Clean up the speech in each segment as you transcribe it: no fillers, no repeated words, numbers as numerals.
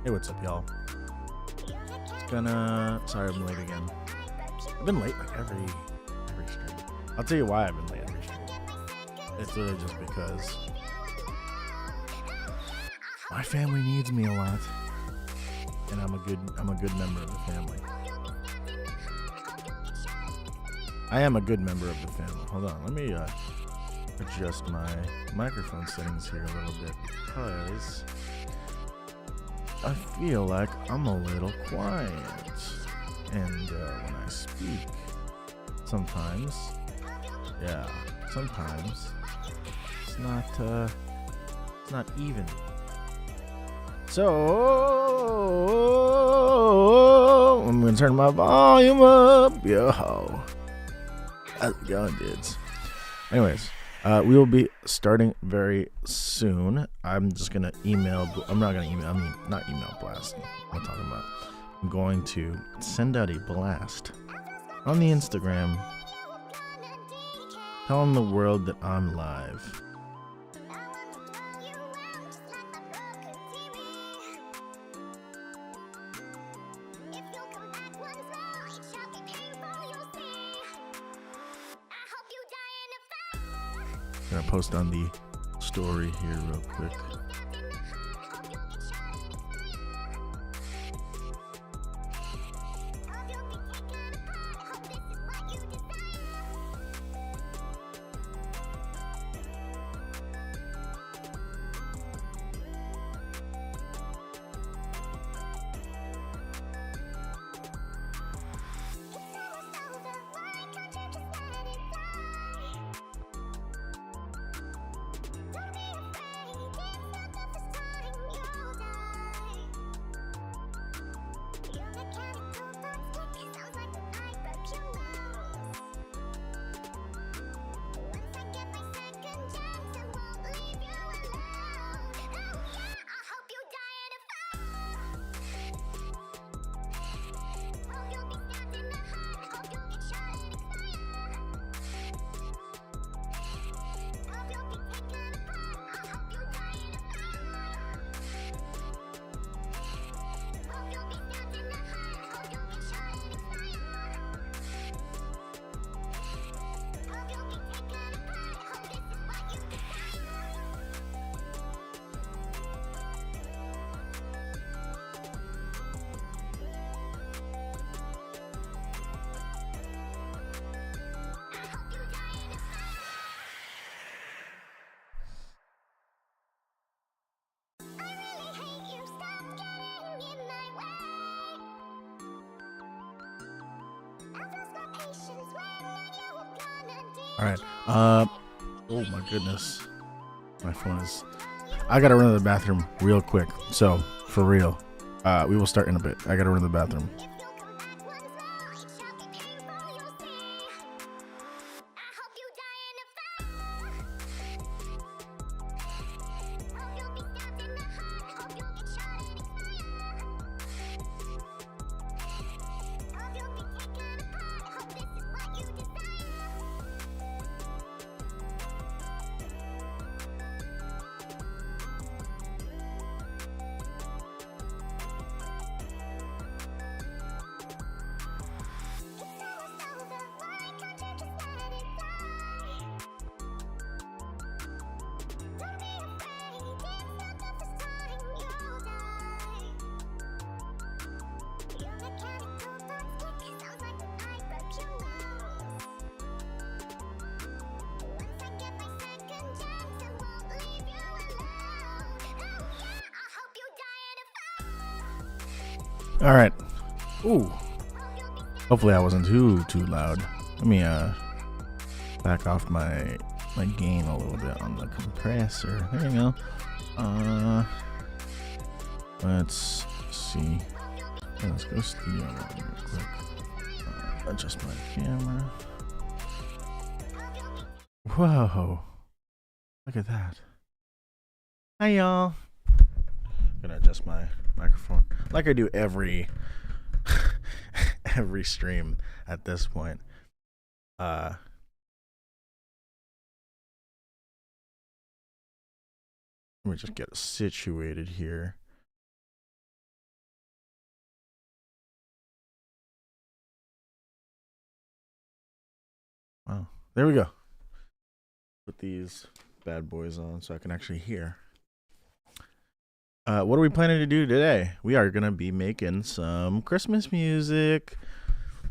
Hey, what's up, y'all? Sorry I'm late again. I've been late like every stream. I'll tell you why I've been late every stream. It's really just because my family needs me a lot, and I'm a good member of the family. I am a good member of the family. Hold on, let me adjust my microphone settings here a little bit because I feel like I'm a little quiet, and when I speak, sometimes it's not even. So I'm gonna turn my volume up, yo. How's it going, dudes? Anyways, we will be starting very soon. I'm just gonna email. I'm not gonna email. I mean, not email blast. What I'm talking about. I'm going to send out a blast on the Instagram, telling the world that I'm live. I'm gonna post on the story here real quick. All right. Oh my goodness. My phone is. I gotta run to the bathroom real quick. So for real, we will start in a bit. I gotta run to the bathroom. All right. Ooh. Hopefully I wasn't too loud. Let me back off my gain a little bit on the compressor. There you go. Let's see. Let's go studio one real quick. Adjust my camera. Whoa. Look at that. Hi y'all. Gonna adjust my microphone like I do every stream at this point. Let me just get situated here. Wow. There we go. Put these bad boys on so I can actually hear. What are we planning to do today? We are gonna be making some Christmas music.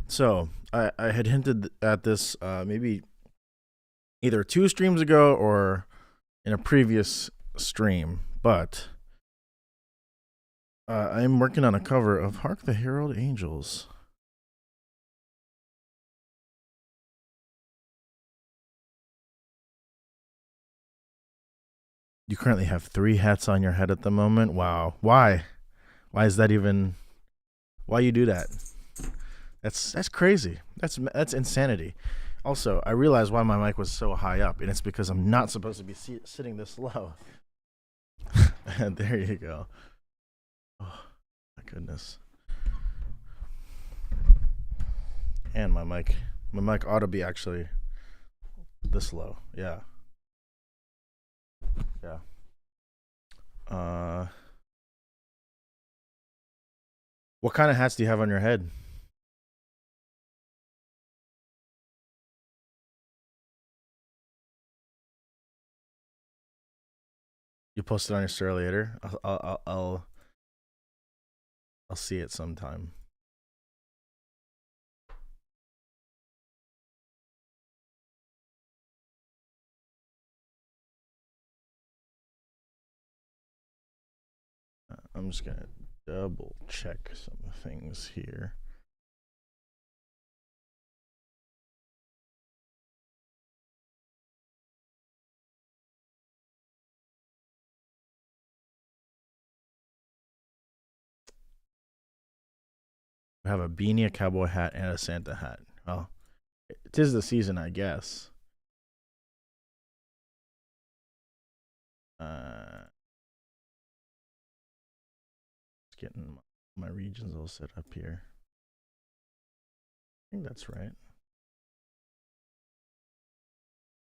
So I had hinted at this maybe either 2 streams ago or in a previous stream, but I'm working on a cover of "Hark the Herald Angels." You currently have 3 hats on your head at the moment. Wow. Why? Why is that even? Why you do that? That's crazy. That's insanity. Also, I realized why my mic was so high up, and it's because I'm not supposed to be sitting this low. And there you go. Oh my goodness. And my mic ought to be actually this low. Yeah. Yeah. What kind of hats do you have on your head? You posted on your story later. I'll see it sometime. I'm just gonna double check some things here. I have a beanie, a cowboy hat, and a Santa hat. Oh, it is the season, I guess. Just getting my regions all set up here. I think that's right.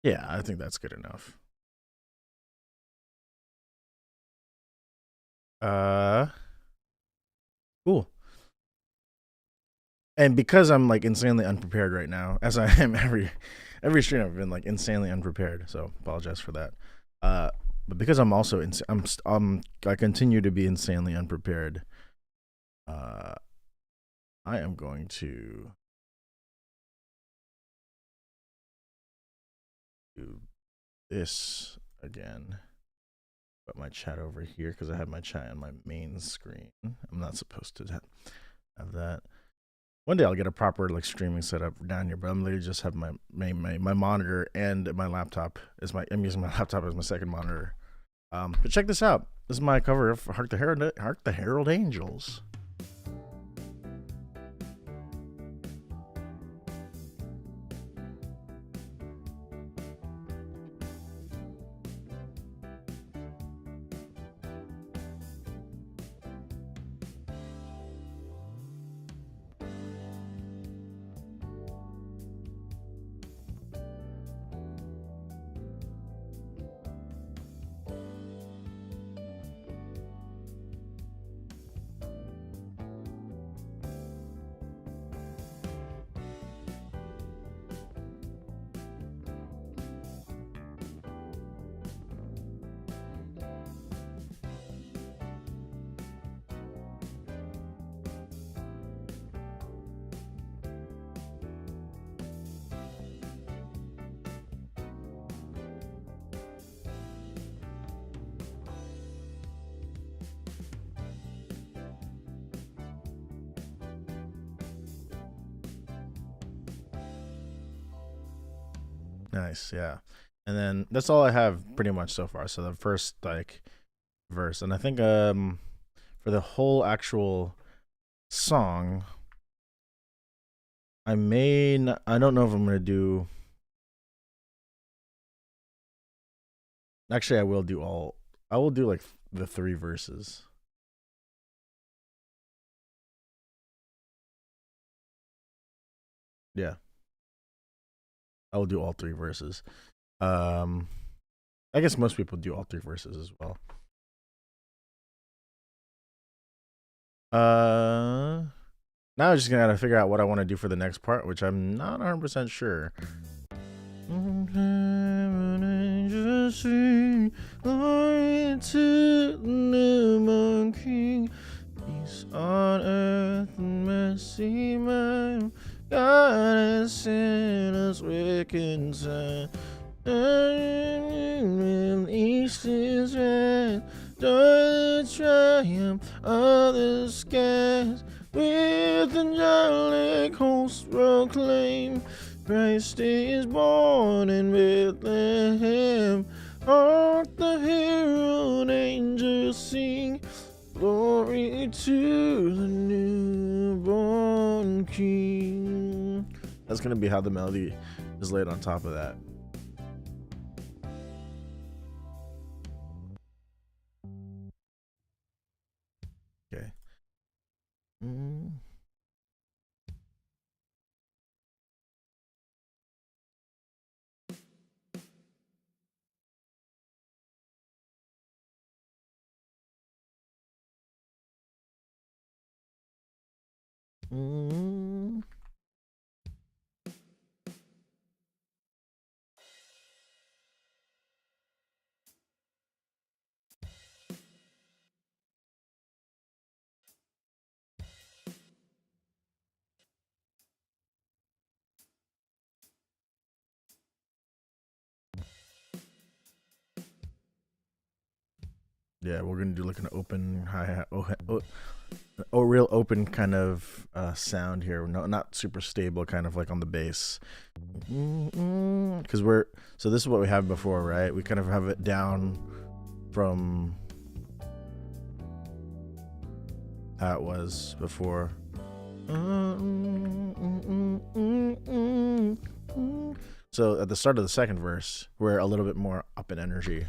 Yeah, I think that's good enough. Cool. And because I'm like insanely unprepared right now, as I am every stream, I've been like insanely unprepared. So apologize for that. But because I'm also I continue to be insanely unprepared. I am going to do this again. Put my chat over here because I have my chat on my main screen. I'm not supposed to have that. One day I'll get a proper like streaming setup down here, but I'm literally just have my monitor and my laptop as I'm using my laptop as my second monitor. But check this out. This is my cover of Hark the Herald Angels. Nice, yeah. And then that's all I have pretty much so far. So the first like verse, and I think for the whole actual song, I don't know if I'm gonna do. Actually, I will do all. I will do like the 3 verses. Yeah, I will do all 3 verses. I guess most people do all 3 verses as well. Now I just gotta figure out what I want to do for the next part, which I'm not 100% sure. Angels sing glory to the newborn King. Peace on earth and mercy mild. God has sent us reconciled. And east is red. Joy the triumph of the skies. With angelic hosts proclaim, Christ is born in Bethlehem. Hark the herald angels sing, glory to the newborn King. That's going to be how the melody is laid on top of that. Okay. Yeah, we're gonna do like an open hi-hat, real open kind of sound here. No, not super stable, kind of like on the bass. Because so this is what we have before, right? We kind of have it down from how it was before. So at the start of the second verse, we're a little bit more up in energy.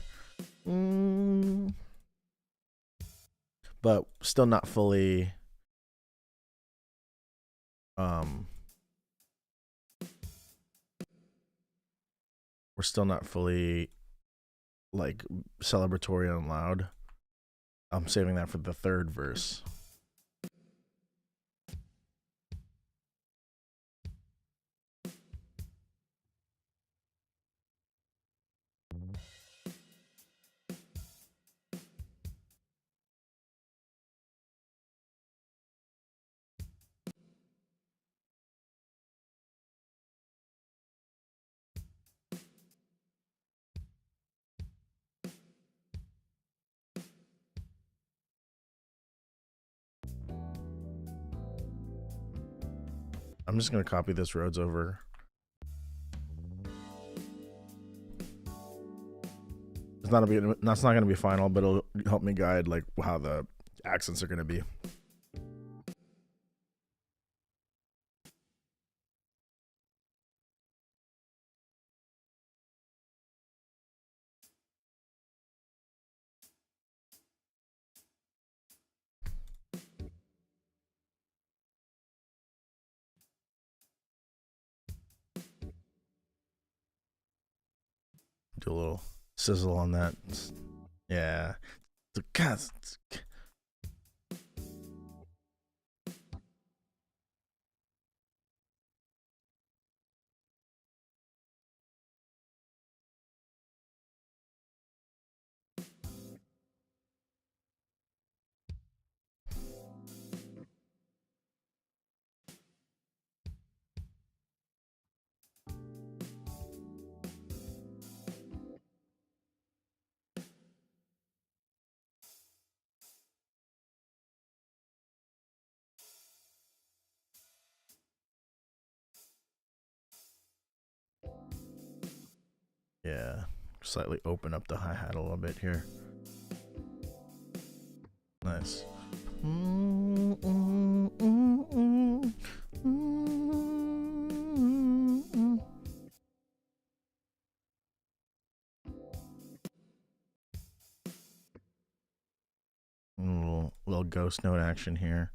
But still not fully we're still not fully like celebratory and loud. I'm saving that for the third verse. I'm just gonna copy this Rhodes over. That's not gonna be final, but it'll help me guide like how the accents are gonna be. Do a little sizzle on that. Yeah. Yeah. Slightly open up the hi-hat a little bit here. Nice. Little ghost note action here.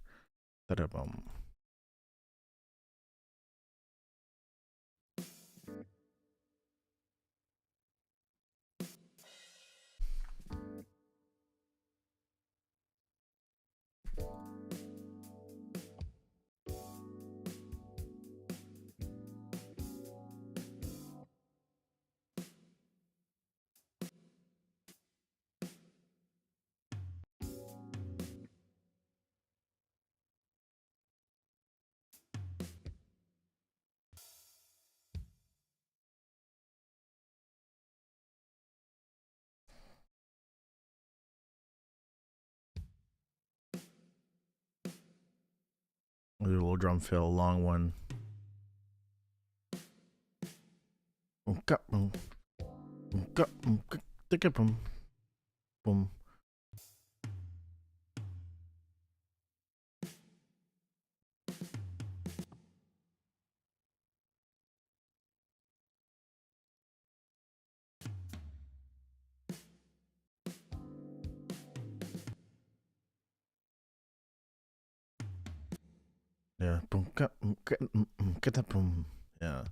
A little drum fill, long one. Boom. Yeah. Boom. Get that boom. Yeah.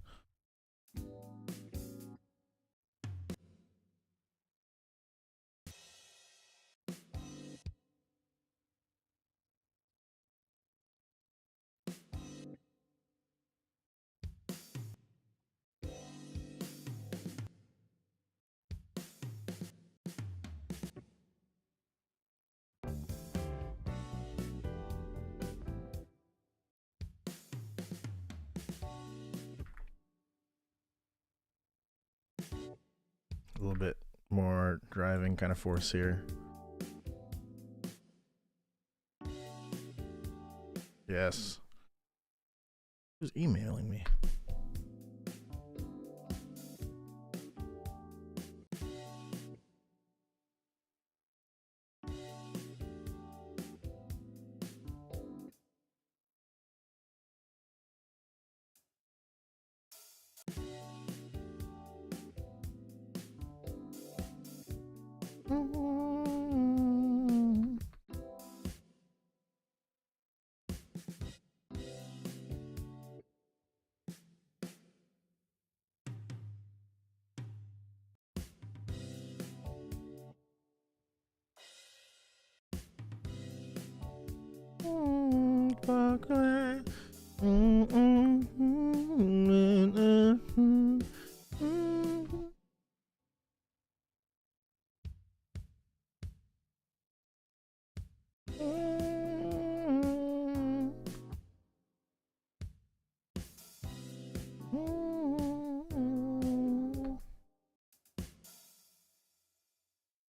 A little bit more driving kind of force here. Yes. Who's emailing me?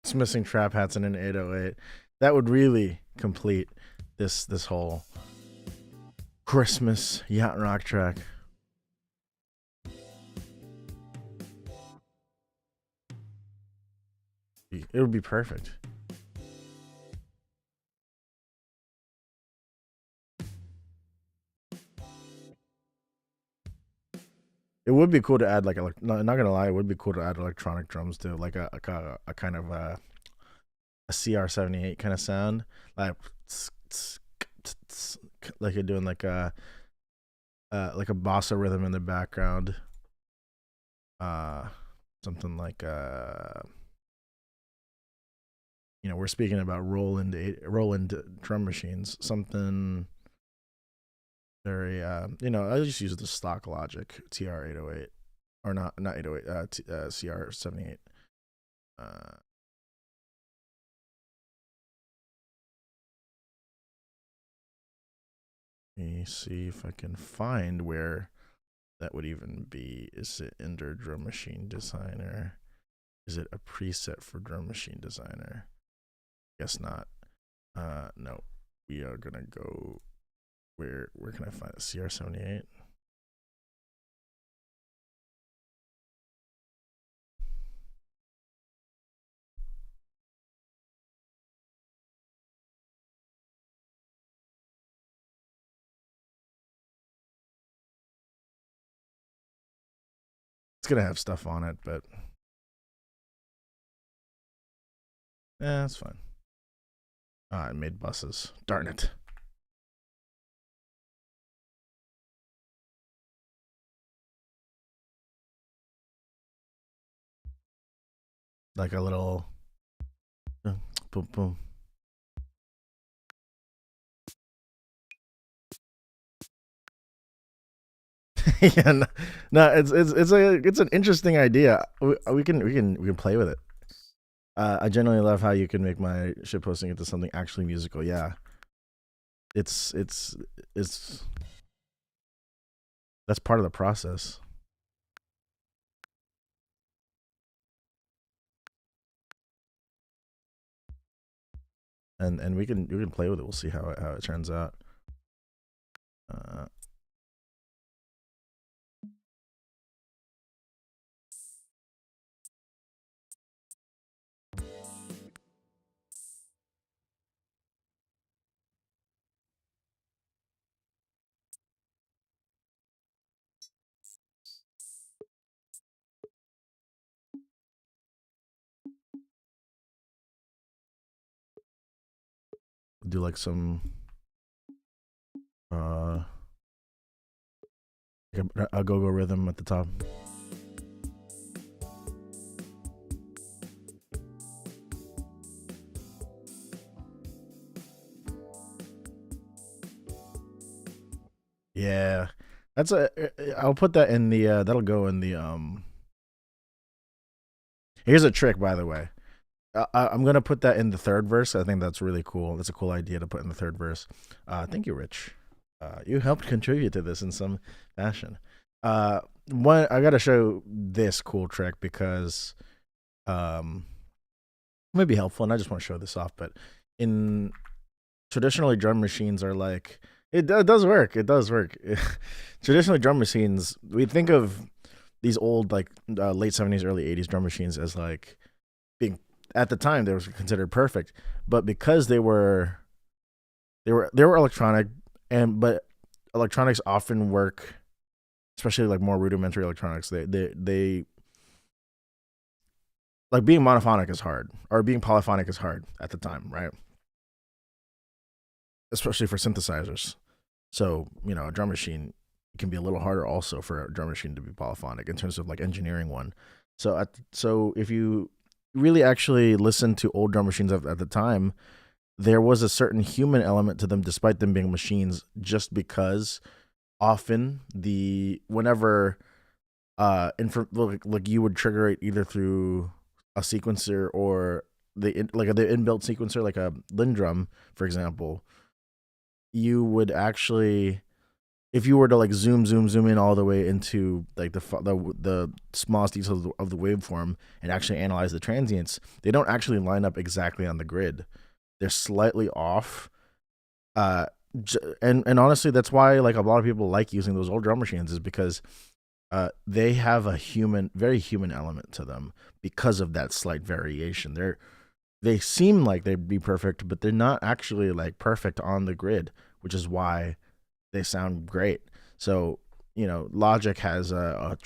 It's missing trap hats and an 808. That would really complete this whole Christmas yacht rock track. It would be perfect. It would be cool to add like not gonna lie, it would be cool to add electronic drums to like a kind of a CR78 kind of sound, like like you're doing like a bossa rhythm in the background, something like we're speaking about Roland drum machines, something very I just use the stock Logic TR-808 or not 808 CR78. Let me see if I can find where that would even be. Is it under Drum Machine Designer? Is it a preset for Drum Machine Designer? Guess not. No. We are gonna go where can I find it? CR78. It's gonna have stuff on it, but yeah, that's fine. I made buses. Darn it. Like a little boom boom. Yeah, no, it's an interesting idea. We can play with it. I generally love how you can make my shit posting into something actually musical. Yeah, it's that's part of the process. And we can play with it. We'll see how it turns out. Uh, do like some a go-go rhythm at the top. Yeah, that's a. I'll put that in the. That'll go in the. Here's a trick, by the way. I'm gonna put that in the third verse. I think that's really cool. That's a cool idea to put in the third verse. Thank you, Rich. You helped contribute to this in some fashion. One, I gotta show this cool trick because it may be helpful, and I just want to show this off. But in traditionally, drum machines are like it does work. It does work. Traditionally, drum machines, we think of these old like late 70s, early 80s drum machines as like being at the time they were considered perfect, but because they were electronic, but electronics often work, especially like more rudimentary electronics. They like being monophonic is hard, or being polyphonic is hard at the time, right? Especially for synthesizers. So a drum machine can be a little harder also for a drum machine to be polyphonic in terms of like engineering one. So if you really actually listen to old drum machines at the time, there was a certain human element to them, despite them being machines, just because often whenever like you would trigger it either through a sequencer or the inbuilt sequencer, like a Lindrum, for example, you would actually, if you were to like zoom in all the way into like the smallest details of the waveform and actually analyze the transients, they don't actually line up exactly on the grid. They're slightly off. And honestly, that's why like a lot of people like using those old drum machines, is because they have a very human element to them because of that slight variation. They seem like they'd be perfect, but they're not actually like perfect on the grid, which is why they sound great. So Logic has a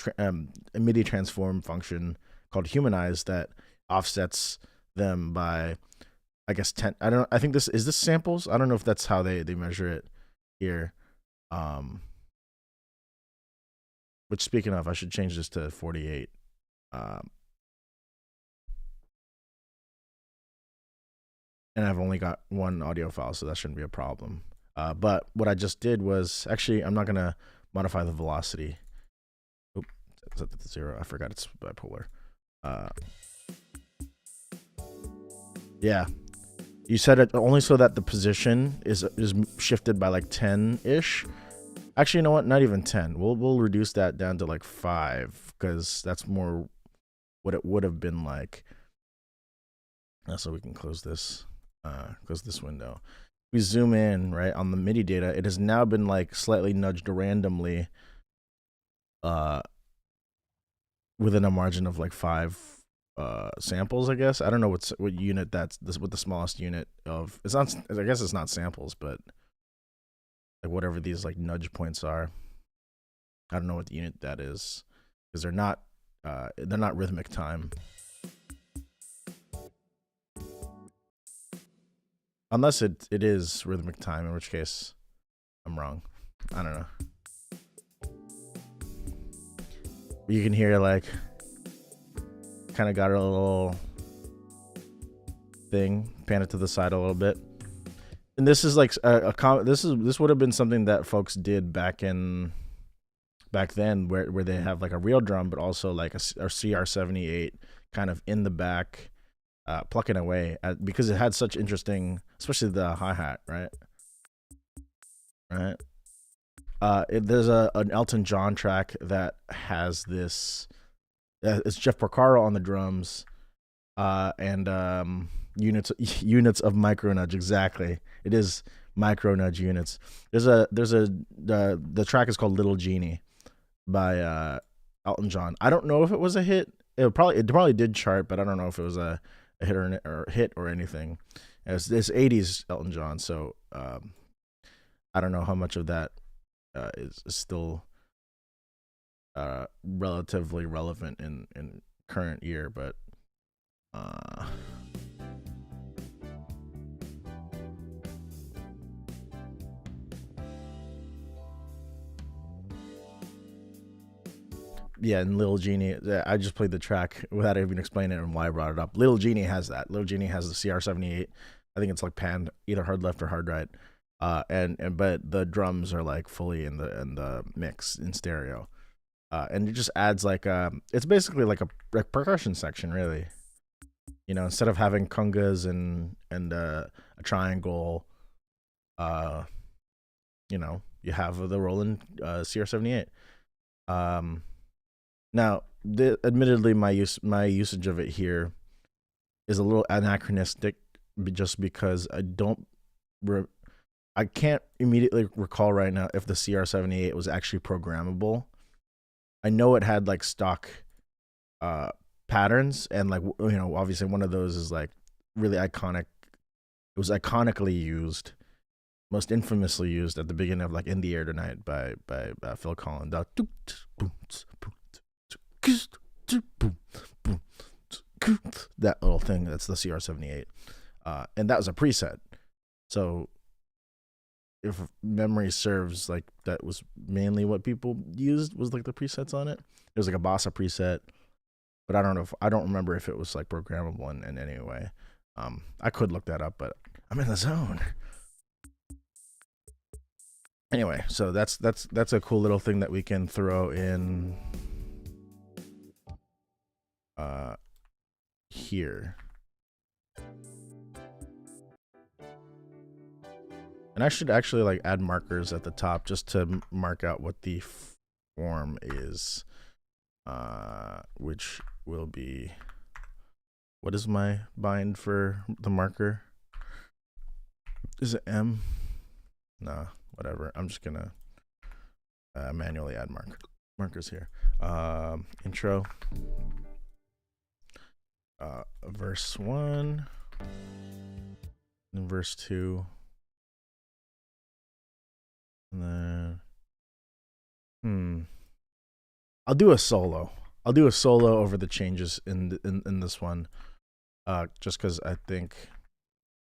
MIDI transform function called Humanize that offsets them by, I guess, 10. I think this is samples. I don't know if that's how they measure it here. Which, speaking of, I should change this to 48. And I've only got one audio file, so that shouldn't be a problem. But what I just did was, actually, I'm not gonna modify the velocity. Oop, is that the 0? I forgot it's bipolar. Yeah, you set it only so that the position is shifted by like 10-ish. Actually, you know what? Not even 10. We'll reduce that down to like 5, because that's more what it would have been like. So we can close this window. We zoom in right on the MIDI data. It has now been like slightly nudged randomly, within a margin of like 5 samples. I guess I don't know what unit what the smallest unit of. It's not. I guess it's not samples, but like whatever these like nudge points are. I don't know what the unit that is, because they're not rhythmic time. Unless it is rhythmic time, in which case I'm wrong. I don't know. You can hear like kind of got a little thing, pan it to the side a little bit. And this is like this would have been something that folks did back then, where they have like a real drum, but also like a CR78 kind of in the back, plucking away because it had such interesting, especially the hi-hat, right? There's an Elton John track that has this. It's Jeff Porcaro on the drums, and units of micro nudge. Exactly, it is micro nudge units. The track is called Little Genie by Elton John. I don't know if it was a hit. It probably did chart, but I don't know if it was a hit or hit or anything. It's 80s Elton John, so I don't know how much of that is still relatively relevant in current year, but yeah, and Little Genie, I just played the track without even explaining it and why I brought it up. Little Genie has that. Little Genie has the CR78. I think it's like panned either hard left or hard right. And but the drums are like fully in the mix in stereo. And it just adds like it's basically like a percussion section, really. Instead of having congas and a triangle, uh, you have the Roland CR78. Now, admittedly, my usage of it here is a little anachronistic, just because I can't immediately recall right now if the CR78 was actually programmable. I know it had like stock patterns, and like obviously one of those is like really iconic. It was iconically used, most infamously used at the beginning of like "In the Air Tonight" by Phil Collins. That little thing, that's the CR78, and that was a preset. So if memory serves, like that was mainly what people used, was like the presets on it. There's like a bossa preset, but I don't remember if it was like programmable in any way. I could look that up, but I'm in the zone. Anyway, so that's a cool little thing that we can throw in here. And I should actually like add markers at the top just to mark out what the form is, which will be, what is my bind for the marker? Is it M? Nah, whatever. I'm just gonna manually add markers here. Intro, verse 1, and verse 2. And then, I'll do a solo. Over the changes in this one, just because I think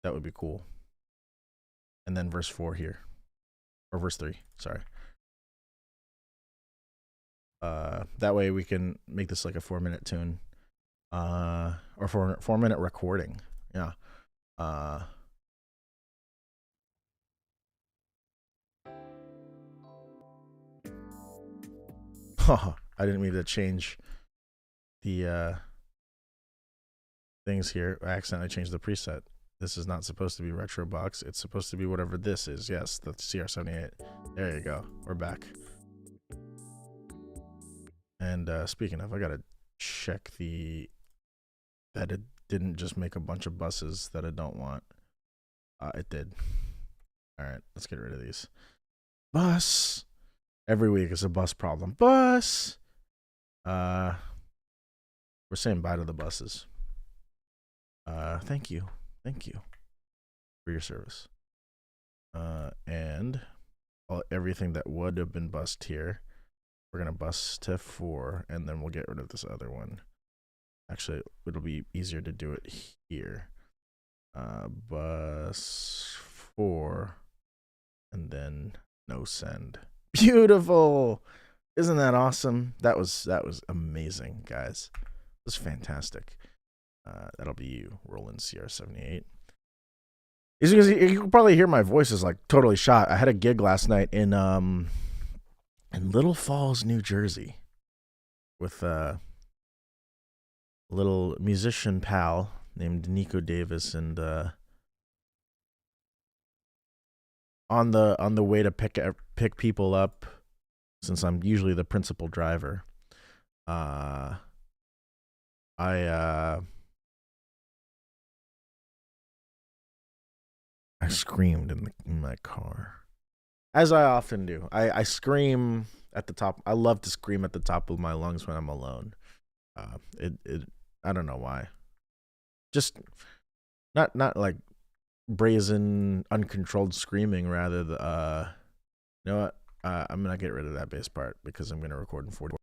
that would be cool. And then verse 4 here, or verse 3. Sorry. That way we can make this like a 4-minute tune, or 4-minute recording. Yeah. I didn't mean to change the things here. I accidentally changed the preset. This is not supposed to be retro box. It's supposed to be whatever this is. Yes, the CR78. There you go. We're back. And speaking of, I gotta check that it didn't just make a bunch of buses that I don't want. It did. All right, let's get rid of these. Bus. Every week is a bus problem. Bus. We're saying bye to the buses. Thank you for your service. And everything that would have been bussed here, we're gonna bus to 4, and then we'll get rid of this other one. Actually, it'll be easier to do it here. Bus 4, and then no send. Beautiful. Isn't that awesome? That was amazing, guys. It was fantastic. That'll be you, Roland CR78. You can probably hear my voice is like totally shot. I had a gig last night in Little Falls, New Jersey, with a little musician pal named Nico Davis, and on the way to pick people up, since I'm usually the principal driver. I I screamed in my car, as I often do. I scream at the top. I love to scream at the top of my lungs when I'm alone. It I don't know why. Just not like brazen, uncontrolled screaming. Rather, you know what? I'm gonna get rid of that bass part because I'm gonna record in 40.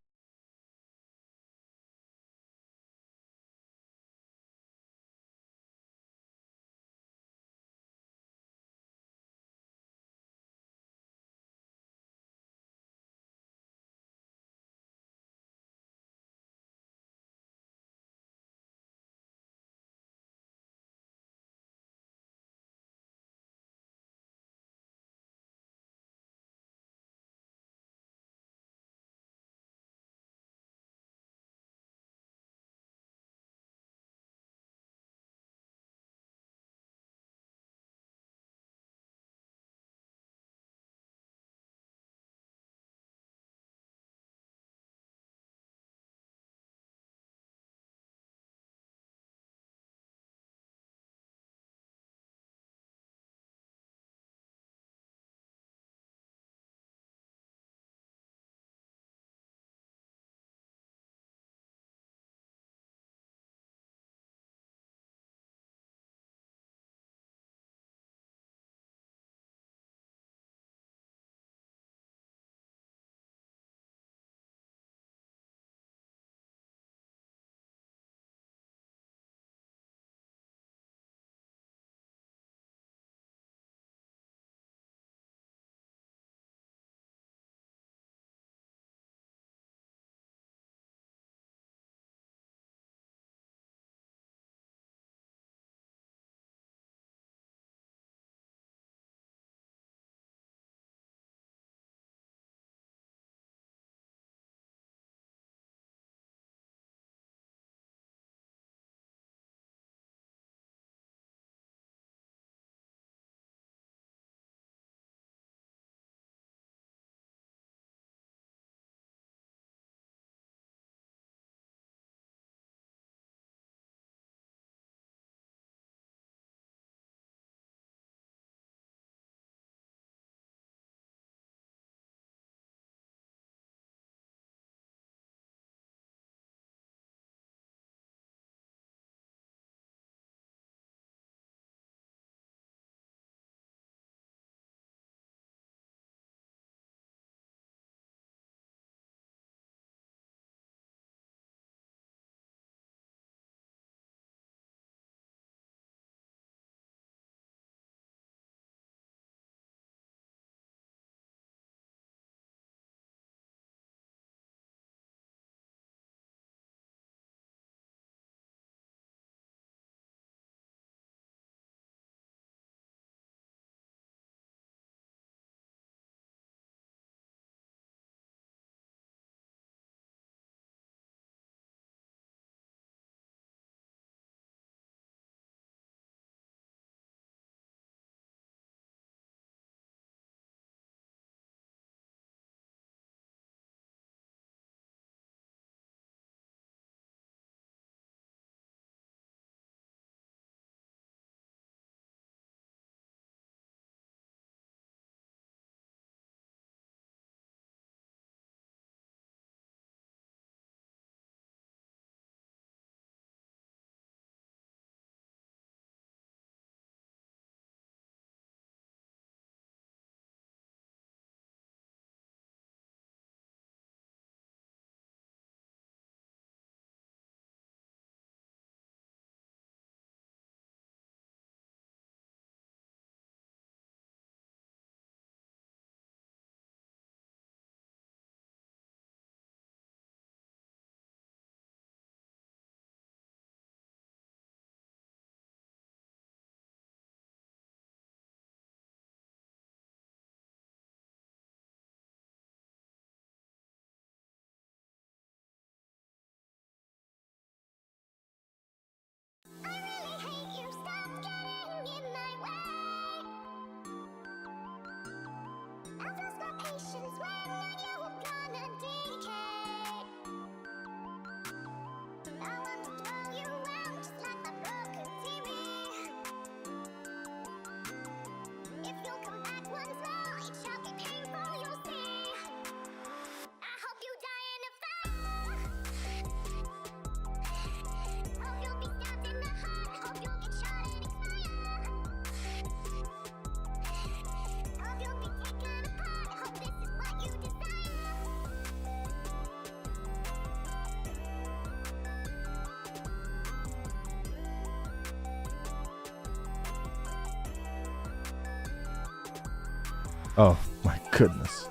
Oh my goodness.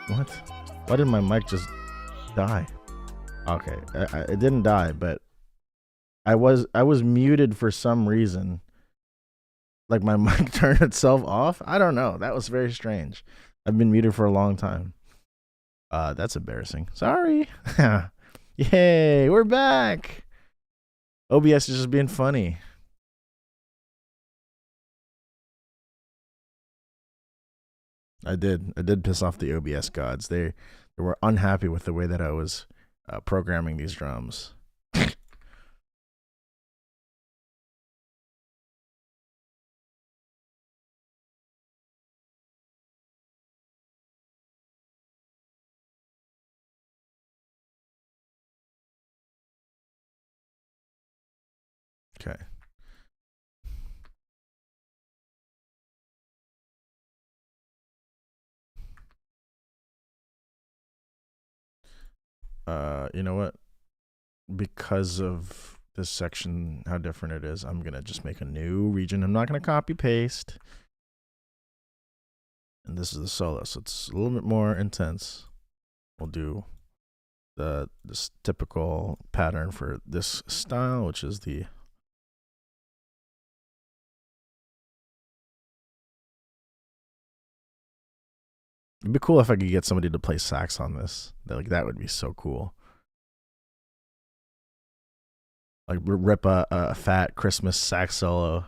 What? Why did my mic just die? Okay, it didn't die, but I was muted for some reason. Like my mic turned itself off. I don't know. That was very strange. I've been muted for a long time. That's embarrassing. Sorry. Yay, we're back. OBS is just being funny. I did piss off the OBS gods. They were unhappy with the way that I was programming these drums. Okay. You know what? Because of this section, how different it is, I'm gonna just make a new region. I'm not gonna copy paste. And this is the solo, so it's a little bit more intense. We'll do this typical pattern for this style, which is the It'd be cool if I could get somebody to play sax on this. That would be so cool. Like rip a fat Christmas sax solo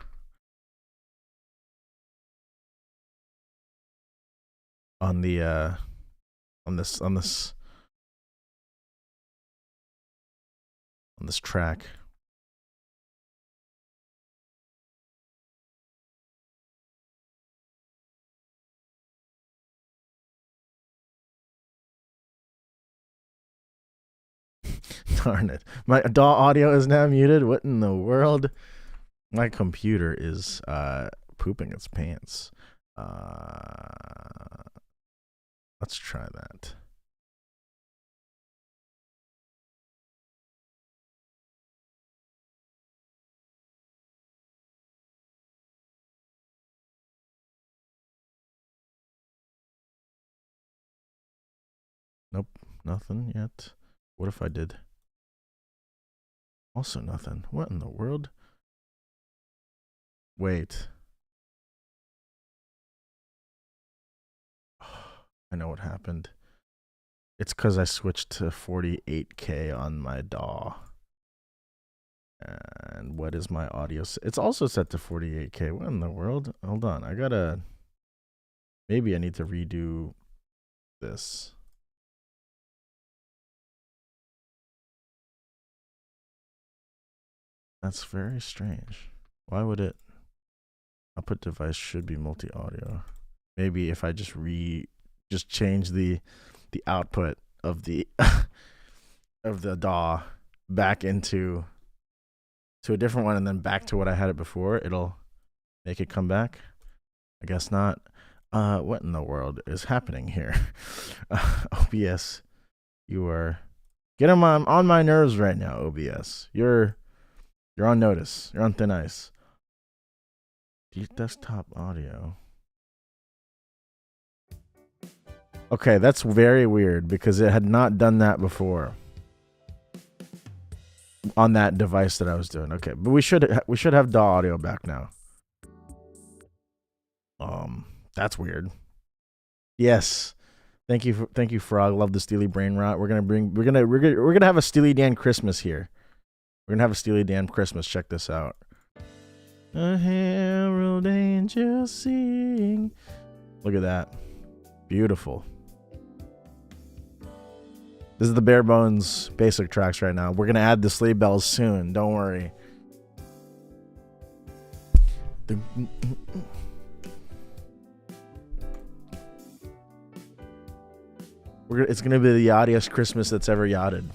on the on this track. Darn it. My DAW audio is now muted. What in the world? My computer is pooping its pants. Let's try that. Nope, nothing yet. What if I did? Also nothing. What in the world? Wait. I know what happened. It's because I switched to 48K on my DAW. And what is my audio? It's also set to 48K. What in the world? Hold on. Maybe I need to redo this. That's very strange. Why would it? Output device should be multi-audio. Maybe if I just change the output of the of the DAW back into a different one and then back to what I had it before, it'll make it come back. I guess not. What in the world is happening here? OBS, you are getting on my nerves right now. OBS, you're on notice. You're on thin ice. Desktop audio. Okay, that's very weird because it had not done that before on that device that I was doing. Okay, but we should have DAW audio back now. That's weird. Yes. Thank you, Frog. Love the Steely Brain Rot. We're gonna have a Steely Dan Christmas here. We're gonna have a Steely Dan Christmas. Check this out. A herald angel sing. Look at that. Beautiful. This is the bare bones basic tracks right now. We're gonna add the sleigh bells soon. Don't worry. It's gonna be the yachtiest Christmas that's ever yachted.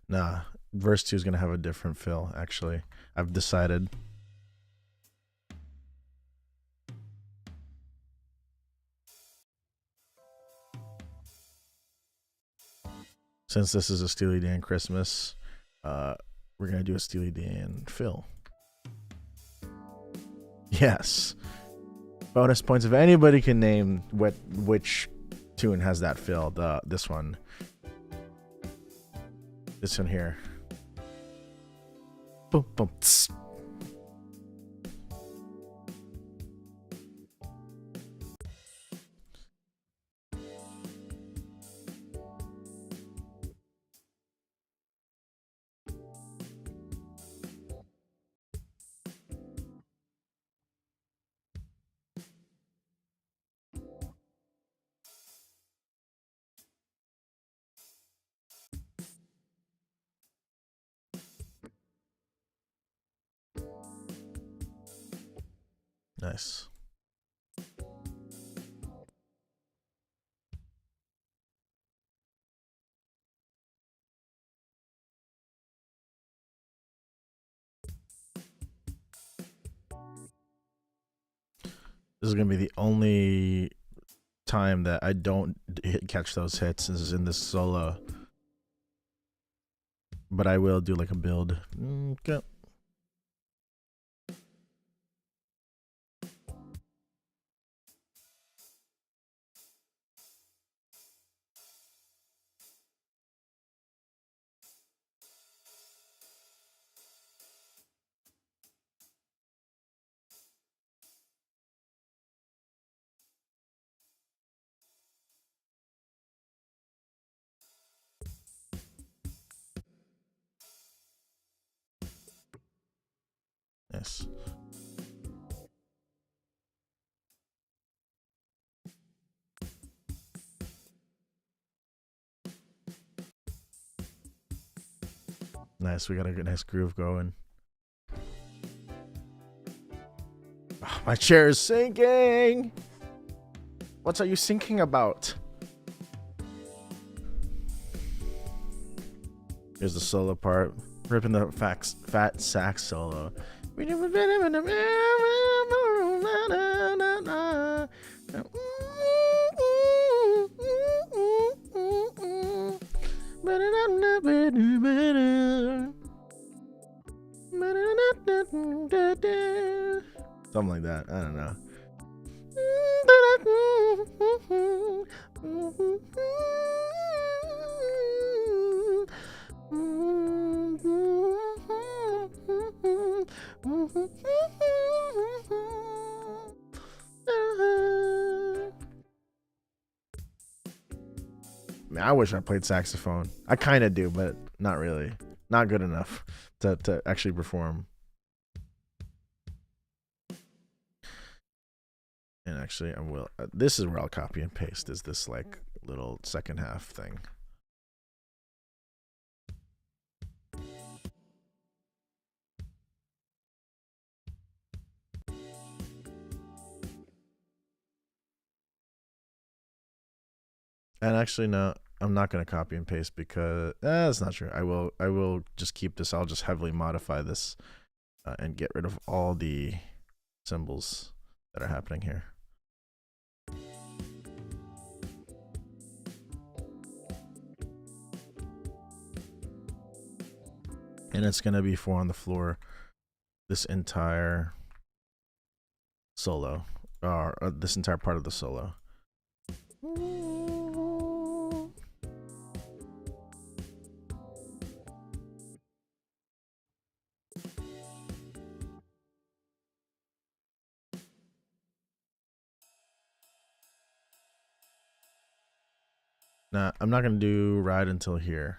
Nah, verse 2 is gonna have a different feel. Actually, I've decided. Since this is a Steely Dan Christmas, we're gonna do a Steely Dan fill. Yes. Bonus points if anybody can name which tune has that fill. This one. This one here. Boom boom. Tss. Nice. This is gonna be the only time that I don't catch those hits is in this solo. But I will do like a build. Okay. Yes. Nice. We got a good, nice groove going. Oh, my chair is sinking. What are you sinking about? Here's the solo part. Ripping the fat sax solo. Something like that. I don't know. Man, I wish I played saxophone. I kind of do, but not really. Not good enough to actually perform. And actually, I will. This is where I'll copy and paste. Is this like little second half thing? And actually, no, I'm not going to copy and paste because that's not true. I will just keep this. I'll just heavily modify this and get rid of all the symbols that are happening here. And it's going to be 4 on the floor this entire solo, or this entire part of the solo. Nah, I'm not going to do ride until here.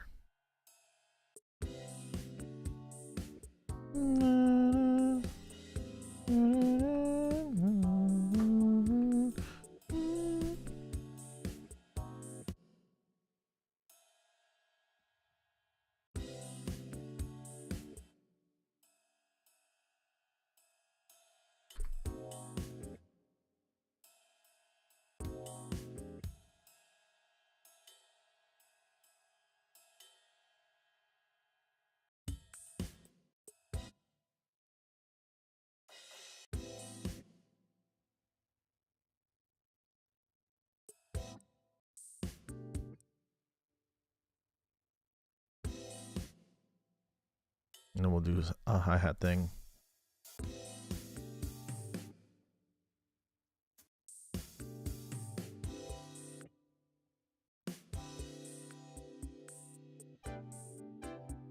And then we'll do a hi-hat thing.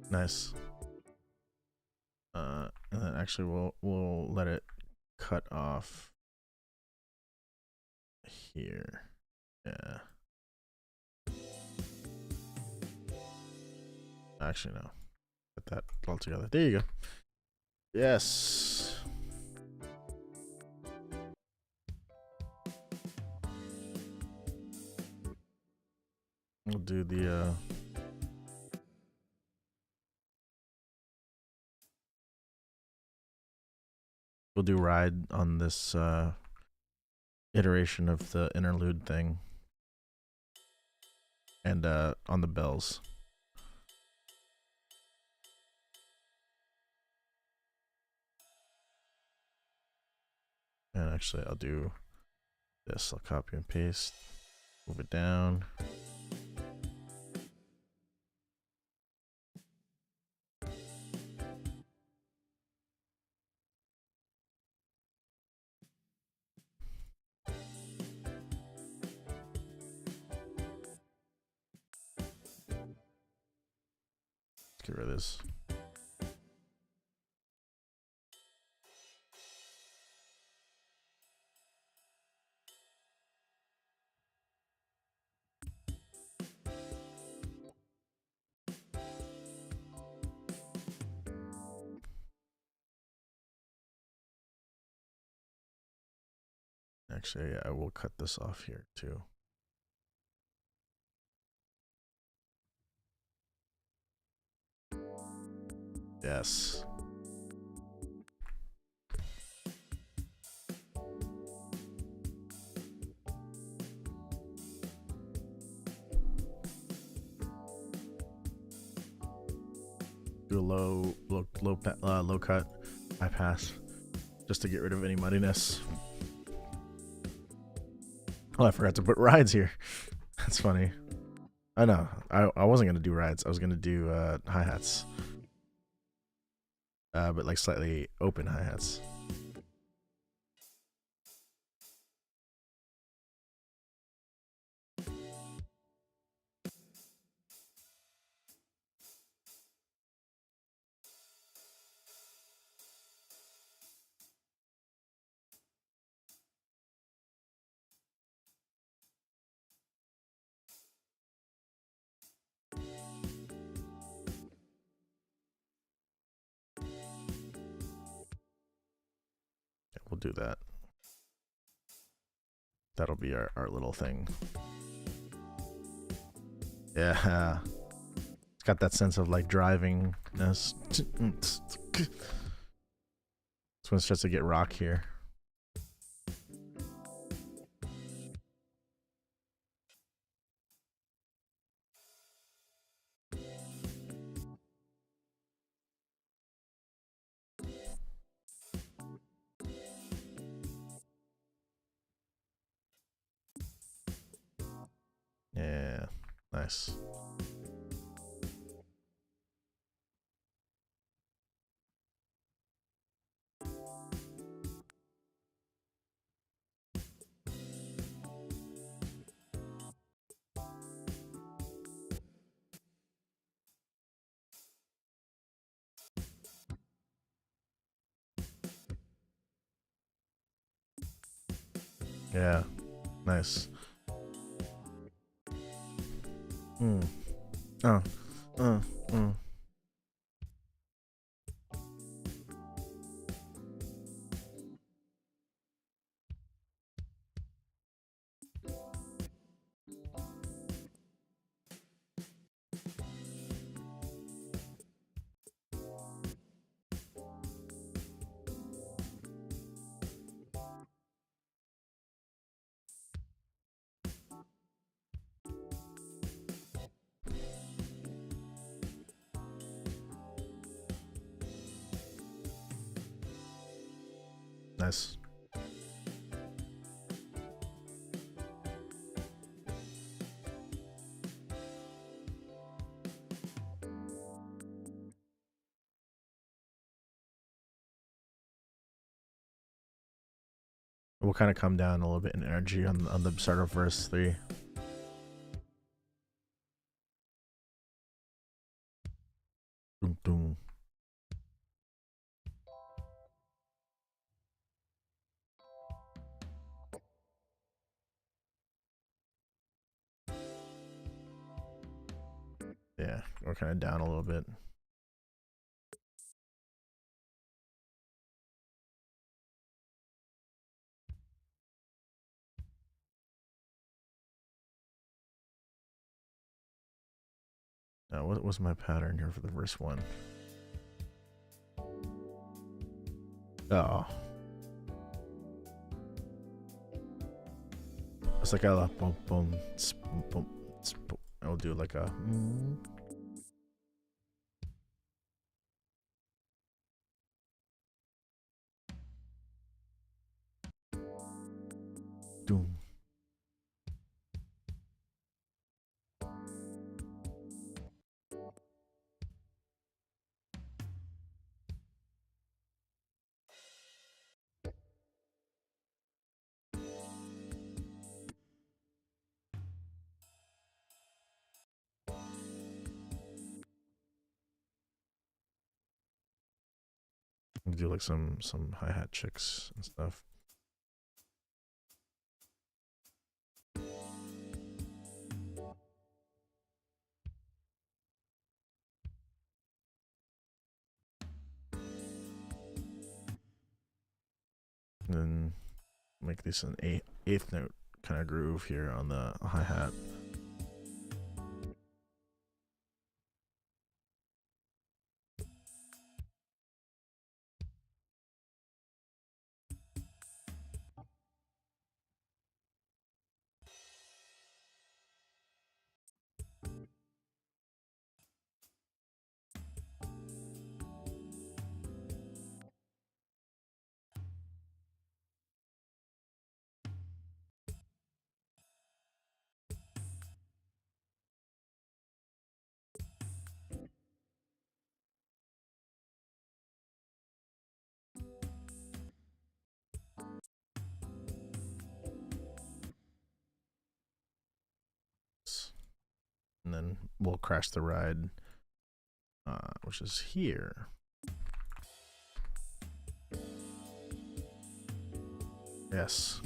Nice. And then actually we'll let it cut off here. Yeah. Actually, no. Put that all together. There you go. Yes. We'll do the we'll do ride on this iteration of the interlude thing. And on the bells. And actually I'll do this. I'll copy and paste. Move it down. Let's get rid of this. Actually, yeah, I will cut this off here too. Yes. Do a low cut, high pass, just to get rid of any muddiness. Oh, I forgot to put rides here. That's funny. I know. I wasn't gonna do rides. I was gonna do hi-hats. But like slightly open hi-hats. We'll do that. That'll be our little thing. Yeah. It's got that sense of like drivingness. It's when it starts to get rock here. Yeah, nice. Yeah, nice. Oh, nice. We'll kind of come down a little bit in energy on the start of verse 3. Dum, dum. Yeah, we're kind of down a little bit. Now, what was my pattern here for the verse 1? Oh. It's like a boom, boom, boom, boom. I'll do like a. Doom. Do like some hi-hat chicks and stuff. And then make this an eighth note kind of groove here on the hi-hat. And then we'll crash the ride, which is here. Yes.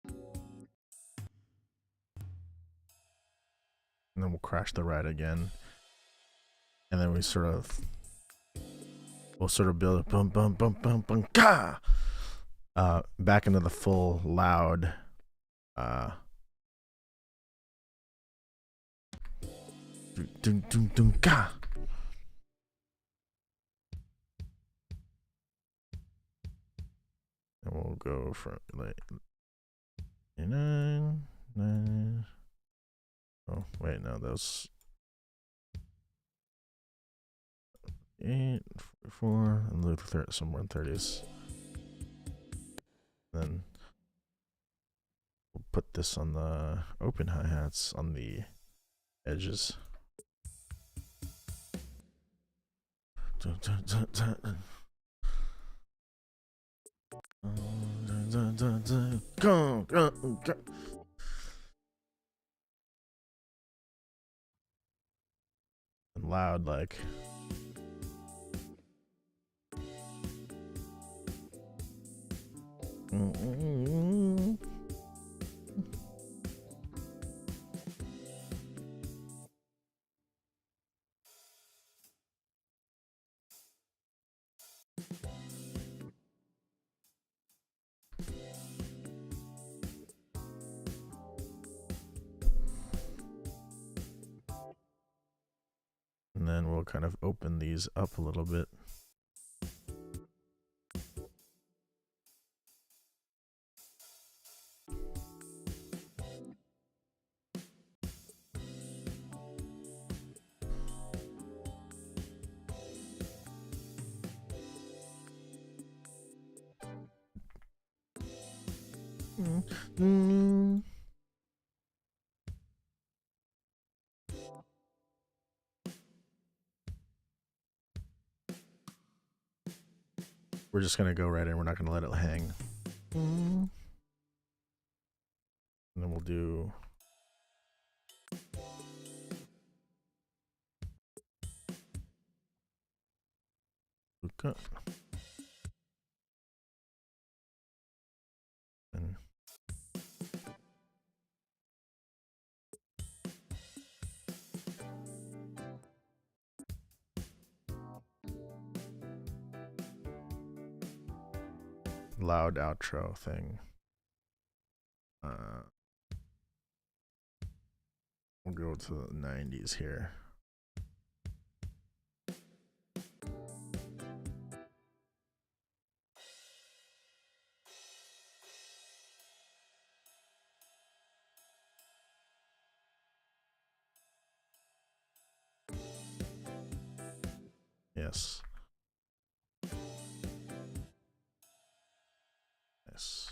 And then we'll crash the ride again. And then we'll sort of build a bum bum bum bum bum ka back into the full loud dum dum dum ka. And we'll go from like 9. Oh wait, no, that was 8, 4, and loop somewhere in 30s. Then we'll put this on the open hi-hats on the edges. And loud like. And then we'll kind of open these up a little bit. we're just gonna go right in. We're not gonna let it hang. And then we'll do. Okay. And loud outro thing. We'll go to the 90s here. Yes. Yes.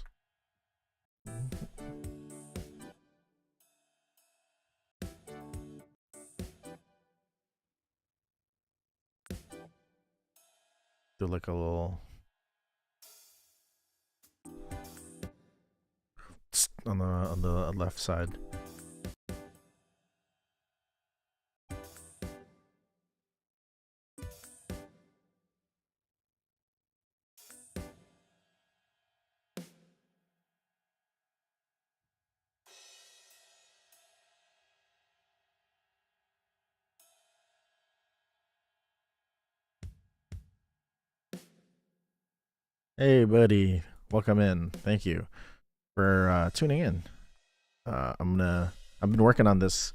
Do like a little on the left side. Hey, buddy. Welcome in. Thank you for tuning in. I've been working on this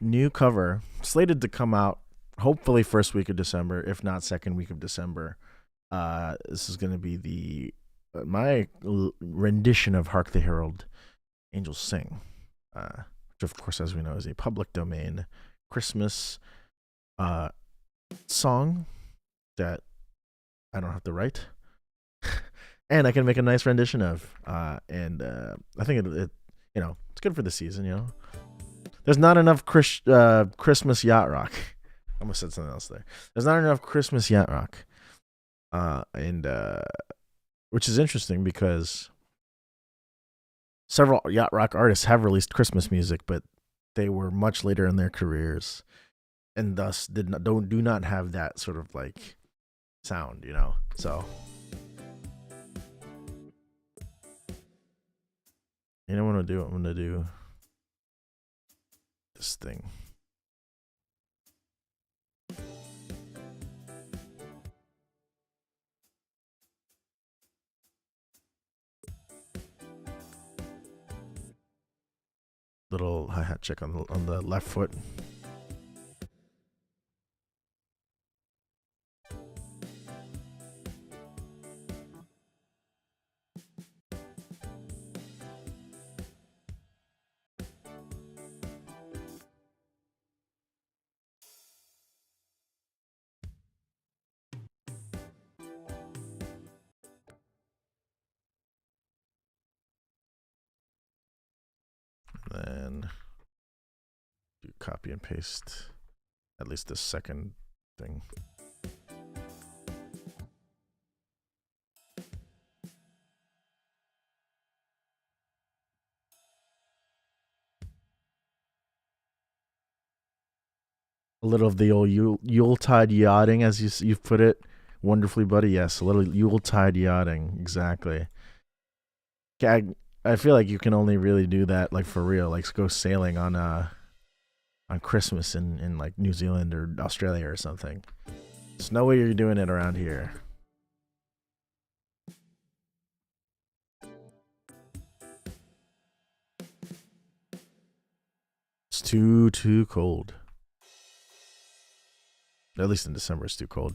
new cover slated to come out hopefully first week of December, if not second week of December. This is going to be my rendition of "Hark the Herald Angels Sing," which of course, as we know, is a public domain Christmas song that I don't have to write, and I can make a nice rendition of. And I think it it's good for the season. There's not enough Christmas yacht rock. I almost said something else there. There's not enough Christmas yacht rock, and which is interesting because several yacht rock artists have released Christmas music, but they were much later in their careers, and thus do not have that sort of like sound, So, what I'm gonna do? I'm gonna do this thing. Little hi-hat check on the left foot. Then do copy and paste at least the second thing. A little of the old Yuletide yachting, as you've put it wonderfully, buddy. Yes, a little Yuletide yachting, exactly. I feel like you can only really do that like for real, like go sailing on Christmas in like New Zealand or Australia or something. There's no way you're doing it around here. It's too cold. At least in December, it's too cold.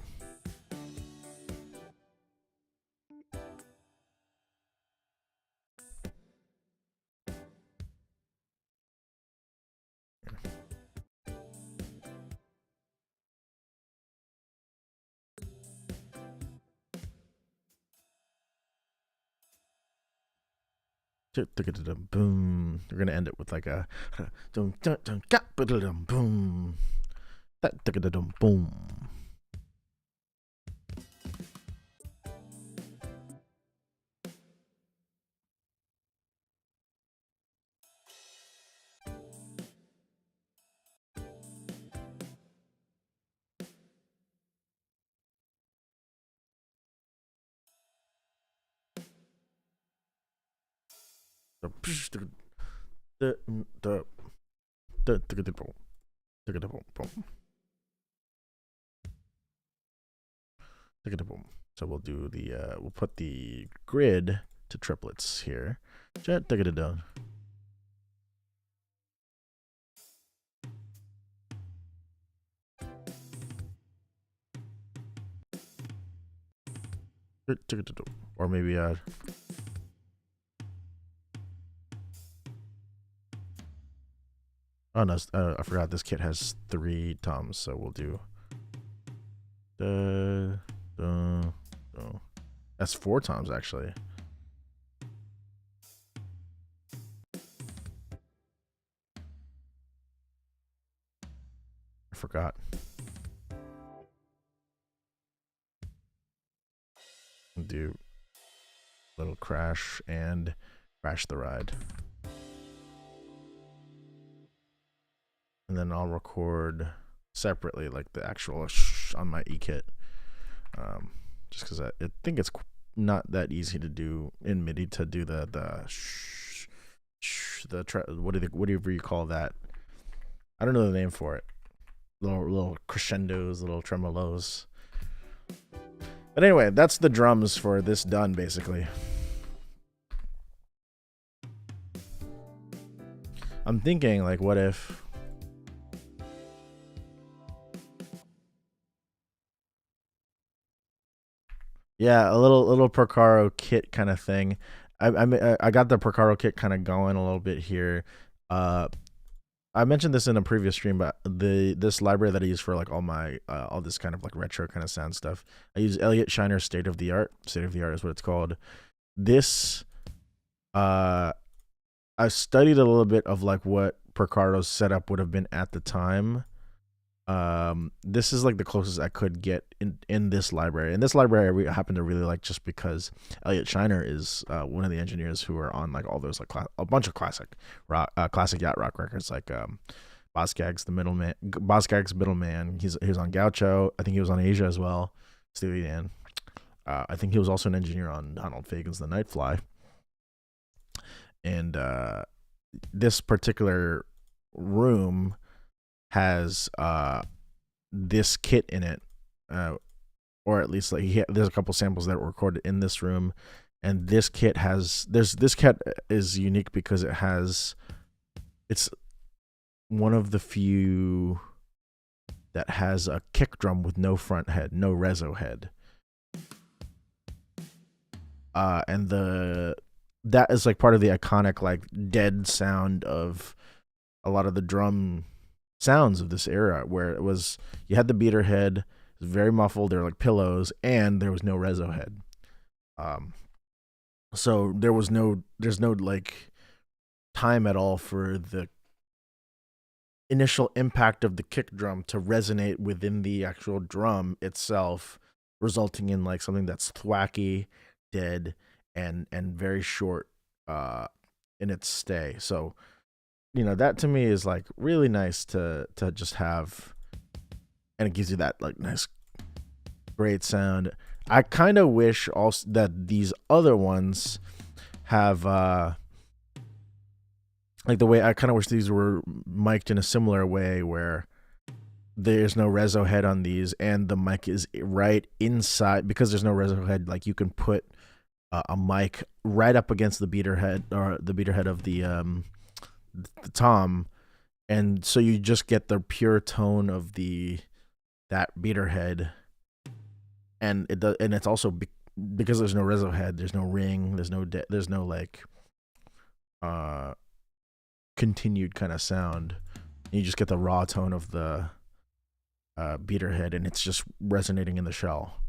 Boom. We're gonna end it with like a boom. Boom. So we'll do the we'll put the grid to triplets here. Or maybe oh no, I forgot this kit has 3 toms, so we'll do that's 4 toms actually. I forgot. Do little crash and crash the ride. And then I'll record separately like the actual on my e-kit. Just because I think it's not that easy to do in MIDI to do whatever you call that. I don't know the name for it. Little crescendos, little tremolos. But anyway, that's the drums for this done, basically. I'm thinking, like, what if... Yeah, a little Percaro kit kind of thing. I got the Percaro kit kind of going a little bit here. I mentioned this in a previous stream, but this library that I use for like all this kind of like retro kind of sound stuff, I use Elliot Shiner's State of the Art. State of the Art is what it's called. This, I studied a little bit of like what Percaro's setup would have been at the time. This is like the closest I could get in this library. And this library I happen to really like just because Elliot Shiner is one of the engineers who are on like all those like a bunch of classic yacht rock records, like Boskag's Middleman. He was on Gaucho. I think he was on Asia as well. Steely Dan. I think he was also an engineer on Donald Fagen's The Nightfly. And this particular room has this kit in it, or at least like there's a couple samples that were recorded in this room, and this kit is unique because it's one of the few that has a kick drum with no front head, no reso head, and that is like part of the iconic like dead sound of a lot of the drum sounds of this era, where it was you had the beater head, it was very muffled, they're like pillows, and there was no reso head. So there's no like time at all for the initial impact of the kick drum to resonate within the actual drum itself, resulting in like something that's thwacky, dead, and very short in its stay. So that to me is like really nice to just have, and it gives you that like nice great sound. I kind of wish also that these other ones have like the way I kind of wish these were mic'd in a similar way, where there's no reso head on these and the mic is right inside, because there's no reso head. Like you can put a mic right up against the beater head, or the beater head of the tom, and so you just get the pure tone of that beater head, and it's also because there's no reso head, there's no ring, there's no like continued kind of sound. You just get the raw tone of the beater head, and it's just resonating in the shell.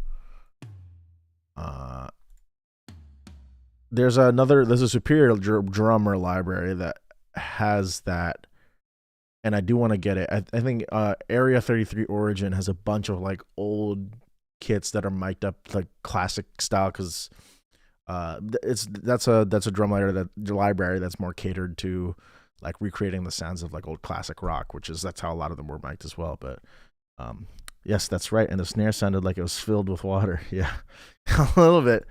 There's a superior drummer library that has that, and I do want to get it. I think Area 33 Origin has a bunch of like old kits that are mic'd up like classic style, because that's a drum library that's more catered to like recreating the sounds of like old classic rock, that's how a lot of them were mic'd as well. But yes, that's right. And the snare sounded like it was filled with water. Yeah, a little bit.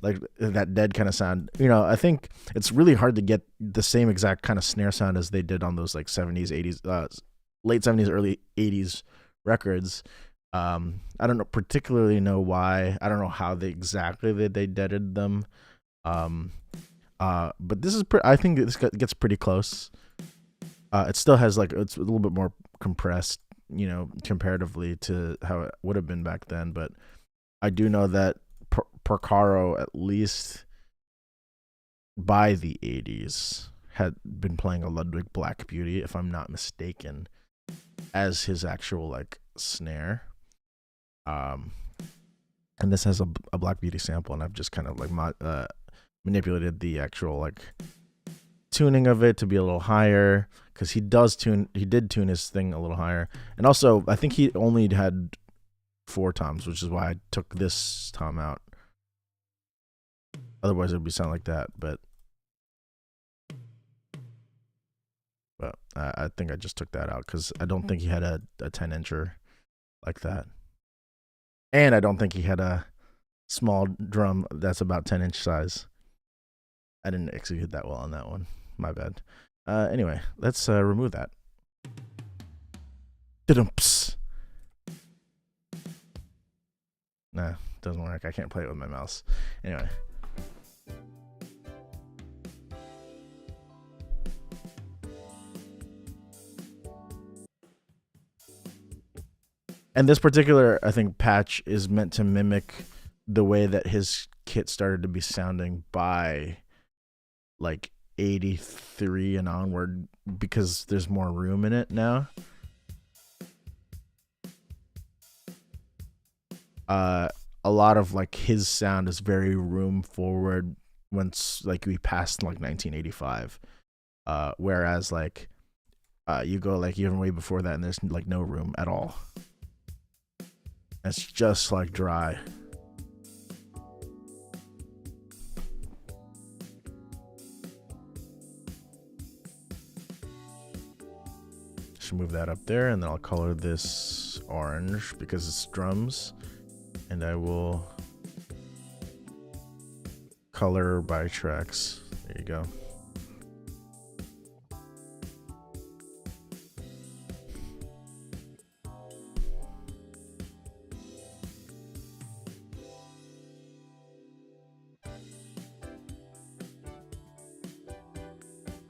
like that dead kind of sound. I think it's really hard to get the same exact kind of snare sound as they did on those like 70s, 80s, late 70s, early 80s records. I don't know particularly know why. I don't know how they deaded them. But this is I think this gets pretty close. It still has like it's a little bit more compressed, comparatively to how it would have been back then. But I do know that Porcaro, at least by the 80s, had been playing a Ludwig Black Beauty, if I'm not mistaken, as his actual like snare. And this has a Black Beauty sample, and I've just kind of like manipulated the actual like tuning of it to be a little higher, because he did tune his thing a little higher. And also I think he only had 4 toms, which is why I took this tom out. Otherwise it would be sound like that, but I think I just took that out because I don't think he had a 10-incher like that. And I don't think he had a small drum that's about 10-inch size. I didn't execute that well on that one. My bad. Anyway, let's remove that. Nah, doesn't work. I can't play it with my mouse. Anyway. And this particular, I think, patch is meant to mimic the way that his kit started to be sounding by like 83 and onward, because there's more room in it now. A lot of like his sound is very room forward once like we passed like 1985. Whereas like you go like even way before that and there's like no room at all. It's just like dry. Should move that up there, and then I'll color this orange because it's drums, and I will color by tracks. There you go.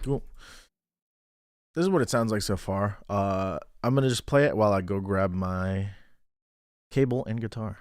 Cool. This is what it sounds like so far. I'm gonna just play it while I go grab my cable and guitar.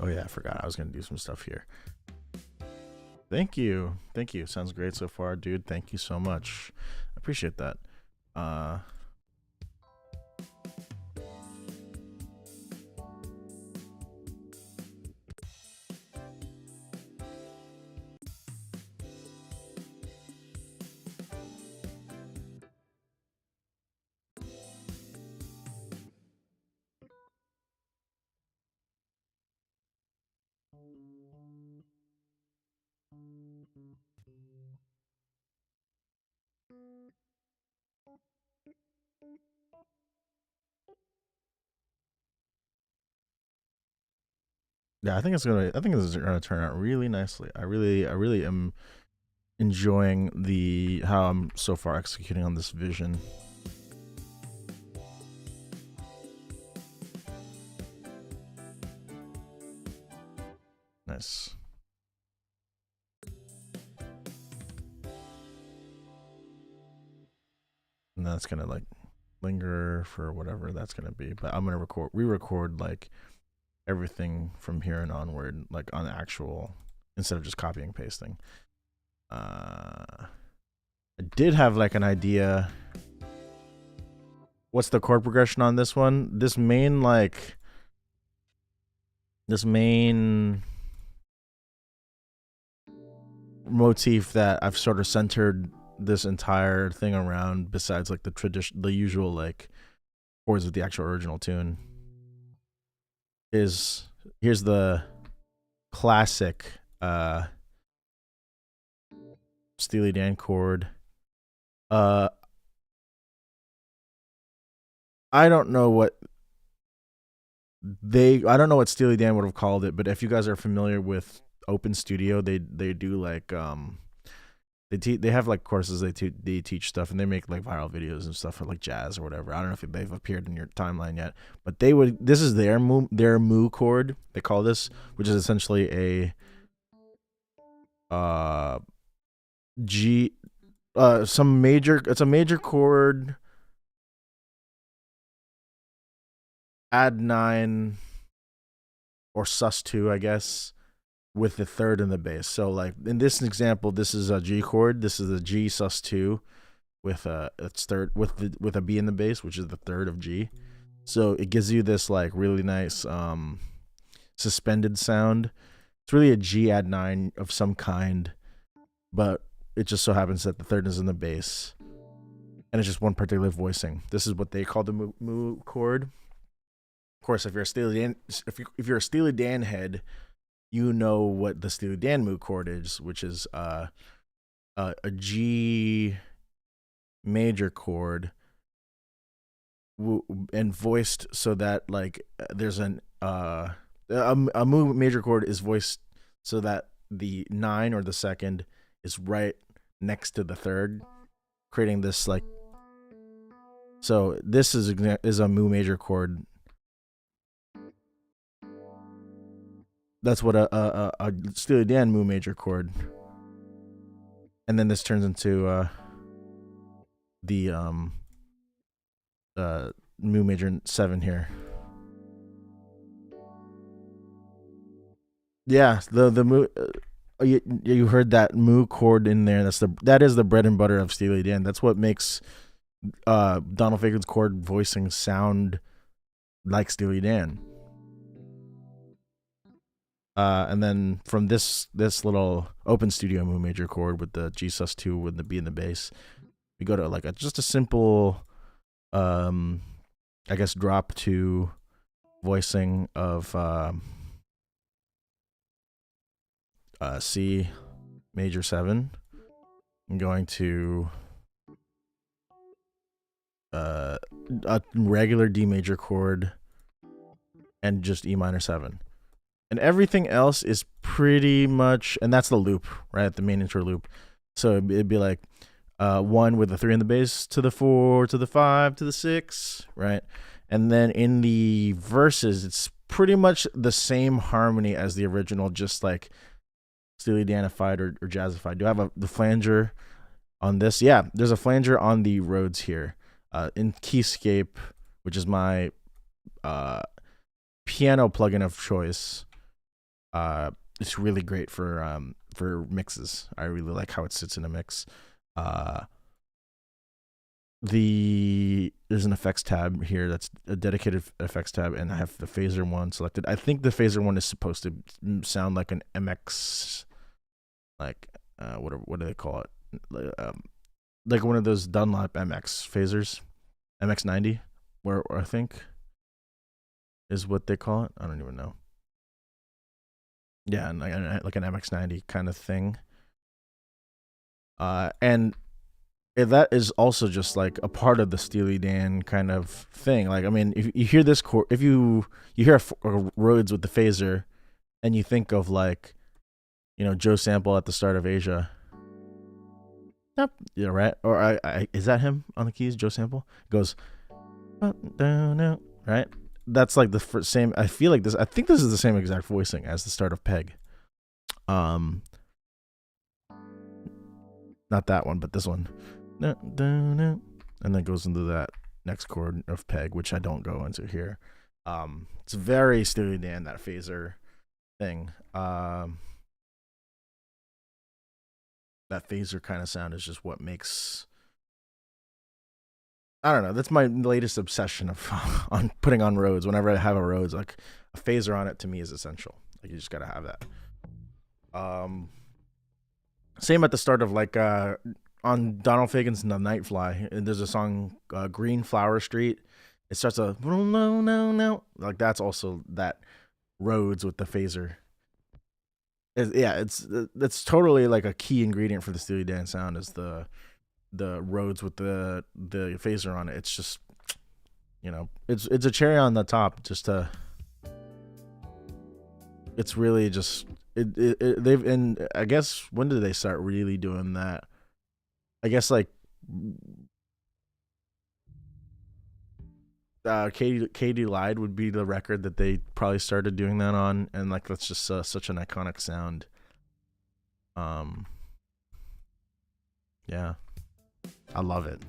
Oh yeah, I forgot. I was gonna do some stuff here. Thank you. Sounds great so far, dude. Thank you so much. I appreciate that. Yeah, I think it's gonna turn out really nicely. I really am enjoying how I'm so far executing on this vision. Nice. And that's gonna like linger for whatever that's gonna be. But I'm gonna re-record like everything from here and onward, like on actual, instead of just copying and pasting. I did have like an idea. What's the chord progression on this one? This main motif that I've sort of centered this entire thing around, besides like the usual like chords of the actual original tune, is here's the classic Steely Dan chord. I don't know what Steely Dan would have called it, but if you guys are familiar with Open Studio, they do like they have like courses, they teach stuff, and they make like viral videos and stuff for like jazz or whatever. I don't know if they've appeared in your timeline yet, but this is their mu chord, they call this, which is essentially a G it's a major chord, add 9 or sus2, I guess, with the third in the bass. So like in this example, this is a G chord. This is a G sus2 with its third with a B in the bass, which is the third of G. So it gives you this like really nice suspended sound. It's really a G add 9 of some kind, but it just so happens that the third is in the bass, and it's just one particular voicing. This is what they call the mu chord. Of course, if you're a Steely Dan head, you know what the Steely Dan mu chord is, which is a G major chord, and voiced so that like there's a mu major chord is voiced so that the 9 or the second is right next to the third, creating this like. So this is a mu major chord. That's what a Steely Dan mu major chord, and then this turns into the mu major 7 here. Yeah, the mu. You heard that mu chord in there. That is the bread and butter of Steely Dan. That's what makes Donald Fagen's chord voicing sound like Steely Dan. And then from this little Open Studio mu major chord with the G sus2 with the B in the bass, we go to like just a simple, I guess, drop 2 voicing of C major 7. I'm going to a regular D major chord and just E minor 7. And everything else is pretty much, and that's the loop, right? The main intro loop. So it'd be like 1 with the 3 in the bass, to the 4, to the 5, to the 6, right? And then in the verses, it's pretty much the same harmony as the original, just like Steely Danified or jazzified. Do I have the flanger on this? Yeah, there's a flanger on the Rhodes here. In Keyscape, which is my piano plugin of choice. It's really great for mixes. I really like how it sits in a mix. Uh, there's an effects tab here that's a dedicated effects tab, and I have the phaser one selected. I think the phaser one is supposed to sound like an MX, like what do they call it? Like one of those Dunlop MX phasers, MX90, where I think is what they call it. I don't even know. Yeah, and like an MX90 kind of thing. And that is also just like a part of the Steely Dan kind of thing. Like, I mean, if you hear this chord, if you hear a Rhodes with the phaser, and you think of like, Joe Sample at the start of Asia. Yep, yeah, right. Or is that him on the keys? Joe Sample goes, right. That's like the same. I feel like this. I think this is the same exact voicing as the start of Peg. Not that one, but this one. And then goes into that next chord of Peg, which I don't go into here. It's very Steely Dan, that phaser thing. That phaser kind of sound is just what makes. I don't know. That's my latest obsession on putting on Rhodes. Whenever I have a Rhodes, like a phaser on it to me is essential. Like you just gotta have that. Same at the start of like on Donald Fagen's The Nightfly. There's a song Green Flower Street. It starts a no, like that's also that Rhodes with the phaser. It's totally like a key ingredient for the Steely Dan sound is the Rhodes with the phaser on it. It's just it's a cherry on the top. It's really just they've, and I guess when did they start really doing that? I guess like Katie Lied would be the record that they probably started doing that on, and like that's just such an iconic sound. Yeah, I love it.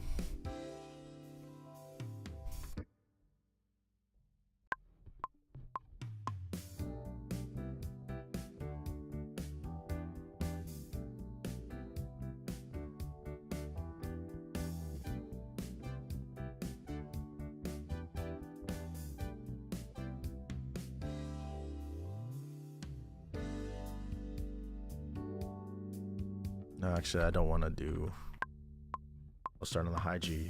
No, actually, I don't want to do. I'll start on the high G.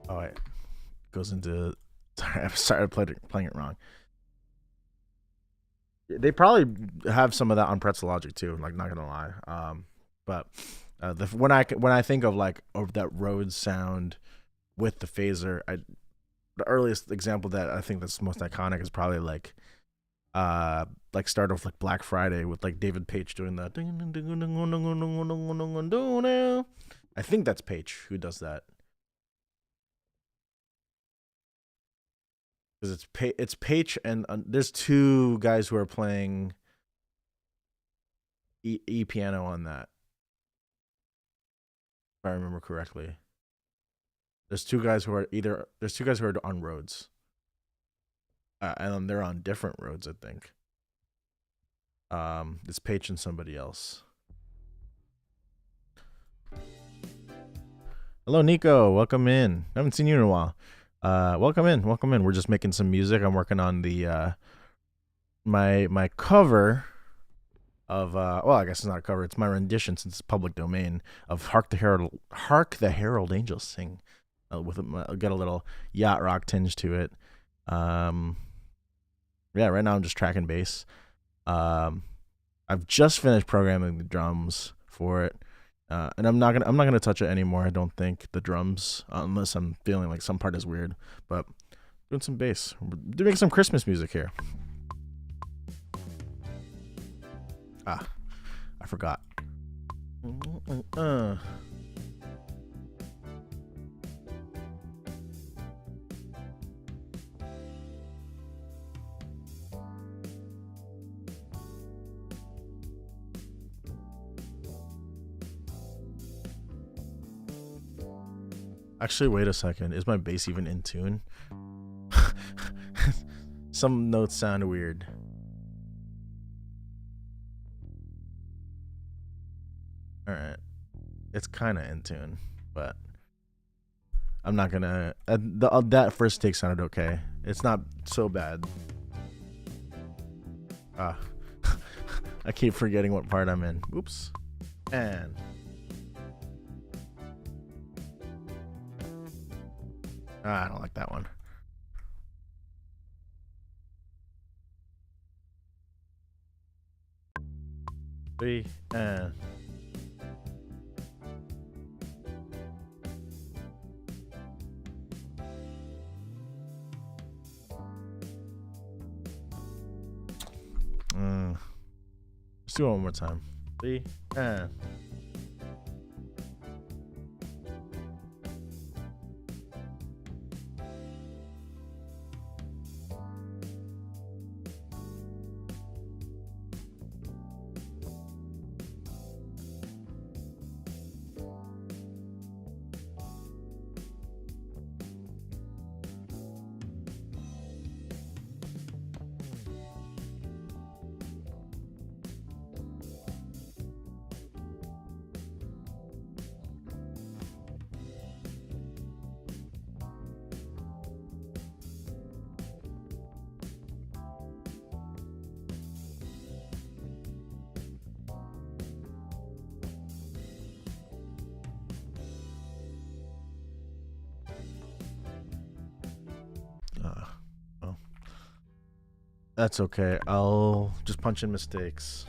Oh, it goes into. Sorry, I started playing it wrong. They probably have some of that on Pretzel Logic too. Like, not gonna lie. But when I think of like of that Rhodes sound with the phaser, the earliest example that I think that's most iconic is probably like start of like Black Friday with like David Paich doing that. I think that's Paich who does that. Because it's Paich and there's two guys who are playing E piano on that, if I remember correctly. There's two guys who are on Rhodes, and they're on different Rhodes, I think. It's Paich and somebody else. Hello, Nico. Welcome in. I haven't seen you in a while. Welcome in. We're just making some music. I'm working on the my cover of well, I guess it's not a cover. It's my rendition since it's public domain of Hark the Herald Angels Sing, with got a little yacht rock tinge to it. Yeah, right now I'm just tracking bass. I've just finished programming the drums for it, and I'm not gonna touch it anymore. I don't think the drums, unless I'm feeling like some part is weird. But doing some bass, we're doing some Christmas music here. I forgot. Actually, wait a second. Is my bass even in tune? Some notes sound weird. Alright. It's kind of in tune, but I'm not gonna... that first take sounded okay. It's not so bad. I keep forgetting what part I'm in. Oops. And... I don't like that one. Three and... let's do it one more time. 3 and... well, that's okay. I'll just punch in mistakes.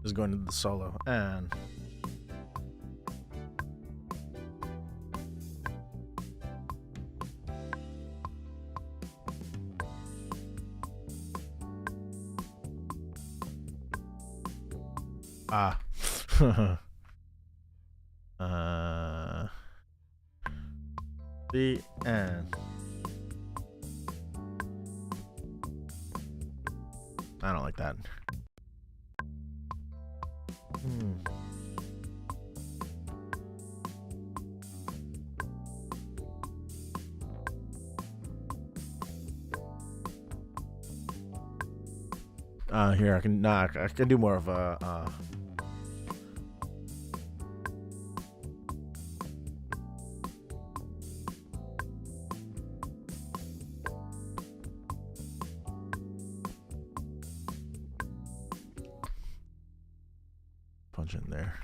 Just going to the solo and... the end. I don't like that. Here I can do more of a punch in there.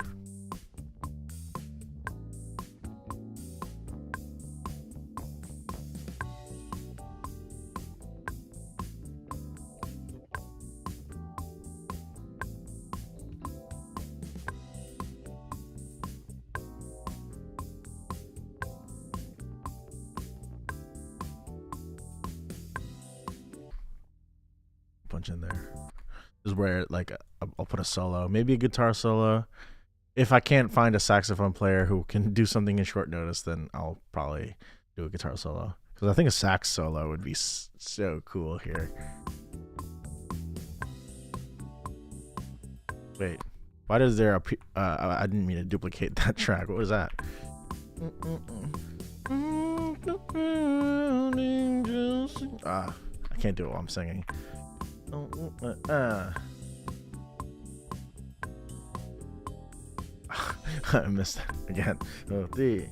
Punch in there. This is where like I'll put a solo, maybe a guitar solo. If I can't find a saxophone player who can do something in short notice, then I'll probably do a guitar solo, because I think a sax solo would be so cool here. Wait, why does there a I didn't mean to duplicate that track. What was that? I can't do it while I'm singing. I missed that again. Oh, the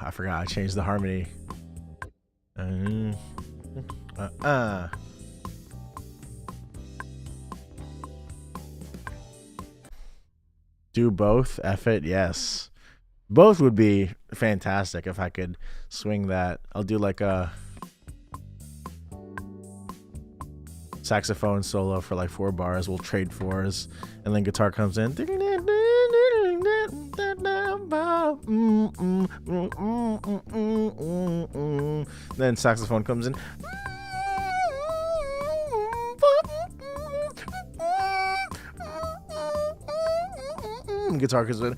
I forgot. I changed the harmony. Do both? F it, yes. Both would be fantastic if I could swing that. I'll do like a saxophone solo for like 4 bars. We'll trade 4s, and then guitar comes in. Then saxophone comes in. Guitar comes in.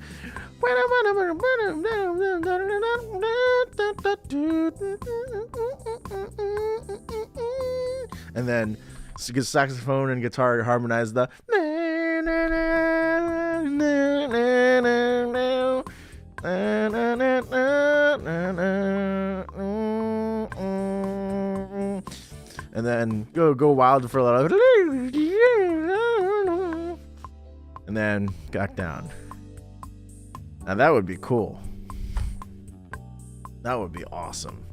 And then saxophone and guitar harmonize the. And then go wild for a little. And then back down. Now that would be cool. That would be awesome.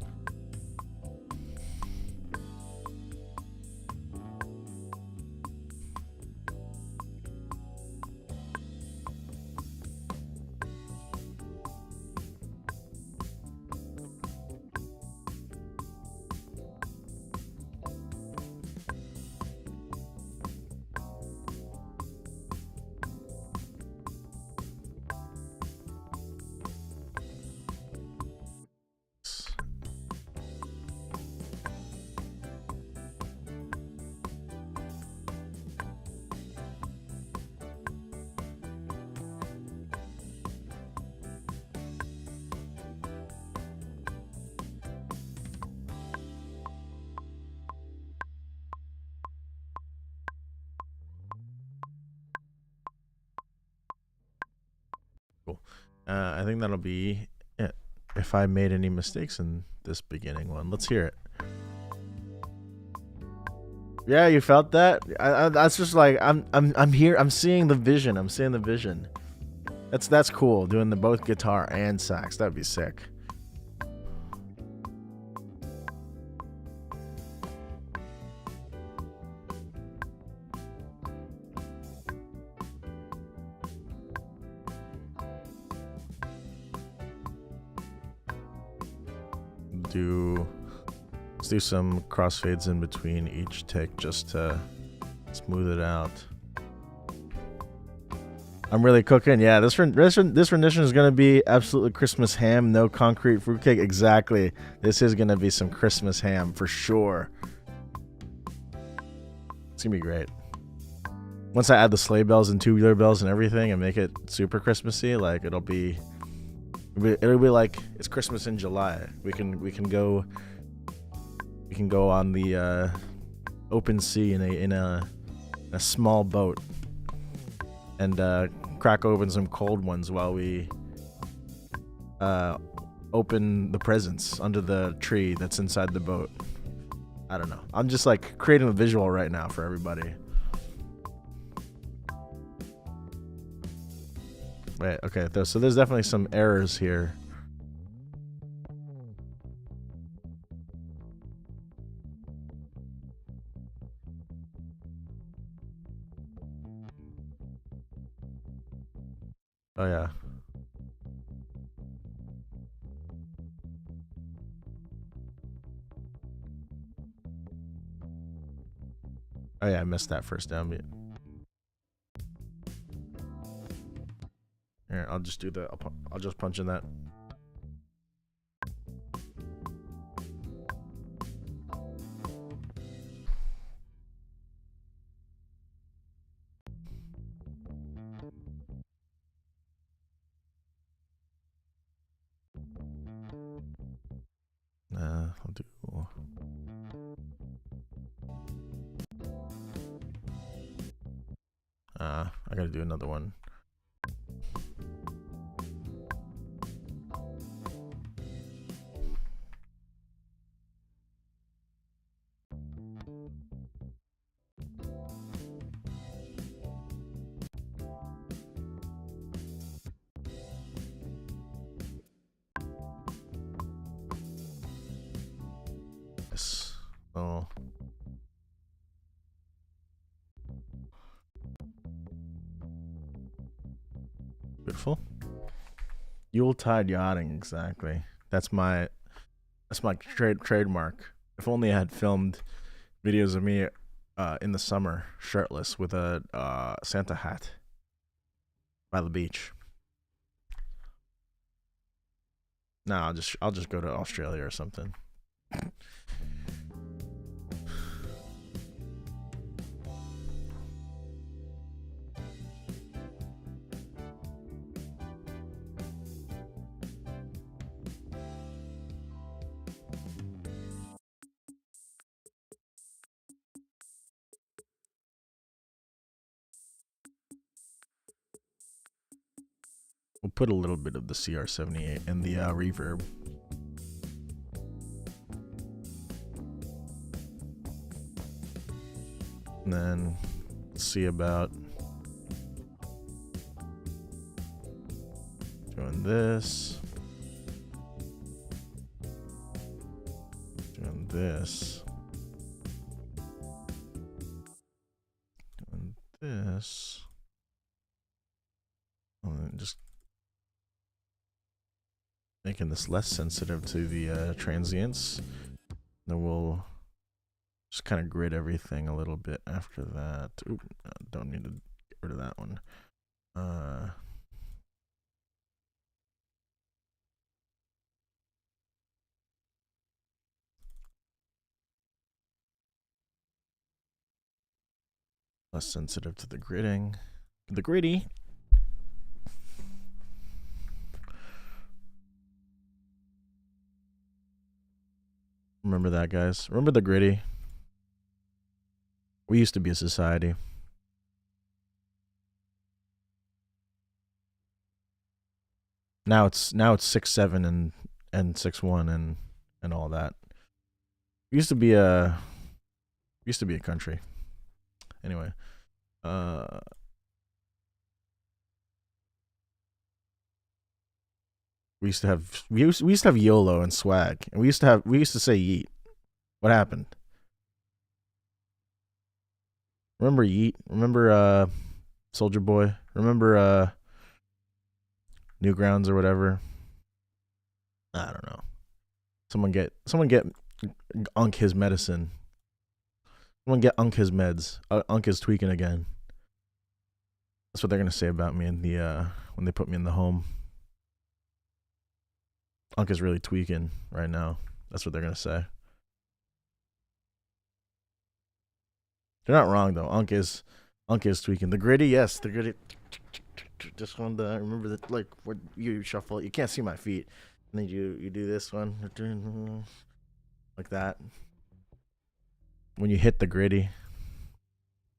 Cool. I think that'll be it. If I made any mistakes in this beginning one, let's hear it. Yeah, you felt that? That's just like I'm here. I'm seeing the vision. I'm seeing the vision. That's cool. Doing the both guitar and sax. That'd be sick. Let's do some crossfades in between each take just to smooth it out. I'm really cooking. Yeah, this rendition is gonna be absolutely Christmas ham, no concrete fruitcake. Exactly. This is gonna be some Christmas ham for sure. It's gonna be great. Once I add the sleigh bells and tubular bells and everything and make it super Christmassy, like it'll be like it's Christmas in July. We can go on the open sea in a small boat and crack open some cold ones while we open the presents under the tree that's inside the boat. I don't know. I'm just like creating a visual right now for everybody. Wait, okay, so there's definitely some errors here. Oh yeah. Oh yeah, I missed that first downbeat. Here, I'll just do the. I'll just punch in that. I'll do. I gotta do another one. Yes. Oh. Beautiful. Yuletide yachting, exactly. That's my trademark. If only I had filmed videos of me in the summer, shirtless with a Santa hat by the beach. No, I'll just go to Australia or something. We'll put a little bit of the CR78 and the reverb. And then see about doing this. Doing this. Doing this. And just making this less sensitive to the transients. Then we'll just kind of grid everything a little bit after that. Oop, don't need to get rid of that one. Less sensitive to the gridding. The gritty. Remember that, guys? Remember the gritty? We used to be a society. Now it's 6'7" and 6'1" and all that. We used to be a country. Anyway, we used to have YOLO and swag, and we used to say yeet. What happened? Remember yeet? Remember Soldier Boy? Remember Newgrounds or whatever? I don't know. Someone get Unk his medicine. Someone get Unk his meds. Unk is tweaking again. That's what they're gonna say about me in the when they put me in the home. Unk is really tweaking right now. That's what they're gonna say. They're not wrong though. Unk is tweaking. The gritty, yes, the gritty. Just wanted to remember that, like, what you shuffle. You can't see my feet, and then you do this one, like that. When you hit the gritty,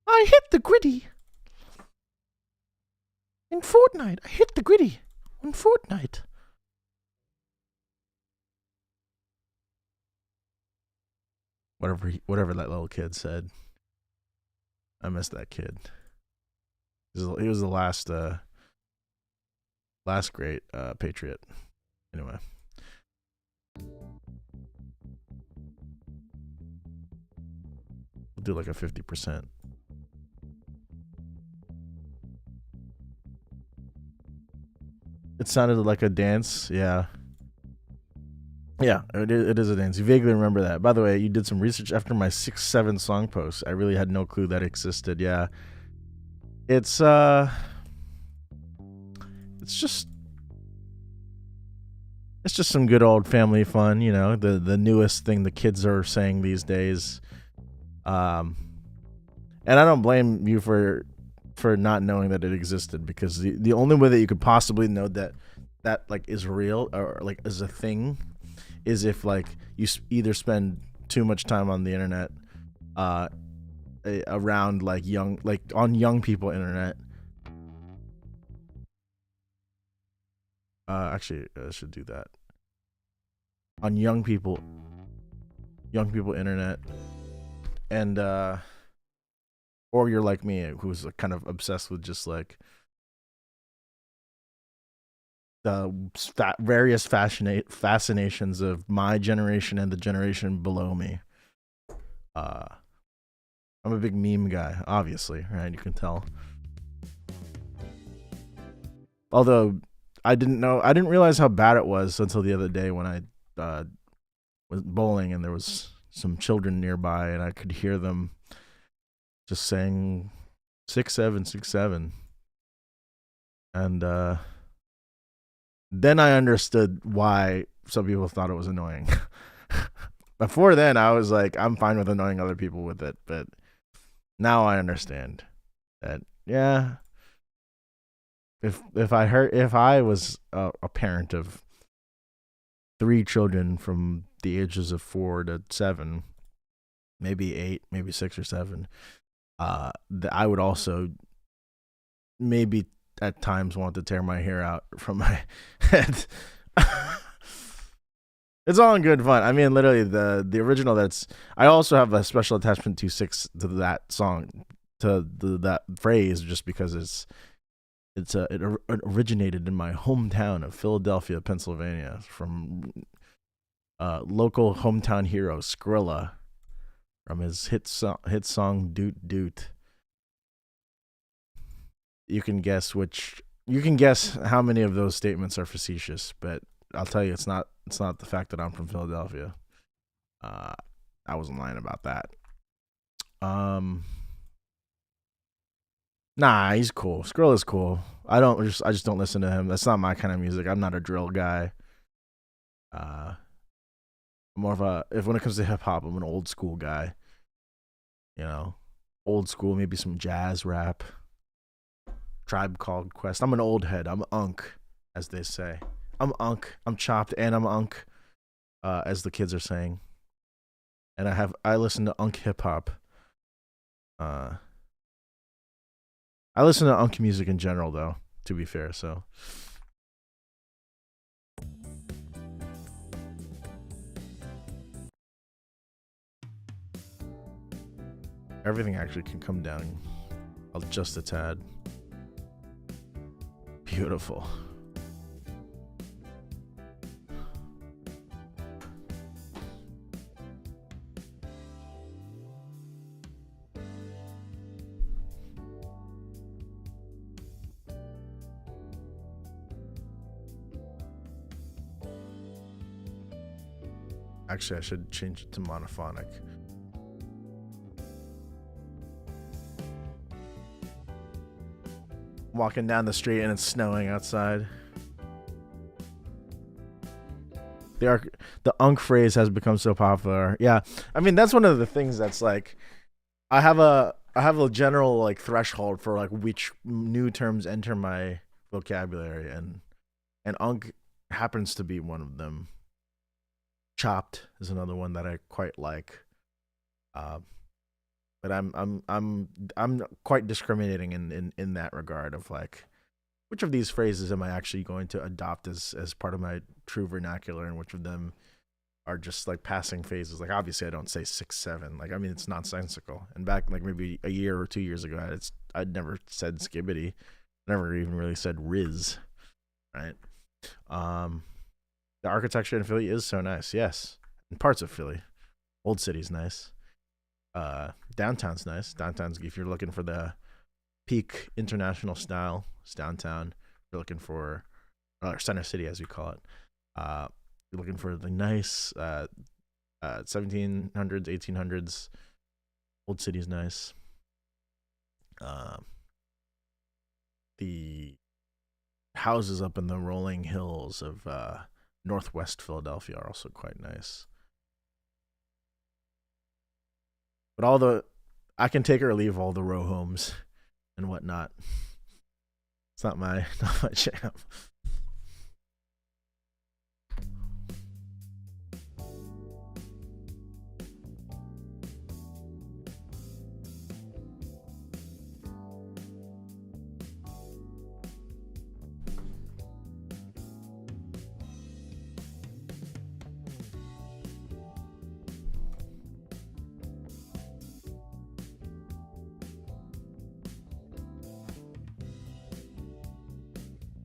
I hit the gritty in Fortnite. I hit the gritty in Fortnite. whatever that little kid said. I miss that kid. He was the last great patriot. Anyway. We'll do like a 50%. It sounded like a dance. Yeah. Yeah, it is a dance. You vaguely remember that. By the way, you did some research after my 6-7 song post. I really had no clue that existed. Yeah. It's just some good old family fun, you know, the newest thing the kids are saying these days. And I don't blame you for not knowing that it existed, because the only way that you could possibly know that like is real or like is a thing is if like you either spend too much time on the internet around like on young people internet. Actually, I should do that. On young people internet, and or you're like me, who's kind of obsessed with just like the various fascinations of my generation and the generation below me. I'm a big meme guy, obviously, right? You can tell. Although I didn't realize how bad it was until the other day when I was bowling and there was some children nearby and I could hear them just saying 6-7, 6-7. And then I understood why some people thought it was annoying. Before then, I was like, I'm fine with annoying other people with it, but now I understand that, yeah, if I was a parent of 3 children from the ages of 4 to 7, maybe 8, maybe 6 or 7, I would also maybe at times want to tear my hair out from my head. It's all in good fun. I mean, literally the original. I also have a special attachment to that song, to that phrase, just because it originated in my hometown of Philadelphia, Pennsylvania, from local hometown hero Skrilla, from his hit song "Doot Doot." You can guess how many of those statements are facetious, but I'll tell you, it's not the fact that I'm from Philadelphia. I wasn't lying about that. Nah, he's cool. Skrilla's cool. I just don't listen to him. That's not my kind of music. I'm not a drill guy. More of when it comes to hip hop, I'm an old school guy. You know, old school, maybe some jazz rap. Tribe Called Quest. I'm an old head. I'm unk, as they say. I'm unk. I'm chopped, and I'm unk, as the kids are saying. And I listen to unk hip hop. I listen to unk music in general, though, to be fair. So everything actually can come down just a tad. Beautiful. Actually, I should change it to monophonic. Walking down the street and it's snowing outside. The unk phrase has become so popular. Yeah, I mean, that's one of the things that's like, I have a general like threshold for like which new terms enter my vocabulary, and unk happens to be one of them. Chopped is another one that I quite like. But I'm quite discriminating in that regard of like, which of these phrases am I actually going to adopt as part of my true vernacular, and which of them are just like passing phases. Like obviously I don't say 6-7. Like I mean it's nonsensical. And back like maybe a year or 2 years ago, I'd never said skibbity, never even really said Riz, right? The architecture in Philly is so nice. Yes, in parts of Philly, Old City's nice. Downtown's nice. Downtown's if you're looking for the peak international style, it's downtown. If you're looking for Center City as we call it. You're looking for the nice 1700s, 1800s. Old City's nice. The houses up in the rolling hills of northwest Philadelphia are also quite nice. But I can take or leave all the row homes and whatnot. It's not my jam.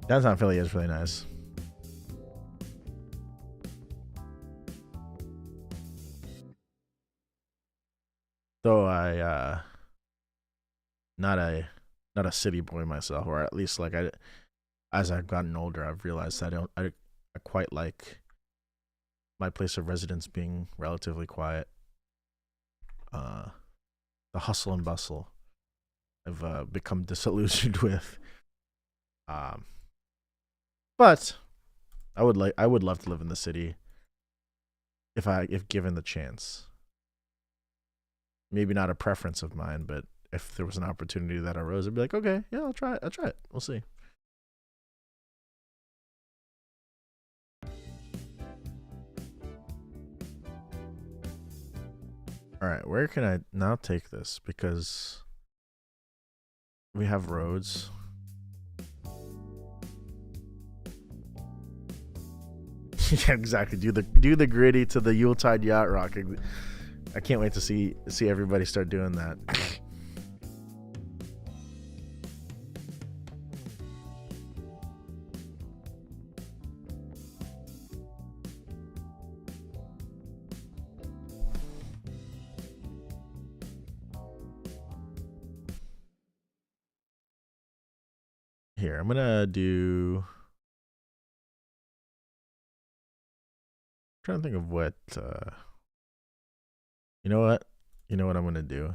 Downtown Philly is really nice. Though I not a city boy myself, or at least like as I've gotten older, I've realized I quite like my place of residence being relatively quiet. The hustle and bustle I've become disillusioned with. But I would love to live in the city if given the chance. Maybe not a preference of mine, but if there was an opportunity that arose, I'd be like, okay, yeah, I'll try it. We'll see. All right, where can I now take this? Because we have roads. Yeah, exactly. Do the gritty to the Yuletide yacht rock. I can't wait to see everybody start doing that. Here, I'm gonna do. Trying to think of what you know what I'm gonna do.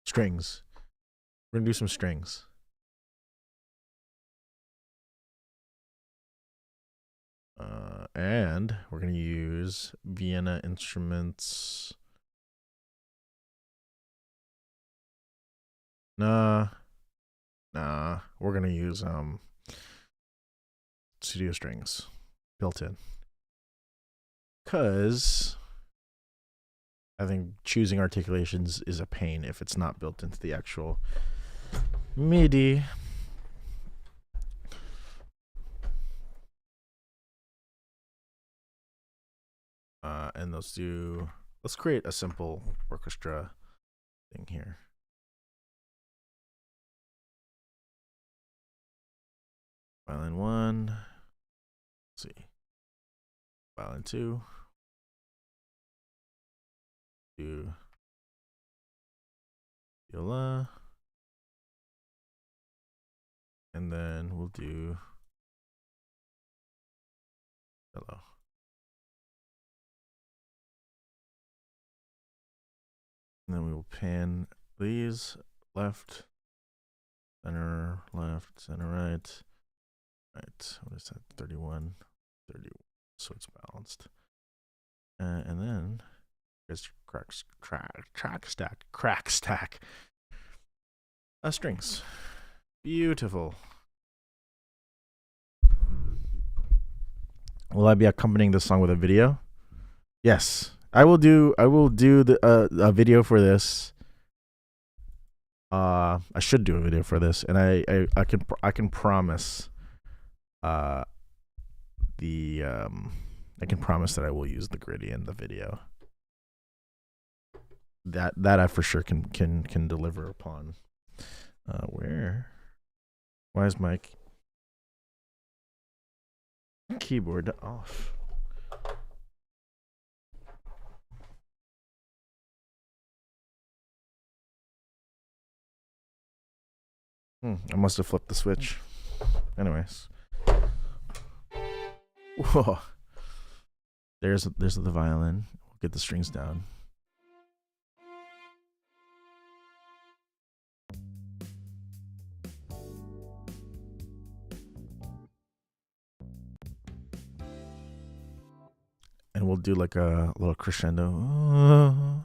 Strings. We're gonna do some strings. And we're gonna use Vienna instruments. Nah, we're gonna use studio strings built in, because I think choosing articulations is a pain if it's not built into the actual MIDI. And let's create a simple orchestra thing here. Violin 1. Let's see. Violin 2. Do viola. And then we'll do cello. And then we will pan these left, center, left, center, right. Right, what is that? 31, 31. So it's balanced. And then there's track stack. Strings. Beautiful. Will I be accompanying this song with a video? Yes, I will do a video for this. I should do a video for this, and I can promise uh the I can promise that I will use the gritty in the video. That I for sure can deliver upon. Why is my keyboard off? I must have flipped the switch. Anyways. Whoa. There's the violin. We'll get the strings down. And we'll do like a little crescendo.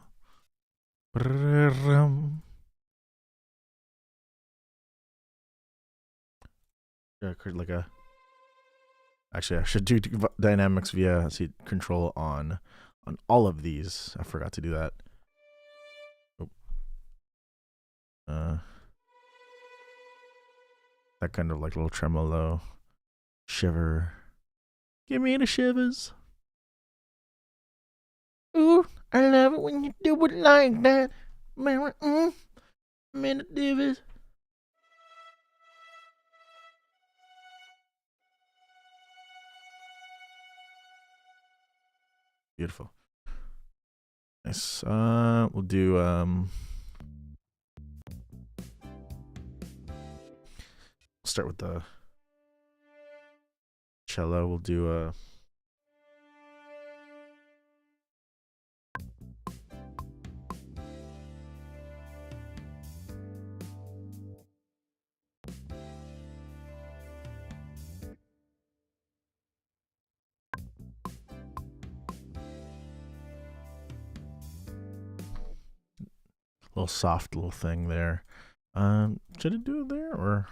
Yeah, like a. Actually, I should do dynamics via control on all of these. I forgot to do that. That kind of like little tremolo, shiver. Give me the shivers. Ooh, I love it when you do it like that. Man, the divas. Beautiful. Nice. We'll do start with the cello. We'll do a little soft little thing there. Should I do it there or?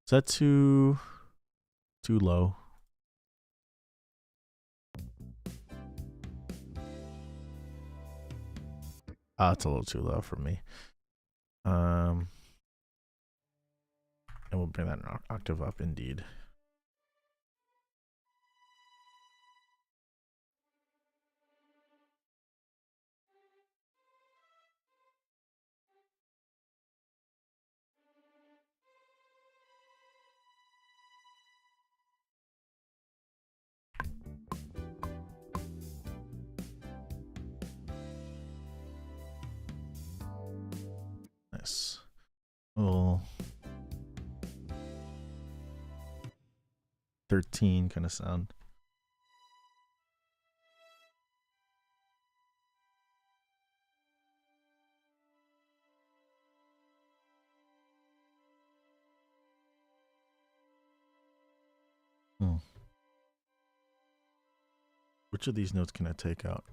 Is that too low? It's a little too low for me. And we'll bring that an octave up indeed. Nice. Little 13 kind of sound. Which of these notes can I take out?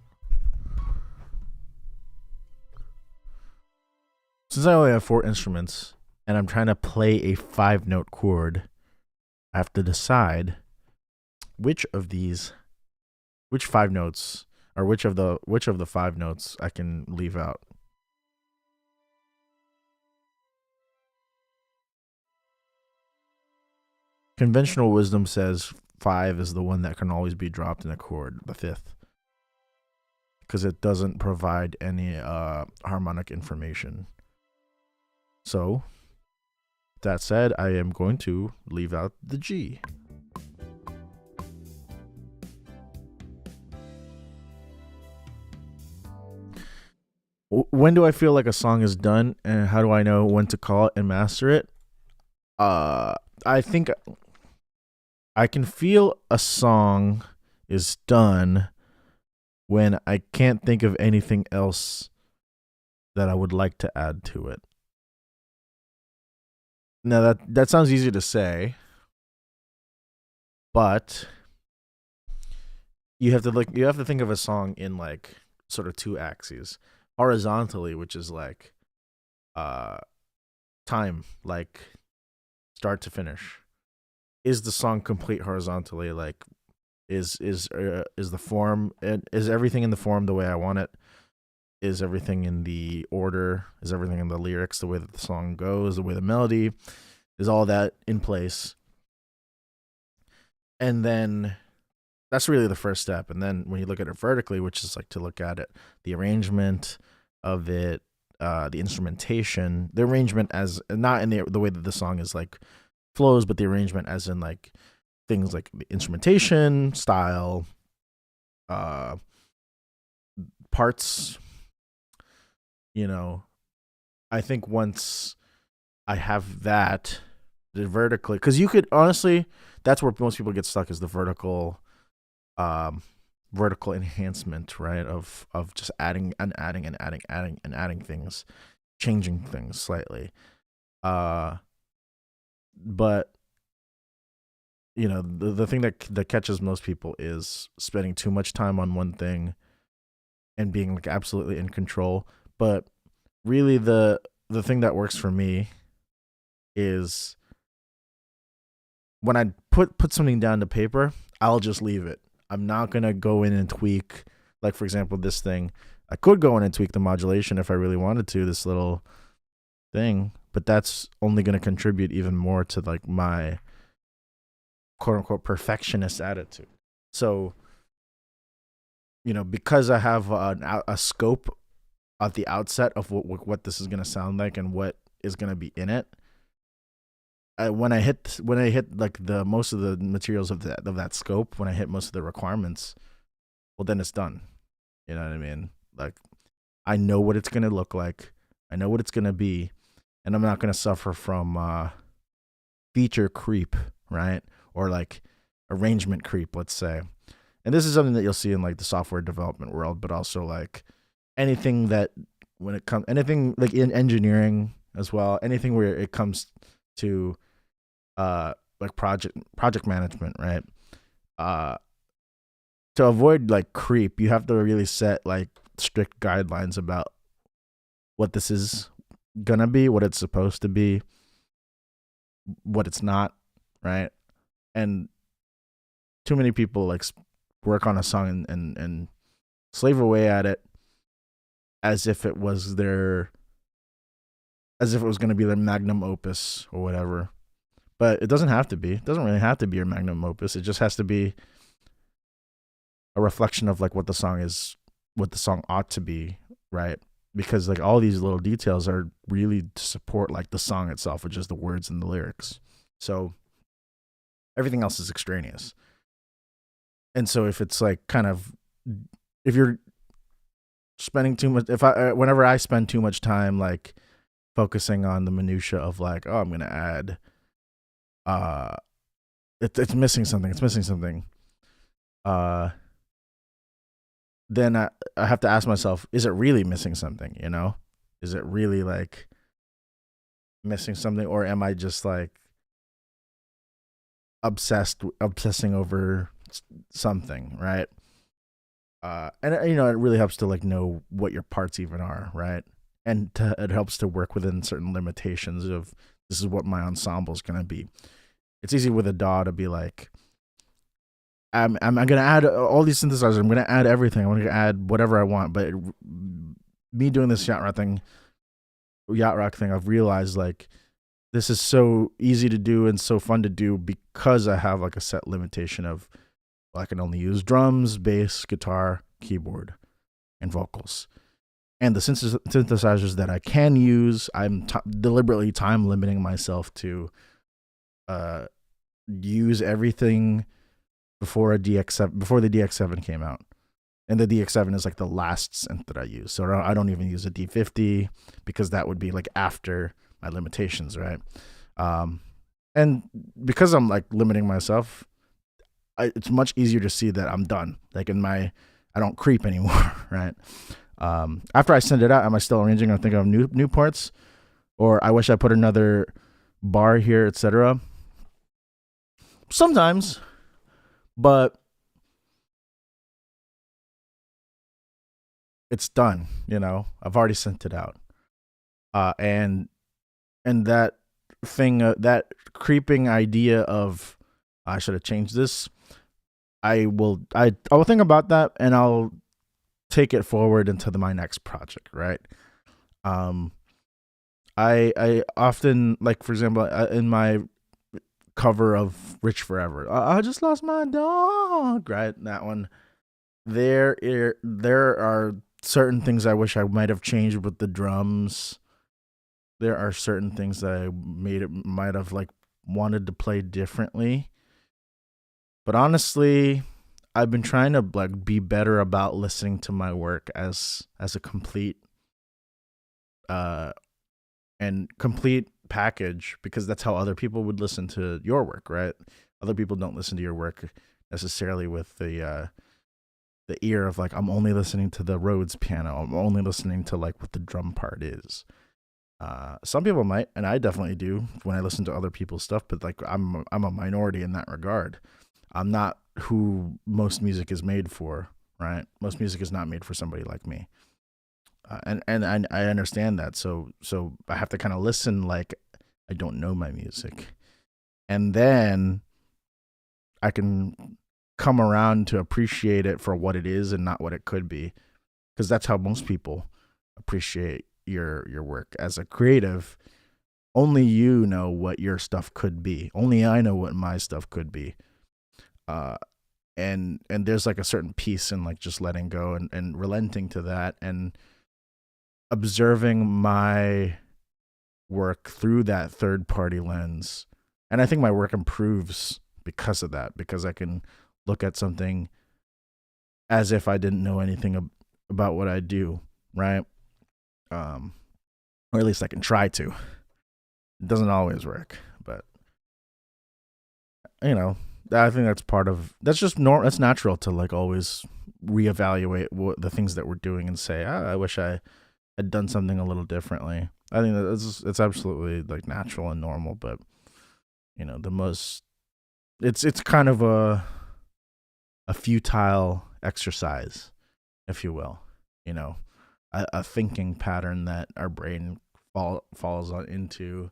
Since I only have 4 instruments and I'm trying to play a 5-note chord, I have to decide which 5 notes, or which of the 5 notes I can leave out. Conventional wisdom says 5 is the one that can always be dropped in a chord, the 5th, because it doesn't provide any harmonic information. So, that said, I am going to leave out the G. When do I feel like a song is done, and how do I know when to call it and master it? I think I can feel a song is done when I can't think of anything else that I would like to add to it. Now that sounds easy to say, but you have to think of a song in like sort of two axes. Horizontally, which is like uh time, like start to finish. Is the song complete horizontally? Like is the form, and is everything in the form the way I want it? Is everything in the order? Is everything in the lyrics the way that the song goes, the way the melody is, all that in place? And then that's really the first step. And then when you look at it vertically, which is like to look at it, the arrangement of it, the instrumentation, the arrangement as not in the way that the song is like flows, but the arrangement as in like things like the instrumentation, style, uh, parts. You know, I think once I have that, the vertically, because you could honestly, that's where most people get stuck, is the um, vertical enhancement, right? Of just adding and adding and adding, adding and adding things, changing things slightly. Uh, but the thing that catches most people is spending too much time on one thing and being like absolutely in control. But really, the thing that works for me is when I put something down to paper, I'll just leave it. I'm not gonna go in and tweak. Like for example, this thing, I could go in and tweak the modulation if I really wanted to. This little thing, but that's only gonna contribute even more to like my quote unquote perfectionist attitude. So because I have a scope at the outset of what this is gonna sound like and what is gonna be in it. When I hit like the most of the materials of that scope, when I hit most of the requirements, well then it's done. You know what I mean? Like I know what it's gonna look like, I know what it's gonna be, and I'm not gonna suffer from feature creep, right? Or like arrangement creep, let's say. And this is something that you'll see in like the software development world, but also like anything that anything like in engineering as well, anything where it comes to like project management, right? uh to avoid like creep, you have to really set like strict guidelines about what this is gonna be, what it's supposed to be, what it's not, right? And too many people like work on a song and slave away at it as if it was going to be their magnum opus or whatever. But it doesn't have to be. It doesn't really have to be your magnum opus. It just has to be a reflection of like what the song is, what the song ought to be, right? Because like all these little details are really to support like the song itself, which is the words and the lyrics. So everything else is extraneous. And so if it's like if you're spending too much, whenever I spend too much time like focusing on the minutia of like, oh, I'm gonna add, it's missing something, then I have to ask myself, is it really missing something? Is it really like missing something, or am I just like obsessing over something, right? And it really helps to like know what your parts even are, right? And it helps to work within certain limitations of this is what my ensemble is going to be. It's easy with a DAW to be like, I'm going to add all these synthesizers. I'm going to add everything. I'm going to add whatever I want. But me doing this yacht rock thing, I've realized like this is so easy to do and so fun to do because I have like a set limitation of, well, I can only use drums, bass, guitar, keyboard, and vocals. And the synthesizers that I can use, I'm deliberately time limiting myself to use everything before the DX7 came out. And the DX7 is like the last synth that I use. So I don't even use a D50 because that would be like after my limitations, right? And because I'm like limiting myself, it's much easier to see that I'm done. Like I don't creep anymore, right? After I send it out, am I still arranging or thinking of new parts? Or I wish I put another bar here, etc. Sometimes, but it's done. I've already sent it out, and that thing, that creeping idea of I should have changed this. I will think about that, and I'll take it forward into my next project, right? Um, I often, like, for example, in my cover of Rich Forever, I just lost my dog, right? That one. There are certain things I wish I might have changed with the drums. There are certain things that might have like wanted to play differently. But honestly, I've been trying to like be better about listening to my work as a complete uh and complete package, because that's how other people would listen to your work, right? Other people don't listen to your work necessarily with the ear of like, I'm only listening to the Rhodes piano. I'm only listening to like what the drum part is. Some people might, and I definitely do when I listen to other people's stuff. But like, I'm a minority in that regard. I'm not who most music is made for, right? Most music is not made for somebody like me, and I understand that. So I have to kind of listen like I don't know my music, and then I can come around to appreciate it for what it is and not what it could be, because that's how most people appreciate your work as a creative. Only you know what your stuff could be. Only I know what my stuff could be. And there's like a certain peace in like just letting go and relenting to that and observing my work through that third party lens. And I think my work improves because of that, because I can look at something as if I didn't know anything about what I do, right? Or at least I can try to. It doesn't always work, but I think that's just that's natural to like always reevaluate the things that we're doing and say, I wish I had done something a little differently. I think that it's absolutely like natural and normal, but it's kind of a futile exercise, if you will, a thinking pattern that our brain falls into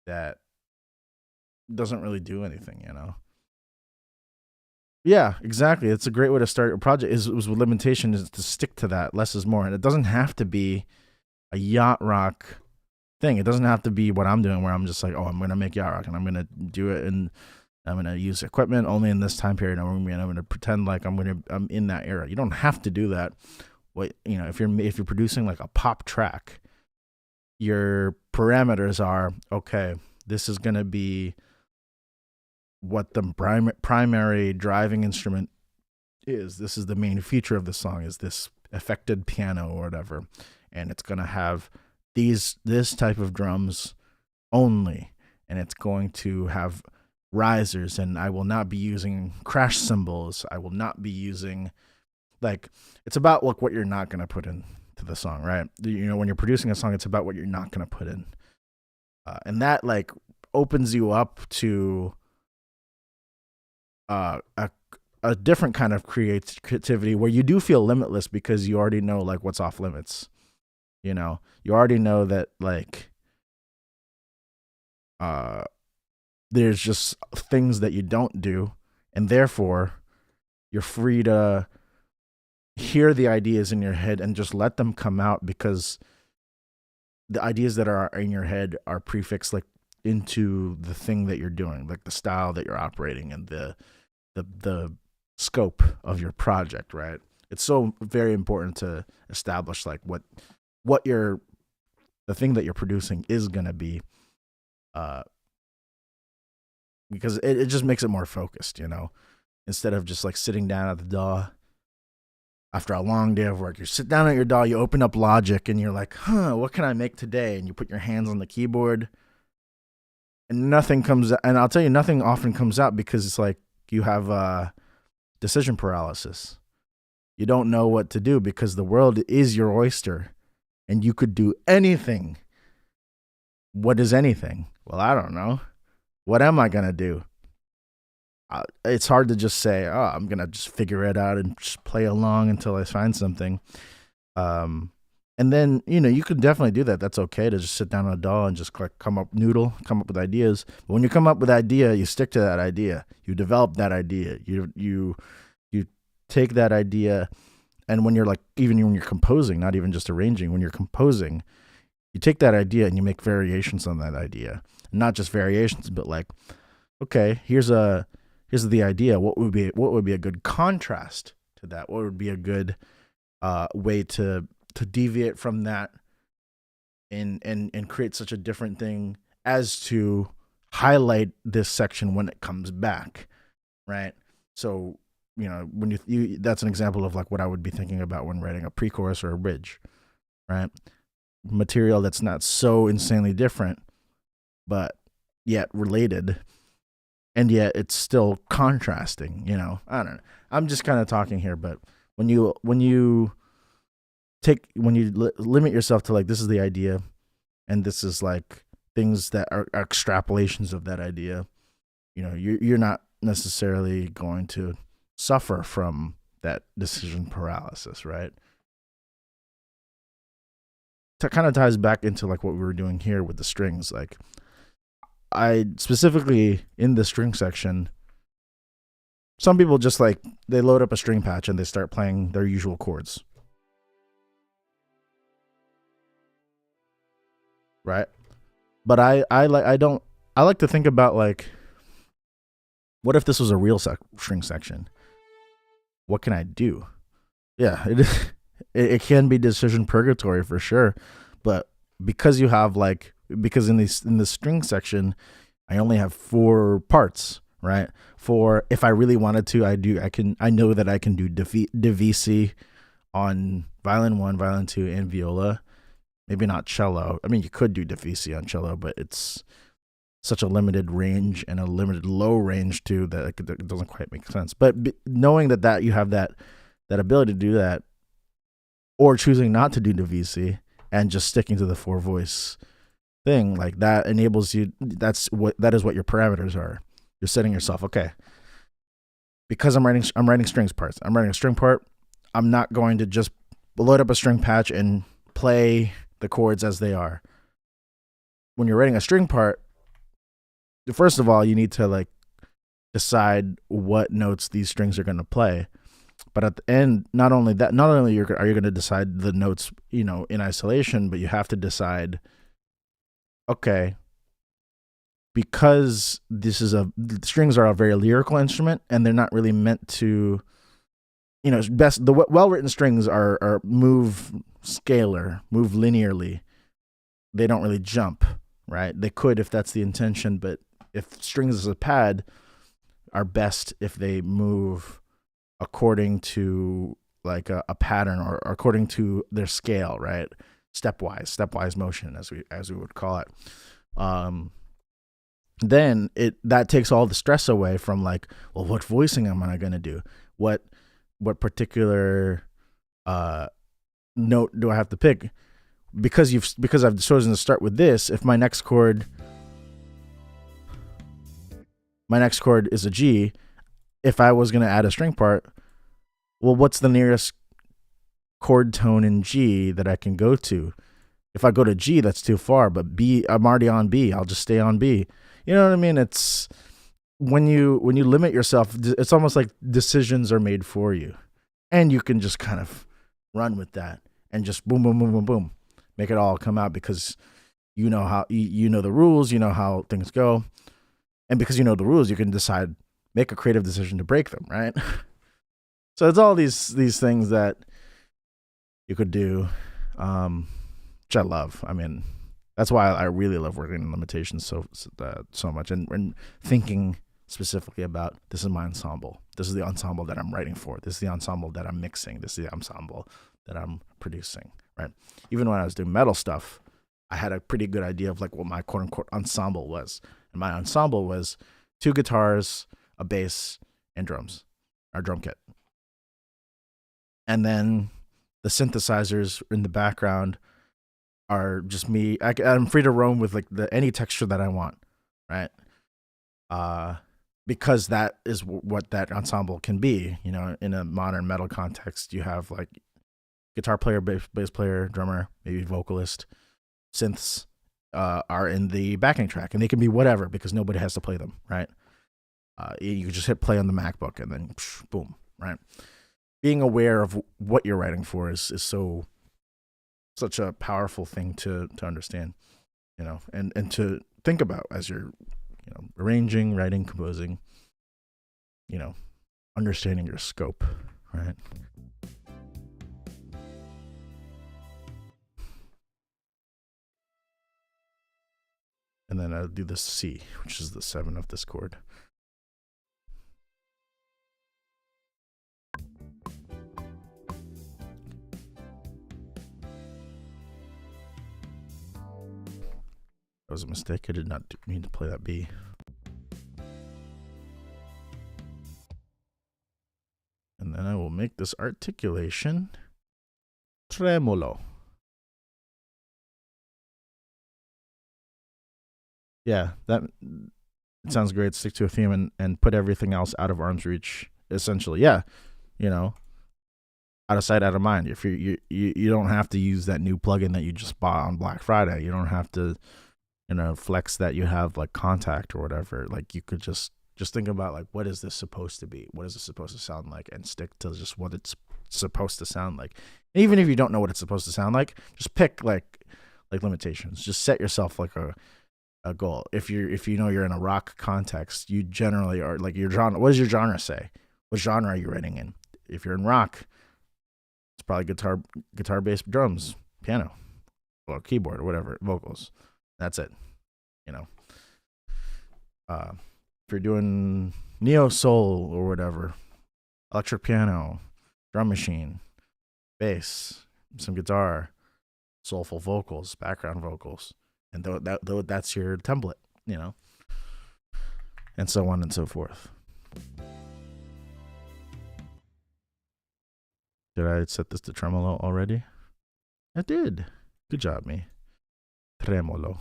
that doesn't really do anything, Yeah, exactly. It's a great way to start a project. Is with limitation is to stick to that. Less is more, and it doesn't have to be a yacht rock thing. It doesn't have to be what I'm doing, where I'm just like, oh, I'm gonna make yacht rock, and I'm gonna do it, and I'm gonna use equipment only in this time period. I'm gonna pretend like I'm in that era. You don't have to do that. If you're producing like a pop track, your parameters are, okay, this is gonna be what the primary driving instrument is. This is the main feature of the song, is this affected piano or whatever, and it's going to have this type of drums only, and it's going to have risers, and I will not be using crash cymbals. I will not be using, like, it's about like what you're not going to put into the song, right? When you're producing a song, it's about what you're not going to put in, and that like opens you up to a different kind of creativity, where you do feel limitless, because you already know like what's off limits. You already know that like there's just things that you don't do, and therefore you're free to hear the ideas in your head and just let them come out, because the ideas that are in your head are prefixed like into the thing that you're doing, like the style that you're operating and the scope of your project, right? It's so very important to establish like what the thing that you're producing is going to be, because it just makes it more focused, instead of just like sitting down at the DAW after a long day of work. You sit down at your DAW, you open up Logic, and you're like, what can I make today? And you put your hands on the keyboard, and nothing comes out. And I'll tell you, nothing often comes out, because it's like you have decision paralysis. You don't know what to do, because the world is your oyster, and you could do anything. What is anything, Well, I don't know. What am I gonna do? It's hard to just say, oh, I'm gonna just figure it out and just play along until I find something. Um, and then you could definitely do that. That's okay to just sit down on a DAW and just come up with ideas. But when you come up with idea, you stick to that idea. You develop that idea. You take that idea, and when you're like, even when you're composing, not even just arranging, when you're composing, you take that idea and you make variations on that idea, and not just variations, but like, okay, here's the idea. What would be a good contrast to that? What would be a good way to deviate from that and create such a different thing as to highlight this section when it comes back, right? So when you that's an example of like what I would be thinking about when writing a pre-chorus or a bridge, right? Material that's not so insanely different, but yet related, and yet it's still contrasting. I don't know. I'm just kind of talking here, but when you limit yourself to like, this is the idea, and this is like things that are extrapolations of that idea, you're not necessarily going to suffer from that decision paralysis, right? That kind of ties back into like what we were doing here with the strings. Like, I specifically in the string section, some people just like, they load up a string patch and they start playing their usual chords, right? But I like to think about like, what if this was a real string section? What can I do? Yeah, it can be decision purgatory for sure, but because in the string section, I only have 4 parts, right? For if I really wanted to, I know that I can do divisi on violin 1, violin 2, and viola. Maybe not cello. I mean, you could do divisi on cello, but it's such a limited range and a limited low range too that it doesn't quite make sense. But knowing that you have that ability to do that, or choosing not to do divisi and just sticking to the 4 voice thing, like that enables you. That is what your parameters are. You're setting yourself, okay, because I'm writing strings parts. I'm writing a string part. I'm not going to just load up a string patch and play the chords as they are. When you're writing a string part, first of all, you need to like decide what notes these strings are going to play. But at the end, not only are you going to decide the notes, in isolation, but you have to decide, okay, because strings are a very lyrical instrument, and they're not really meant to, the well-written strings are move scalar, move linearly. They don't really jump, right? They could if that's the intention, but if strings as a pad are best if they move according to like a pattern, or according to their scale, right? Stepwise motion, as we would call it. Then that takes all the stress away from like, well, what voicing am I going to do? What particular note do I have to pick? Because I've chosen to start with this. If my next chord is a G, if I was going to add a string part, well, what's the nearest chord tone in G that I can go to? If I go to G, that's too far, but B, I'm already on B. I'll just stay on B. You know what I mean? It's when you limit yourself, it's almost like decisions are made for you, and you can just kind of run with that and just boom, boom, boom, boom, boom, make it all come out, because you know how you know the rules, you know how things go, and because you know the rules, you can decide, make a creative decision to break them, right? So it's all these things that you could do, which I love. I mean, that's why I really love working in limitations so much, and thinking specifically about, this is my ensemble. This is the ensemble that I'm writing for. This is the ensemble that I'm mixing. This is the ensemble that I'm producing, right? Even when I was doing metal stuff, I had a pretty good idea of like what my quote unquote ensemble was. And my ensemble was 2 guitars, a bass, and drums, our drum kit. And then the synthesizers in the background are just me. I'm free to roam with like any texture that I want, right? Uh, because that is what that ensemble can be. You know, in a modern metal context, you have like guitar player, bass player, drummer, maybe vocalist, synths are in the backing track, and they can be whatever because nobody has to play them, right? You can just hit play on the MacBook and then boom, right? Being aware of what you're writing for is such a powerful thing to understand, you know, and to think about as you're, you know, arranging, writing, composing, you know, understanding your scope, right? And then I'll do the C, which is the 7 of this chord. That was a mistake. I did not mean to play that B. And then I will make this articulation tremolo. Yeah, that sounds great. Stick to a theme and put everything else out of arm's reach, essentially. Yeah, you know, out of sight, out of mind. If you don't have to use that new plugin that you just bought on Black Friday. You don't have to, you know, flex that you have like Contact or whatever. Like you could just think about like, what is this supposed to be? What is it supposed to sound like? And stick to just what it's supposed to sound like. And even if you don't know what it's supposed to sound like, just pick like limitations. Just set yourself like a goal. If you know you're in a rock context, you generally are like your genre. What does your genre say? What genre are you writing in? If you're in rock, it's probably guitar, bass, drums, piano, or keyboard, or whatever, vocals. That's it. You know. If you're doing neo soul or whatever, electric piano, drum machine, bass, some guitar, soulful vocals, background vocals, and that's your template, you know, and so on and so forth. Did I set this to tremolo already? I did. Good job, me. Tremolo.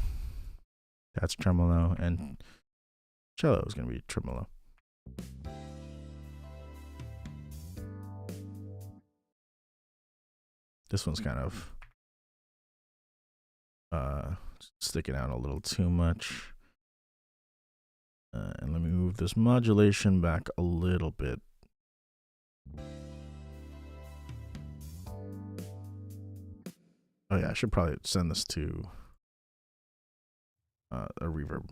That's tremolo, and cello is going to be tremolo. This one's kind of sticking out a little too much. And let me move this modulation back a little bit. Oh yeah, I should probably send this to a reverb.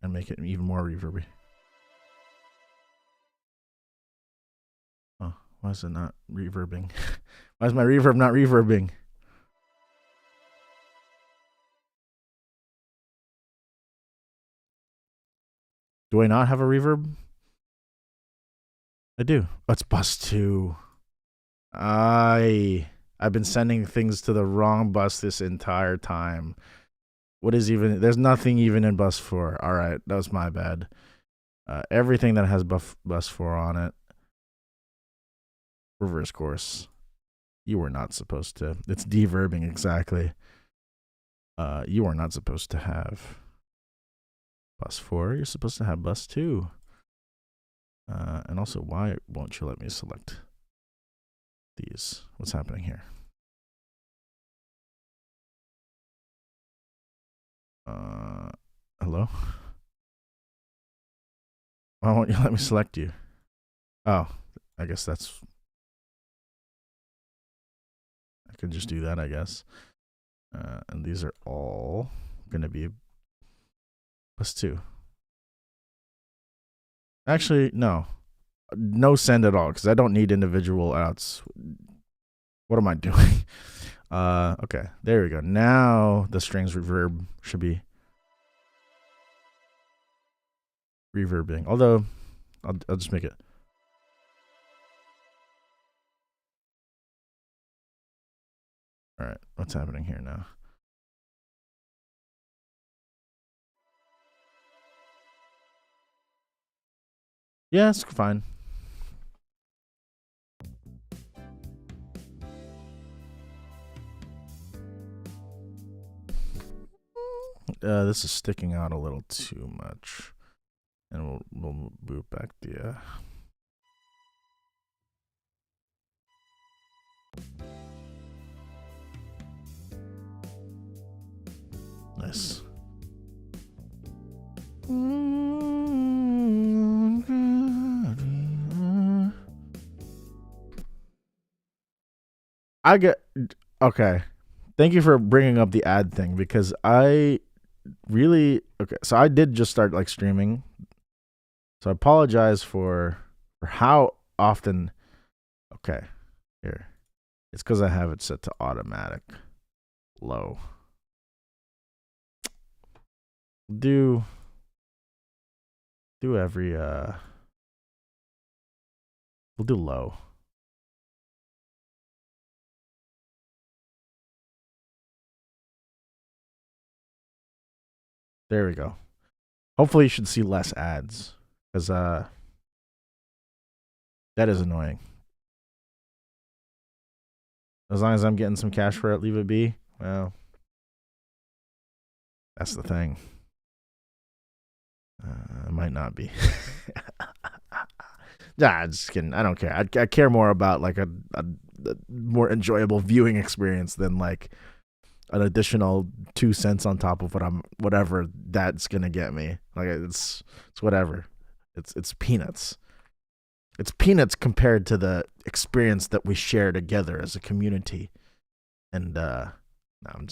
And make it even more reverby. Oh, why is it not reverbing? Why is my reverb not reverbing? Do I not have a reverb? I do. Oh, it's bus 2. I've been sending things to the wrong bus this entire time. What is even? There's nothing even in bus 4. All right, that was my bad. Everything that has bus 4 on it. Reverse course. You were not supposed to. It's deverbing exactly. You are not supposed to have bus 4. You're supposed to have bus 2. And also, why won't you let me select these? What's happening here? Hello? Why won't you let me select you? Oh, I guess that's... I can just do that, I guess. And these are all going to be plus 2. Actually, no. No send at all, because I don't need individual outs. What am I doing? Okay, there we go. Now the strings reverb should be reverbing. Although, I'll just make it. All right, what's happening here now? Yeah, it's fine. this is sticking out a little too much, and we'll move back the. Nice. I get okay. Thank you for bringing up the ad thing because I really okay. So I did just start like streaming. So I apologize for how often. Okay, here. It's because I have it set to automatic low. Do every we'll do low. There we go. Hopefully you should see less ads because that is annoying. As long as I'm getting some cash for it, leave it be. Well, that's the thing. It might not be. Nah, just kidding. I don't care. I care more about like a more enjoyable viewing experience than like an additional 2 cents on top of whatever that's gonna get me. Like it's whatever. It's peanuts. It's peanuts compared to the experience that we share together as a community. And no, I'm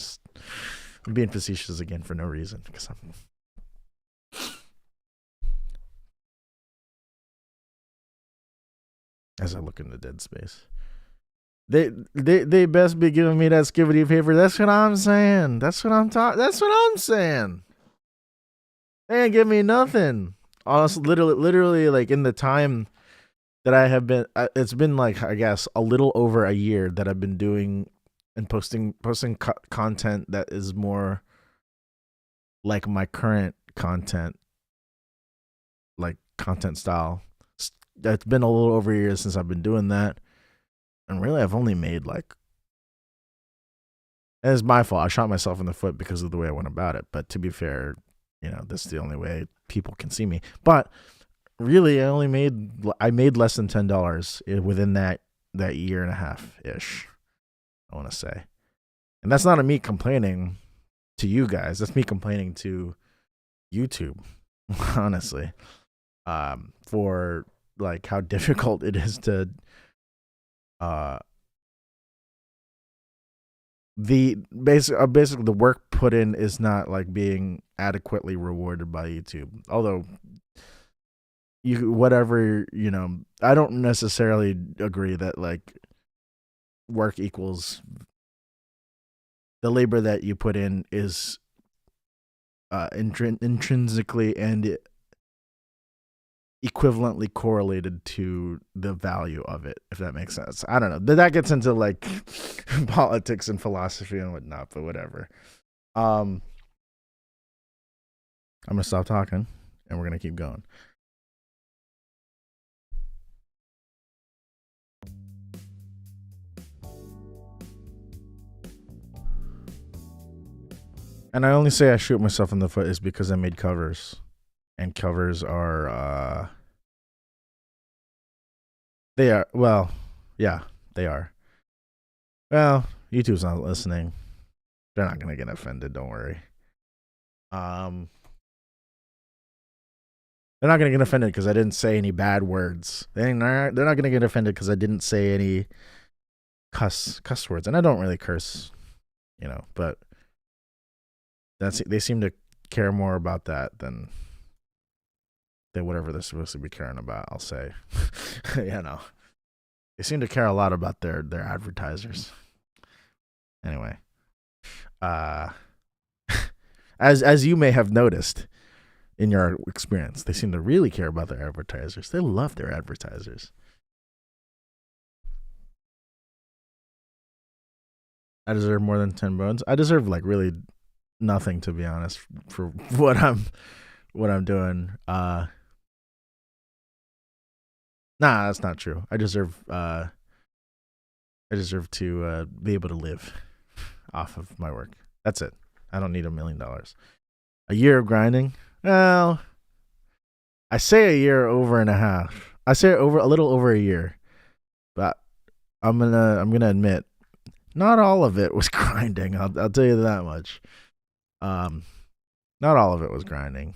being facetious again for no reason because I'm. As I look into dead space. They best be giving me that skibbity paper. That's what I'm saying. That's what I'm saying. They ain't give me nothing. Honestly, literally, like in the time that I have been, it's been like I guess a little over a year that I've been doing and posting content that is more like my current content, like content style. It's been a little over a year since I've been doing that. And really, I've only made like. And it's my fault. I shot myself in the foot because of the way I went about it. But to be fair, this is the only way people can see me. But really, I made less than $10 within that year and a half ish. I want to say, and that's not me complaining to you guys. That's me complaining to YouTube, honestly, for like how difficult it is to basically the work put in is not like being adequately rewarded by YouTube. Although I don't necessarily agree that like work equals the labor that you put in is intrinsically and equivalently correlated to the value of it, if that makes sense. I don't know. That gets into like politics and philosophy and whatnot, but whatever. I'm gonna stop talking and we're gonna keep going. And I only say I shoot myself in the foot is because I made covers. And covers are they are yeah, they are. Well, YouTube's not listening. They're not gonna get offended, don't worry. They're not gonna get offended because I didn't say any bad words. They're not gonna get offended because I didn't say any cuss words. And I don't really curse, but they seem to care more about that than whatever they're supposed to be caring about, I'll say. They seem to care a lot about their advertisers. Anyway, as you may have noticed in your experience, they seem to really care about their advertisers. They love their advertisers. I deserve more than 10 bones. I deserve like really nothing, to be honest, for what I'm doing. Nah, that's not true. I deserve to be able to live off of my work. That's it. I don't need $1 million. A year of grinding. Well, I say a year over and a half. I say over a little over a year, but I'm gonna admit not all of it was grinding. I'll tell you that much. Um, Not all of it was grinding.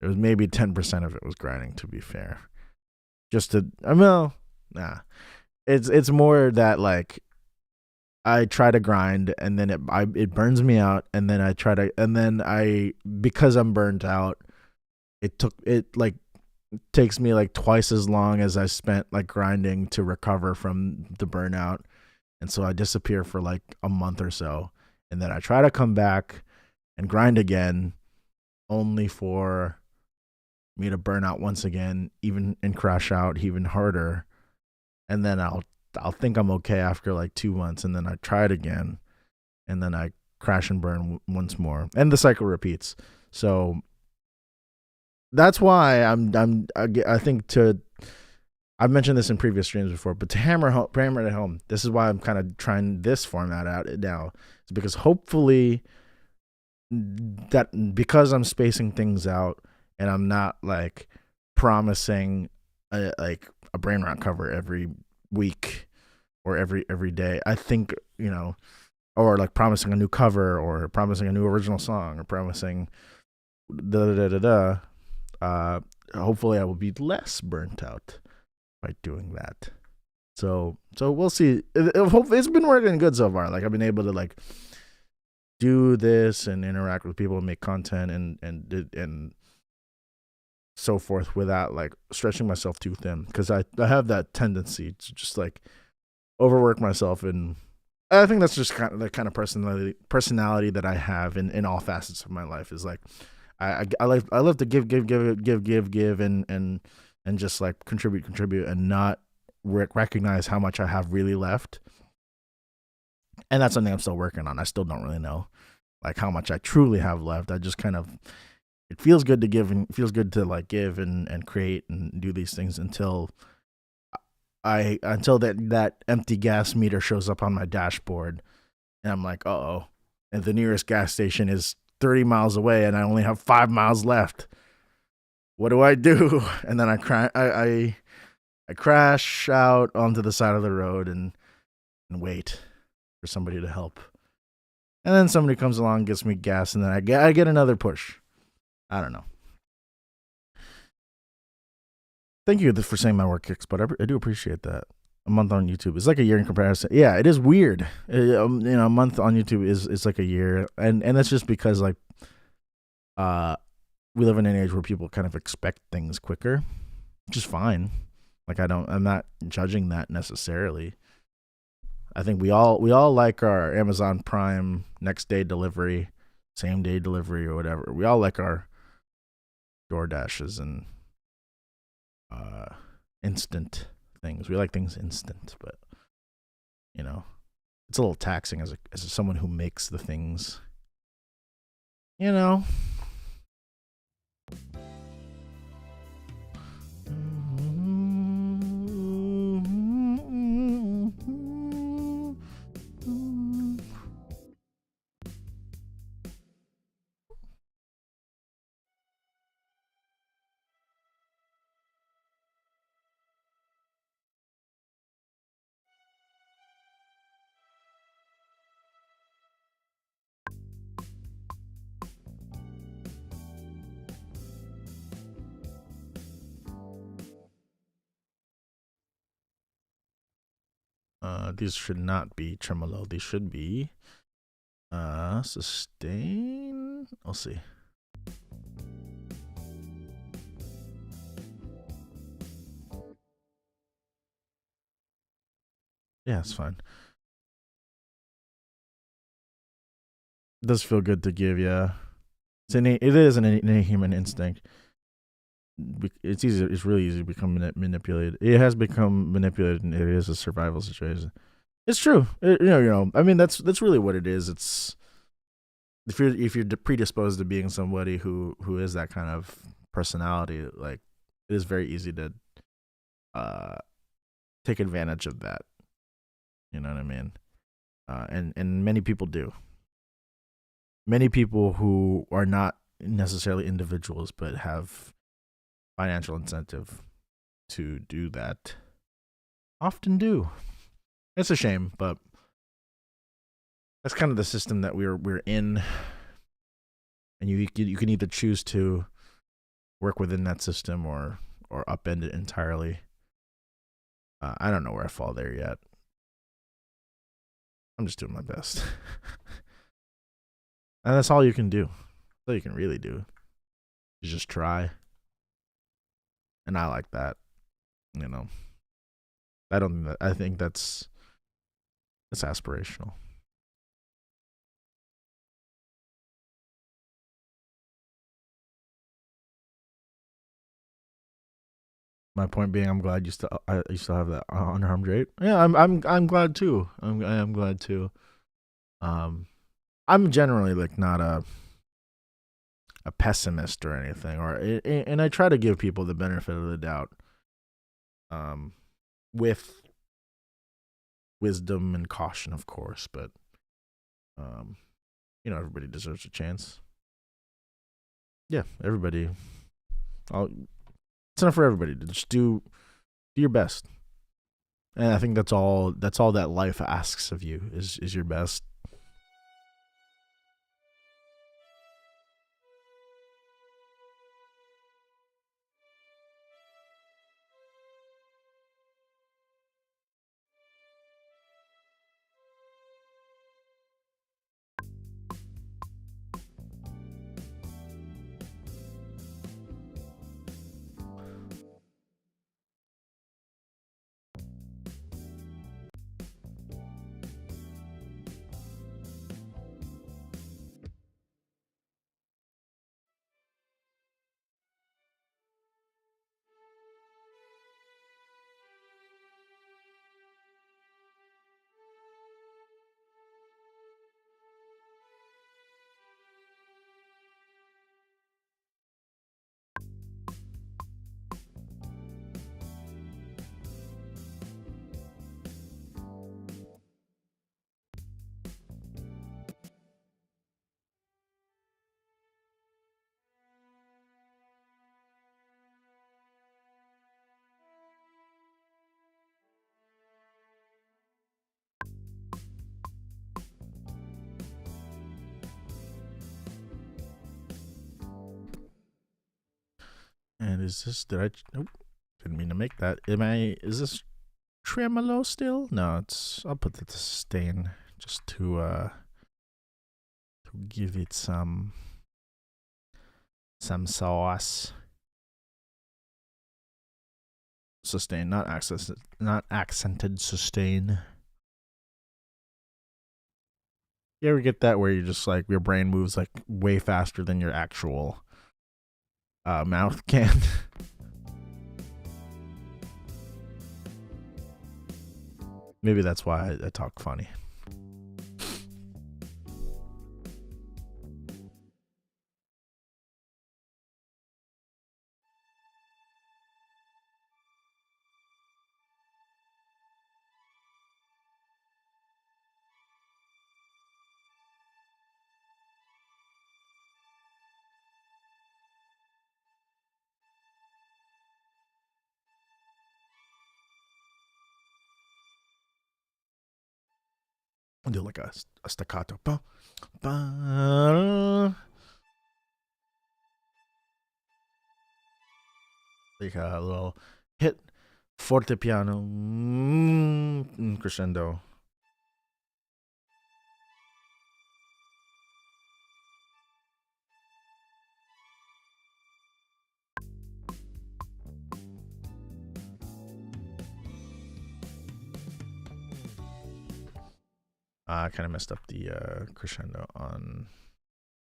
It was maybe 10% of it was grinding. To be fair, just to nah. It's more that like I try to grind and then it burns me out and then I try to and then I because I'm burnt out it like takes me like twice as long as I spent like grinding to recover from the burnout, and so I disappear for like a month or so, and then I try to come back and grind again, only for me to burn out once again, even and crash out even harder, and then I'll think I'm okay after like 2 months, and then I try it again, and then I crash and burn once more, and the cycle repeats. So that's why I think to I've mentioned this in previous streams before, but to hammer it home, this is why I'm kind of trying this format out now. It's because hopefully that because I'm spacing things out and I'm not like promising like a brain rot cover every week or every day. I think or like promising a new cover or promising a new original song or promising da da da da. Hopefully I will be less burnt out by doing that. So we'll see. It's been working good so far. Like I've been able to like do this and interact with people and make content and so forth without like stretching myself too thin, because I have that tendency to just like overwork myself, and I think that's just kind of the kind of personality that I have in all facets of my life. Is like I love to give and just like contribute and not recognize how much I have really left. And that's something I'm still working on. I still don't really know like how much I truly have left. I just kind of, it feels good to give, and it feels good to like give and create and do these things until that empty gas meter shows up on my dashboard, and I'm like, uh-oh, and the nearest gas station is 30 miles away and I only have 5 miles left. What do I do? And then I crash out onto the side of the road and wait for somebody to help. And then somebody comes along, gets me gas, and then I get another push. I don't know. Thank you for saying my work kicks, but I do appreciate that. A month on YouTube is like a year in comparison. Yeah, it is weird. A month on YouTube is like a year, and that's just because like, we live in an age where people kind of expect things quicker, which is fine. Like I'm not judging that necessarily. I think we all like our Amazon Prime next day delivery, same day delivery or whatever. We all like our DoorDashes and instant things. We like things instant, but it's a little taxing as someone who makes the things. These should not be tremolo. These should be sustain. We'll see. Yeah, it's fine. It does feel good to give, yeah. It is an innate human instinct. It's easy. It's really easy to become manipulated. It has become manipulated, and it is a survival situation. It's true. I mean, that's really what it is. It's if you're predisposed to being somebody who is that kind of personality, like it is very easy to take advantage of that. You know what I mean? And many people do. Many people who are not necessarily individuals, but have financial incentive to do that, often do. It's a shame, but that's kind of the system that we're in, and you can either choose to work within that system or upend it entirely. I don't know where I fall there yet. I'm just doing my best, and that's all you can do. That's all you can really do is just try, and I like that. You know, I don't think that. I think that's aspirational. My point being, I'm glad you still have that unharmed rate. Yeah, I'm glad too. I am glad too. Um, I'm generally like not a pessimist or anything, and I try to give people the benefit of the doubt, um, with wisdom and caution, of course. But um, everybody deserves a chance. Yeah, everybody. It's enough for everybody to just do your best, and I think that's all. That's all that life asks of you is your best. And is this? Did I? Nope. Didn't mean to make that. Is this tremolo still? No, it's. I'll put the sustain just to give it some sauce. Sustain, not accented sustain. You ever get that where you just like your brain moves like way faster than your actual mouth can? Maybe that's why I talk funny. I'll do like a staccato. Ba, ba, like a little hit forte piano crescendo. I kind of messed up the crescendo on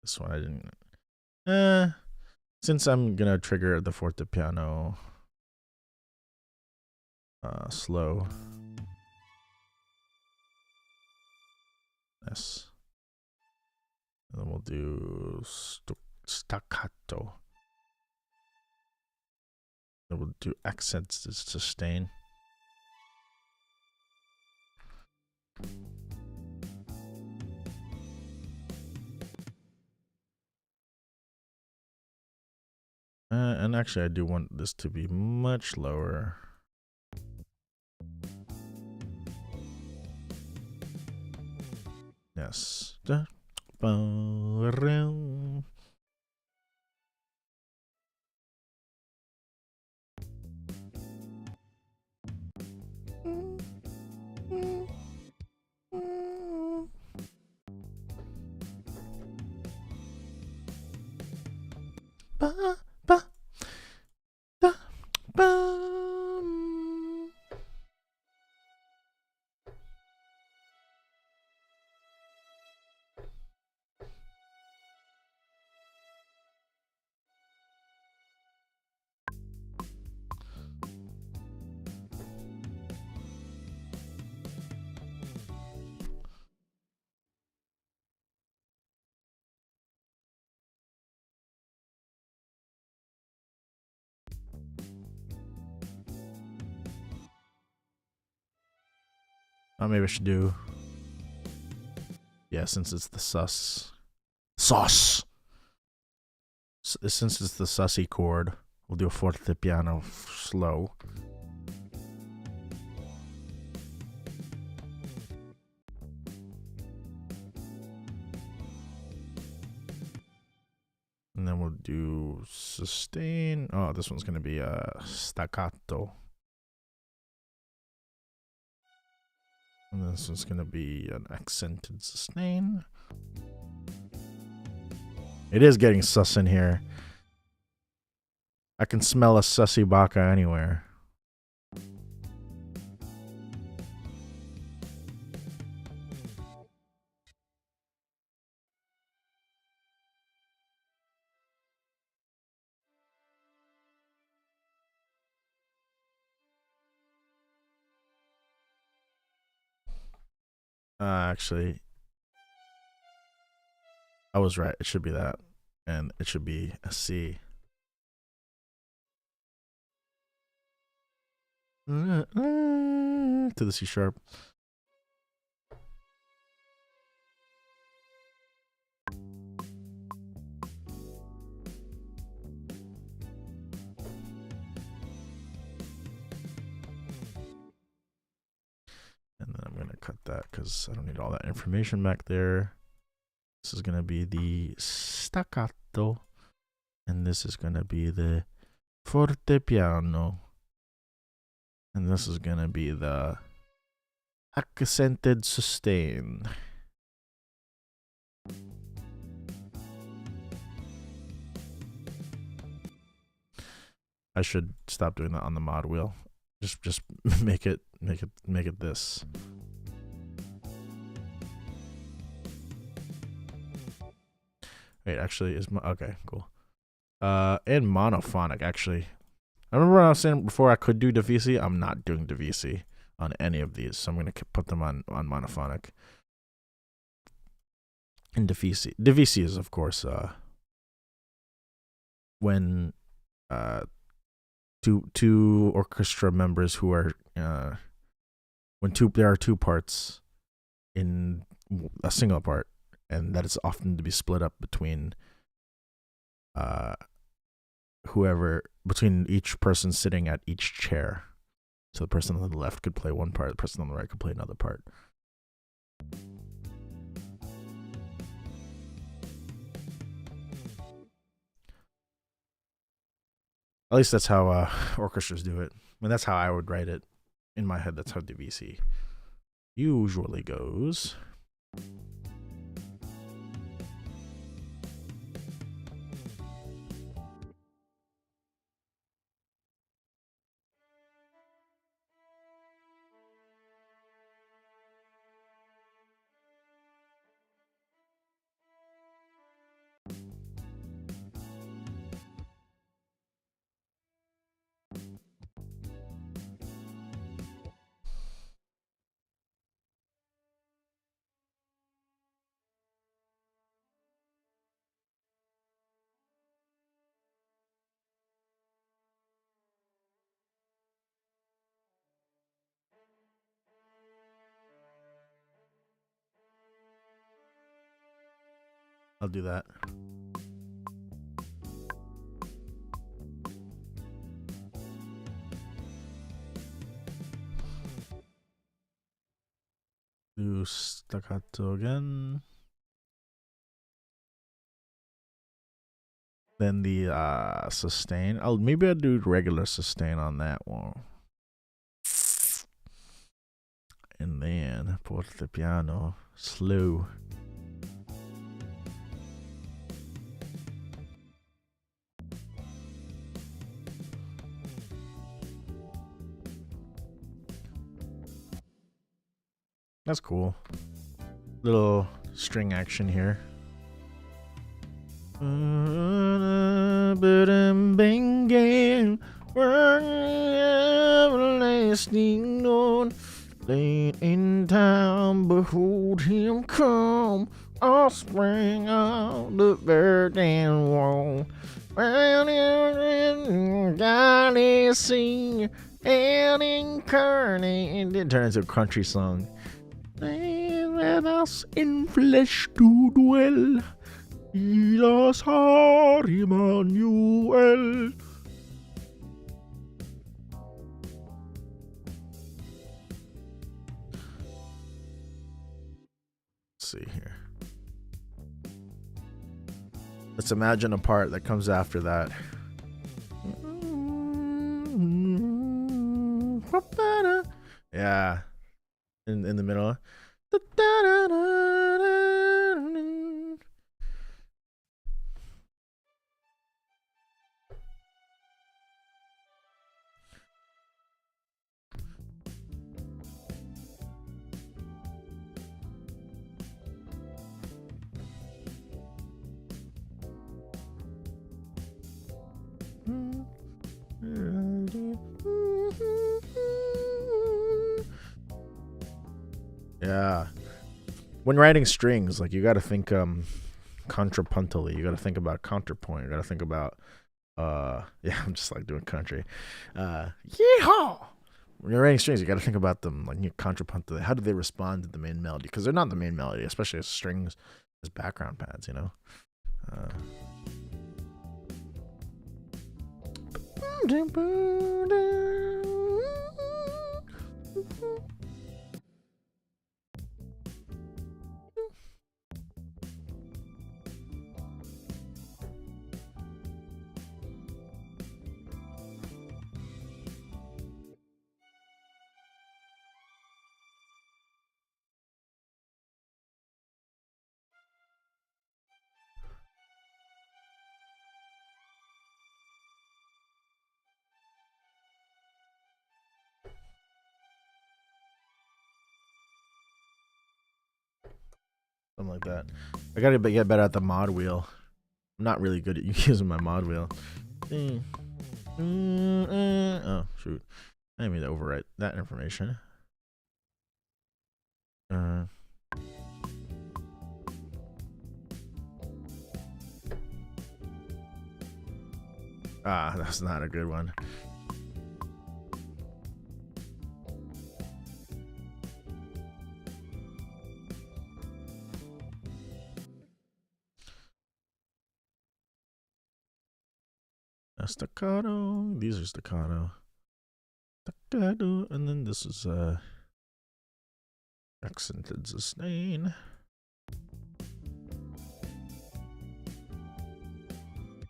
this one. I didn't. Since I'm gonna trigger the forte piano slow. Yes. And then we'll do staccato. Then we'll do accents to sustain. And actually, I do want this to be much lower. Yes. Ba, ba, da, bum. Maybe I should do. Yeah, since it's the sauce. Since it's the sussy chord, we'll do a fortepiano slow. And then we'll do sustain. Oh, this one's gonna be staccato. And this one's gonna be an accented sustain. It is getting sus in here. I can smell a sussy baka anywhere. Actually, I was right. It should be that. And it should be a C. To the C sharp. And then I'm going to cut that because I don't need all that information back there. This is going to be the staccato. And this is going to be the fortepiano. And this is going to be the accented sustain. I should stop doing that on the mod wheel. Just make it this. Wait, actually is okay, cool. And monophonic actually. I remember when I was saying before I could do divisi. I'm not doing divisi on any of these, so I'm gonna put them on monophonic. And divisi is of course when two orchestra members who are when there are two parts in a single part, and that is often to be split up between between each person sitting at each chair. So the person on the left could play one part, the person on the right could play another part. At least that's how orchestras do it. I mean, that's how I would write it. In my head, that's how divisi usually goes. I'll do that. Do staccato again. Then the sustain. Oh, maybe I'll do regular sustain on that one. And then fortepiano, slow. That's cool. Little string action here. Everlasting Lord, late in time, behold him come, offspring of the virgin womb. God is seen and incarnate. It did turn into a country song. Let us in flesh to dwell. Jesus har Emmanuel. Let's see here. Let's imagine a part that comes after that. Yeah. In the middle. Yeah. When writing strings, like you got to think contrapuntally. You got to think about counterpoint. You got to think about yeah, I'm just like doing country. Yeehaw! When you're writing strings, you got to think about them like contrapuntally. How do they respond to the main melody? Because they're not the main melody, especially as strings as background pads, you know. Something like that. I gotta get better at the mod wheel. I'm not really good at using my mod wheel. Oh, shoot. I didn't mean to overwrite that information. That's not a good one. Staccato. These are staccato. Staccato. And then this is accented sustain.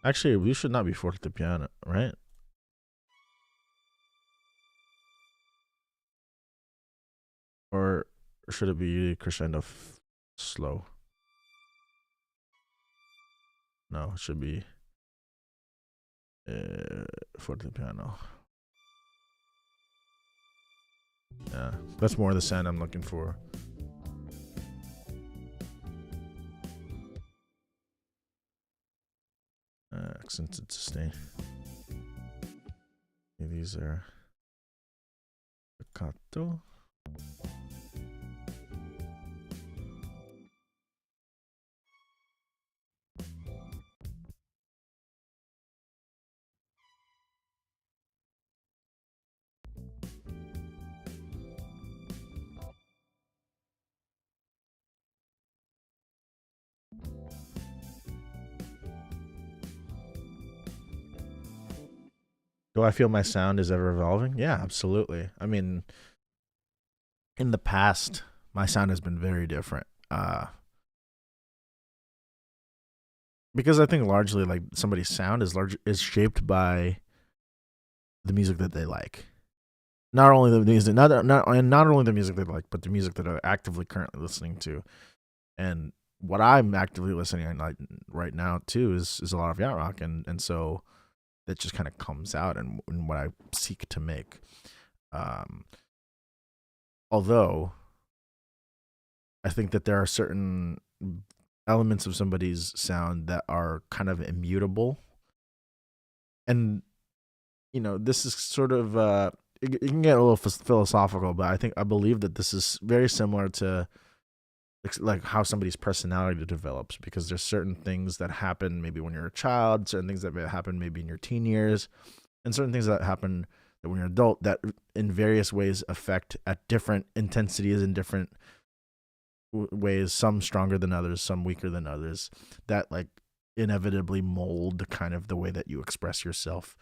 Actually, we should not be fortepiano, right? Or should it be crescendo slow? No, it should be fortepiano. Yeah, that's more the sound I'm looking for. Accented sustain. These are staccato. Do I feel my sound is ever evolving? Yeah, absolutely. I mean, in the past, my sound has been very different. Because I think largely like somebody's sound is shaped by the music that they like. Not only the music, not only the music they like, but the music that they're actively currently listening to. And what I'm actively listening like right now too is a lot of yacht rock, and so that just kind of comes out in what I seek to make. Um, Although I think that there are certain elements of somebody's sound that are kind of immutable, and this is sort of it can get a little philosophical, but I believe that this is very similar to like how somebody's personality develops, because there's certain things that happen maybe when you're a child, certain things that may happen maybe in your teen years, and certain things that happen that when you're an adult that in various ways affect at different intensities and different ways, some stronger than others, some weaker than others, that like inevitably mold kind of the way that you express yourself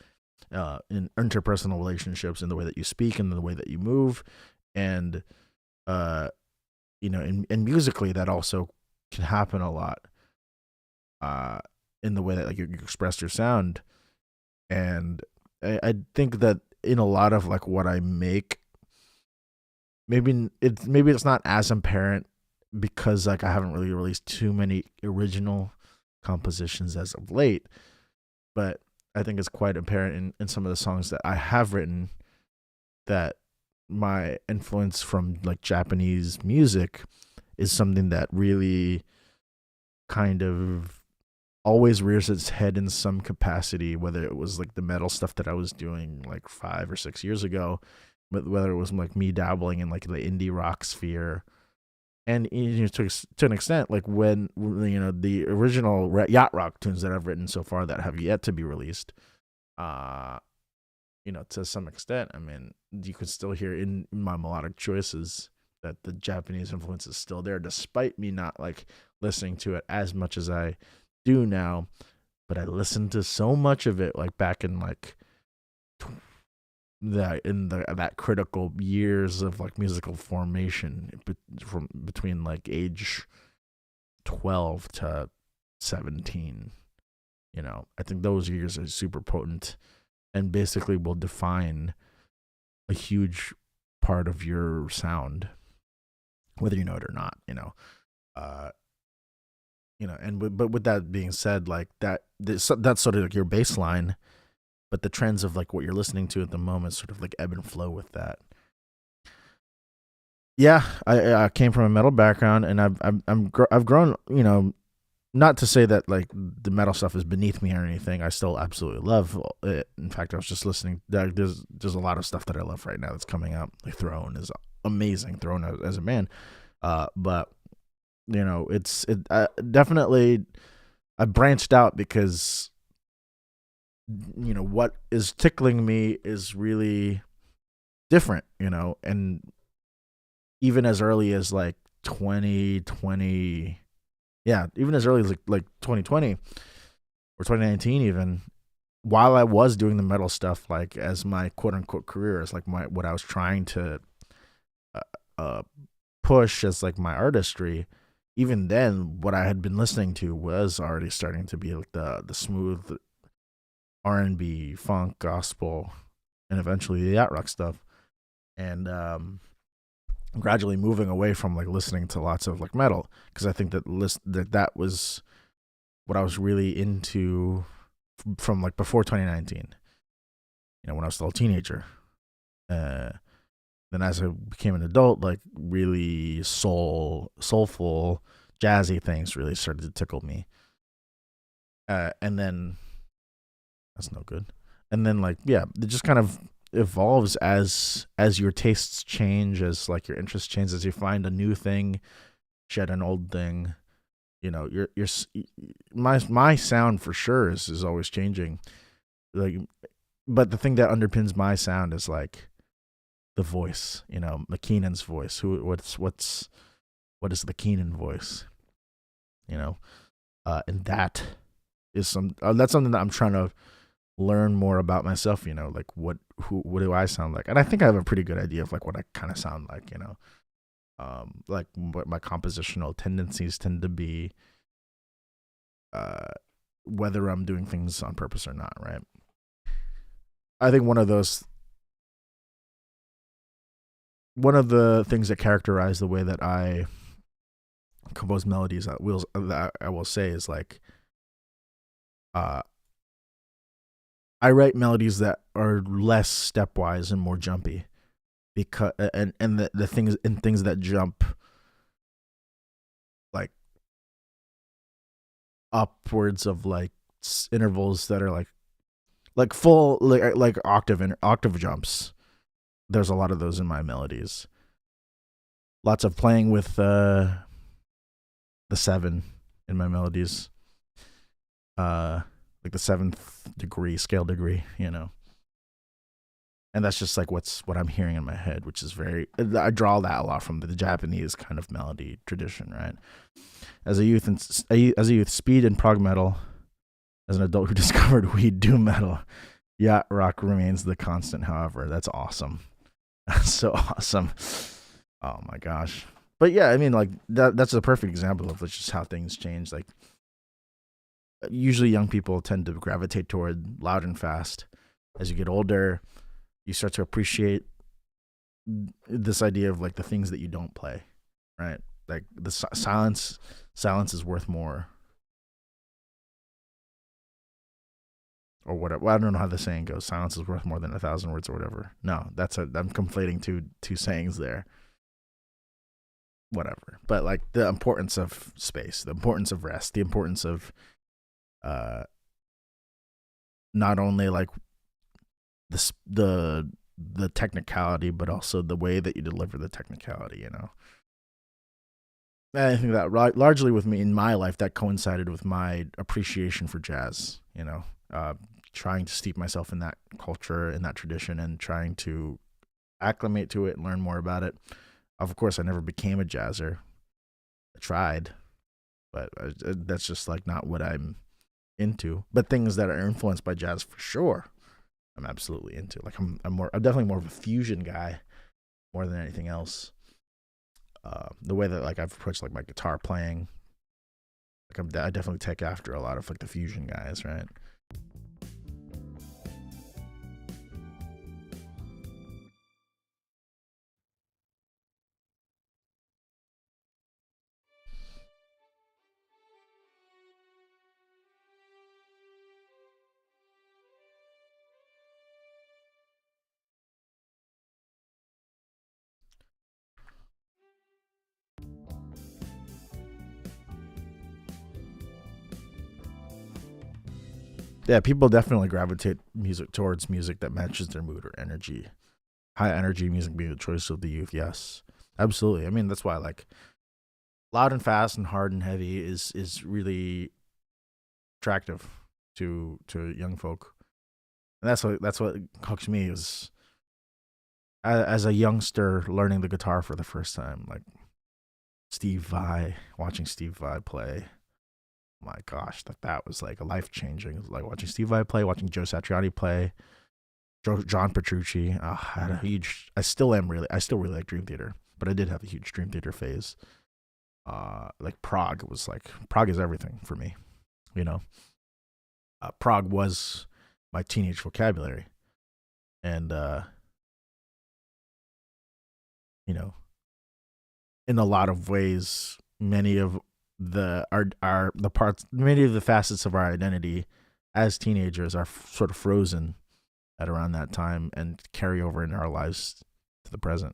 in interpersonal relationships, in the way that you speak, and the way that you move, and and musically that also can happen a lot in the way that like you express your sound. And I think that in a lot of like what I make, maybe it's not as apparent because like I haven't really released too many original compositions as of late, but I think it's quite apparent in some of the songs that I have written that my influence from like Japanese music is something that really kind of always rears its head in some capacity, whether it was like the metal stuff that I was doing like 5 or 6 years ago, but whether it was like me dabbling in like the indie rock sphere. And to an extent, like when the original yacht rock tunes that I've written so far that have yet to be released, to some extent, I mean, you could still hear in my melodic choices that the Japanese influence is still there, despite me not like listening to it as much as I do now. But I listened to so much of it like back in like that critical years of like musical formation from between like age 12 to 17. I think those years are super potent and basically will define a huge part of your sound, whether you know it or not. But with that being said, like that's sort of like your baseline, but the trends of like what you're listening to at the moment sort of like ebb and flow with that. Yeah, I came from a metal background, and I've grown. Not to say that like the metal stuff is beneath me or anything. I still absolutely love it. In fact, I was just listening. There's a lot of stuff that I love right now that's coming out. Like Throne is amazing. Throne as a man, but definitely I branched out because what is tickling me is really different. And even as early as like 2020. Yeah, even as early as like 2020 or 2019 even, while I was doing the metal stuff like as my quote unquote career, as like what I was trying to push as like my artistry, even then what I had been listening to was already starting to be like the smooth R&B, funk, gospel, and eventually the yacht rock stuff. And gradually moving away from like listening to lots of like metal, because I think that that was what I was really into from like before 2019, when I was still a teenager. Then as I became an adult, like really soulful jazzy things really started to tickle me. And then that's no good. And then like, yeah, it just kind of evolves as your tastes change, as like your interests change, as you find a new thing, shed an old thing. Your my sound for sure is always changing. Like, but the thing that underpins my sound is like the voice. McKeenan's voice. What is the Kenan voice? And that is that's something that I'm trying to learn more about myself, like what do I sound like? And I think I have a pretty good idea of like what I kind of sound like, Like what my compositional tendencies tend to be, uh, whether I'm doing things on purpose or not, right? I think one of the things that characterize the way that I compose melodies that I will say is like, uh, I write melodies that are less stepwise and more jumpy, because and the things that jump like upwards of like intervals that are like full like octave jumps. There's a lot of those in my melodies. Lots of playing with the seven in my melodies. Like the seventh degree scale degree, and that's just like what I'm hearing in my head, which is very. I draw that a lot from the Japanese kind of melody tradition, right? As a youth, speed and prog metal. As an adult who discovered weed doom metal, yacht rock remains the constant. However, that's awesome. That's so awesome. Oh my gosh. But yeah, I mean, like that's a perfect example of just how things change. Like usually young people tend to gravitate toward loud and fast. As you get older, you start to appreciate this idea of like the things that you don't play, right? Like the silence is worth more, or whatever. Well, I don't know how the saying goes. Silence is worth more than 1,000 words, or whatever. No, I'm conflating two sayings there. Whatever. But like the importance of space, the importance of rest, the importance of not only like the technicality, but also the way that you deliver the technicality. And I think that largely with me in my life, that coincided with my appreciation for jazz. Trying to steep myself in that culture, in that tradition, and trying to acclimate to it and learn more about it. Of course, I never became a jazzer. I tried, but that's just like not what I'm into. But things that are influenced by jazz, for sure, I'm absolutely into. Like I'm definitely more of a fusion guy more than anything else. The way that like I've approached like my guitar playing, like I definitely take after a lot of like the fusion guys, right? Yeah, people definitely gravitate towards music that matches their mood or energy. High energy music being the choice of the youth. Yes, absolutely. I mean, that's why like loud and fast and hard and heavy is really attractive to young folk, and that's what hooks me is as a youngster learning the guitar for the first time, like watching Steve Vai play. My gosh, that was like a life changing. Like watching Steve Vai play, watching Joe Satriani play, John Petrucci. I had a huge. I still really like Dream Theater, but I did have a huge Dream Theater phase. Like Prague is everything for me. You know, Prague was my teenage vocabulary, and you know, in a lot of ways, many of the parts, many of the facets of our identity as teenagers are sort of frozen at around that time and carry over in our lives to the present.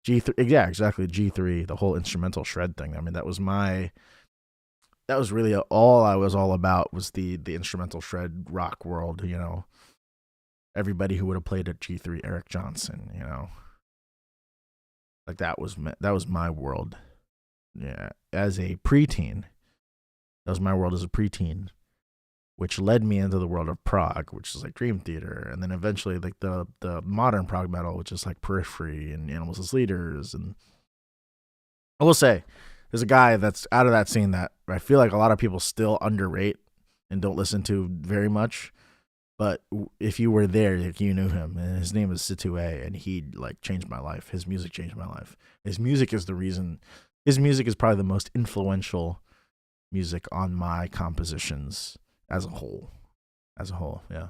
G3, yeah, exactly. G3, the whole instrumental shred thing. I mean, that was really all I was all about, was the instrumental shred rock world. Everybody who would have played at G3, Eric Johnson. Like that was my world. Yeah, as a preteen, that was my world as a preteen, which led me into the world of prog, which is like Dream Theater, and then eventually like the modern prog metal, which is like Periphery and Animals as Leaders. And I will say, there's a guy that's out of that scene that I feel like a lot of people still underrate and don't listen to very much, But if you were there, like, you knew him, and his name is Situ, and he like changed my life. His music changed my life. His music is the reason. His music is probably the most influential music on my compositions as a whole. As a whole, yeah.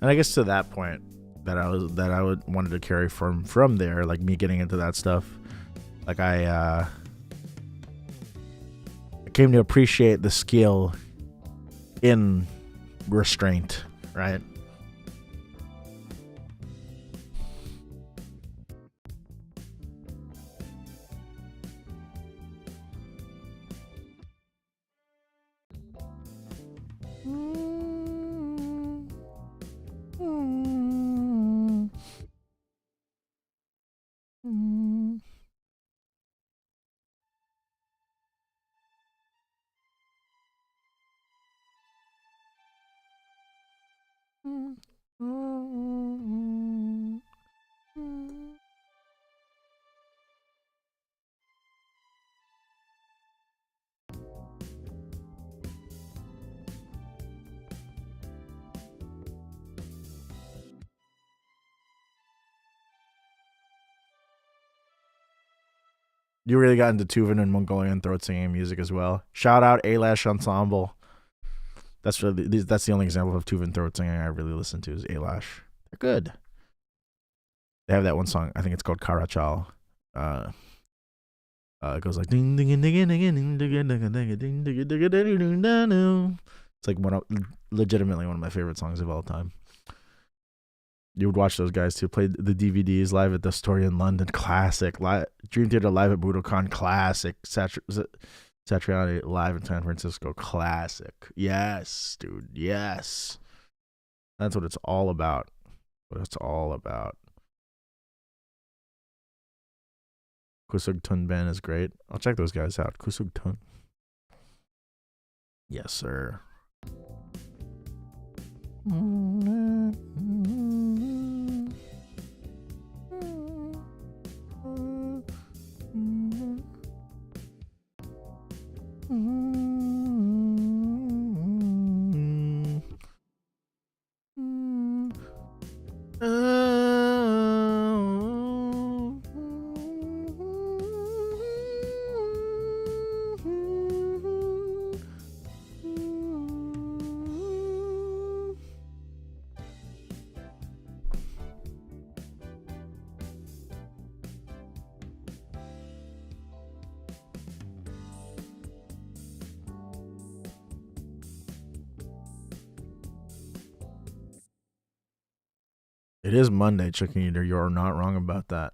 And I guess to that point that I would wanted to carry from there, like me getting into that stuff, like I came to appreciate the skill in restraint, right? You really got into Tuvan and Mongolian throat singing music as well. Shout out Alash Ensemble. That's the only example of Tuvan throat singing I really listen to is Alash. They're good. They have that one song. I think it's called Karachal. It goes like ding ding ding ding ding ding ding ding. It's like legitimately one of my favorite songs of all time. You would watch those guys too. Played the DVDs live at the Astoria in London, classic. Dream Theater live at Budokan, classic. Satriani live in San Francisco, classic. Yes, dude, yes. That's what it's all about. What it's all about. Kusug Tun Band is great. I'll check those guys out. Kusug Tun. Yes, sir. It is Monday, Chicken Eater. You're not wrong about that.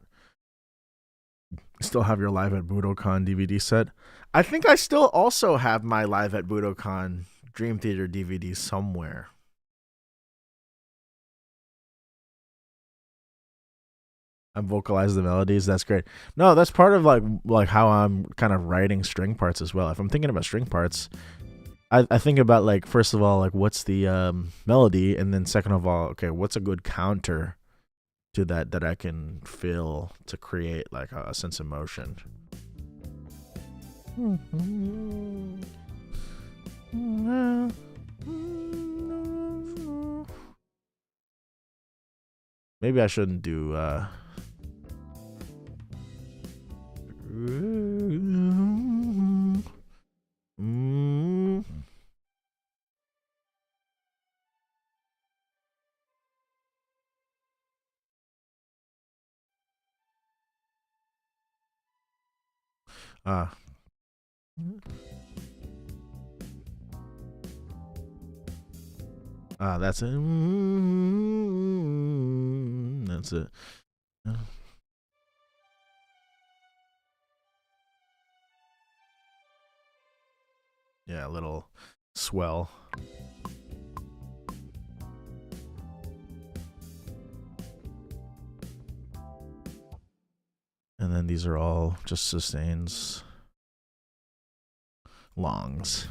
Still have your Live at Budokan DVD set. I think I still also have my Live at Budokan Dream Theater DVD somewhere. I'm vocalizing the melodies. That's great. No, that's part of like how I'm kind of writing string parts as well. If I'm thinking about string parts, I think about like first of all like what's the melody, and then second of all, okay, what's a good counter to that I can feel to create like a sense of motion. Maybe I shouldn't do that's it. That's it. Yeah, a little swell. And then these are all just sustains, longs.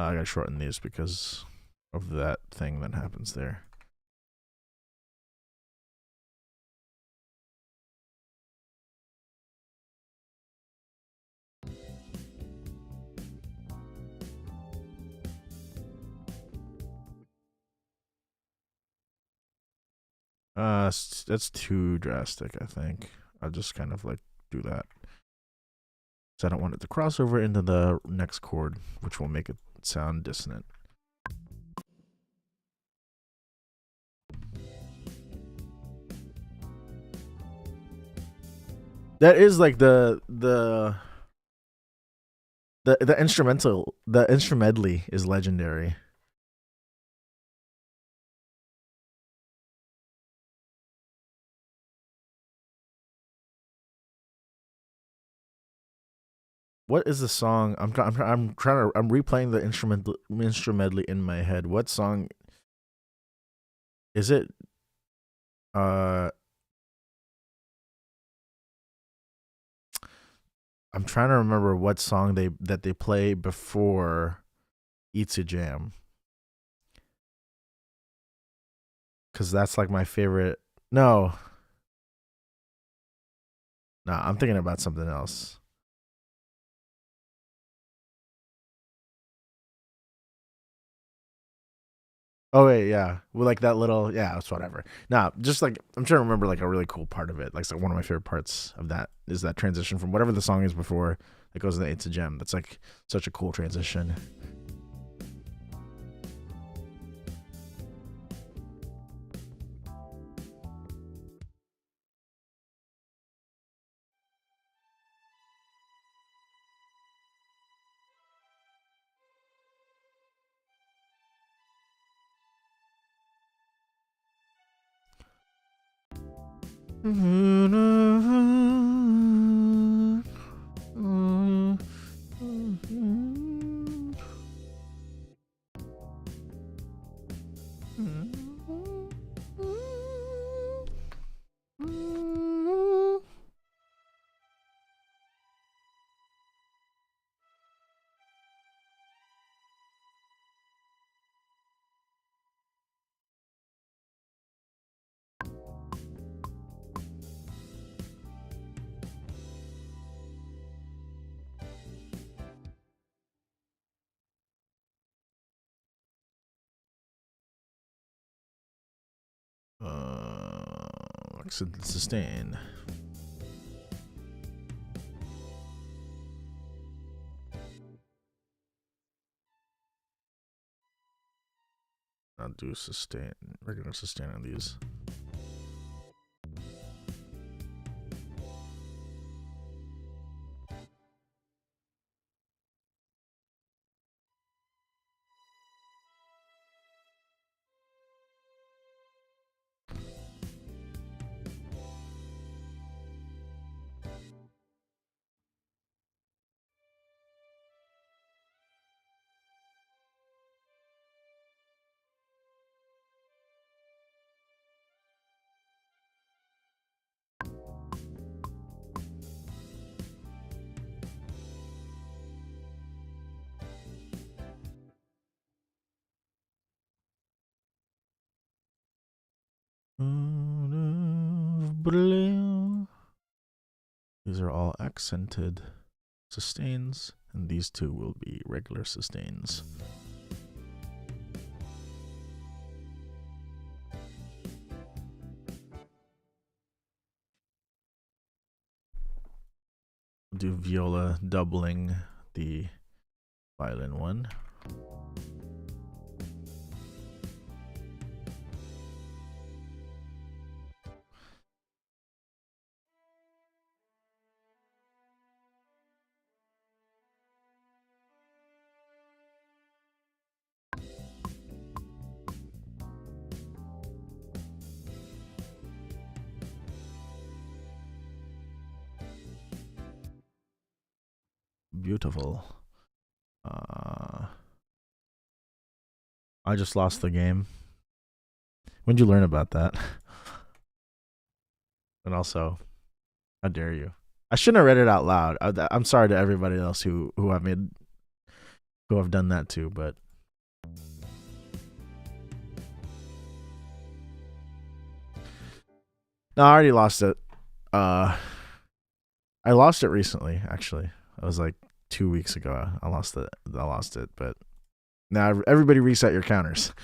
I gotta shorten these because of that thing that happens there. That's too drastic, I think. I'll just kind of like do that. So I don't want it to cross over into the next chord, which will make it sound dissonant. That is like the instrumental, the instrumentally is legendary. What is the song? I'm replaying the instrumentally in my head. What song is it? I'm trying to remember what song they play before Eats a Jam, because that's like my favorite. No, I'm thinking about something else. Oh wait, yeah, well, like that little, yeah, it's whatever. Nah, just like I'm trying to remember like a really cool part of it. Like, so one of my favorite parts of that is that transition from whatever the song is before that goes into It's a Gem. That's like such a cool transition. Sustain. I'll do sustain, regular sustain on these. These are all accented sustains, and these two will be regular sustains. do viola doubling the violin one. Beautiful. I just lost the game. When'd you learn about that? And also, how dare you? I shouldn't have read it out loud. I'm sorry to everybody else who have done that too, but no, I already lost it. I lost it recently, actually. It was like 2 weeks ago. I lost it, but now everybody reset your counters.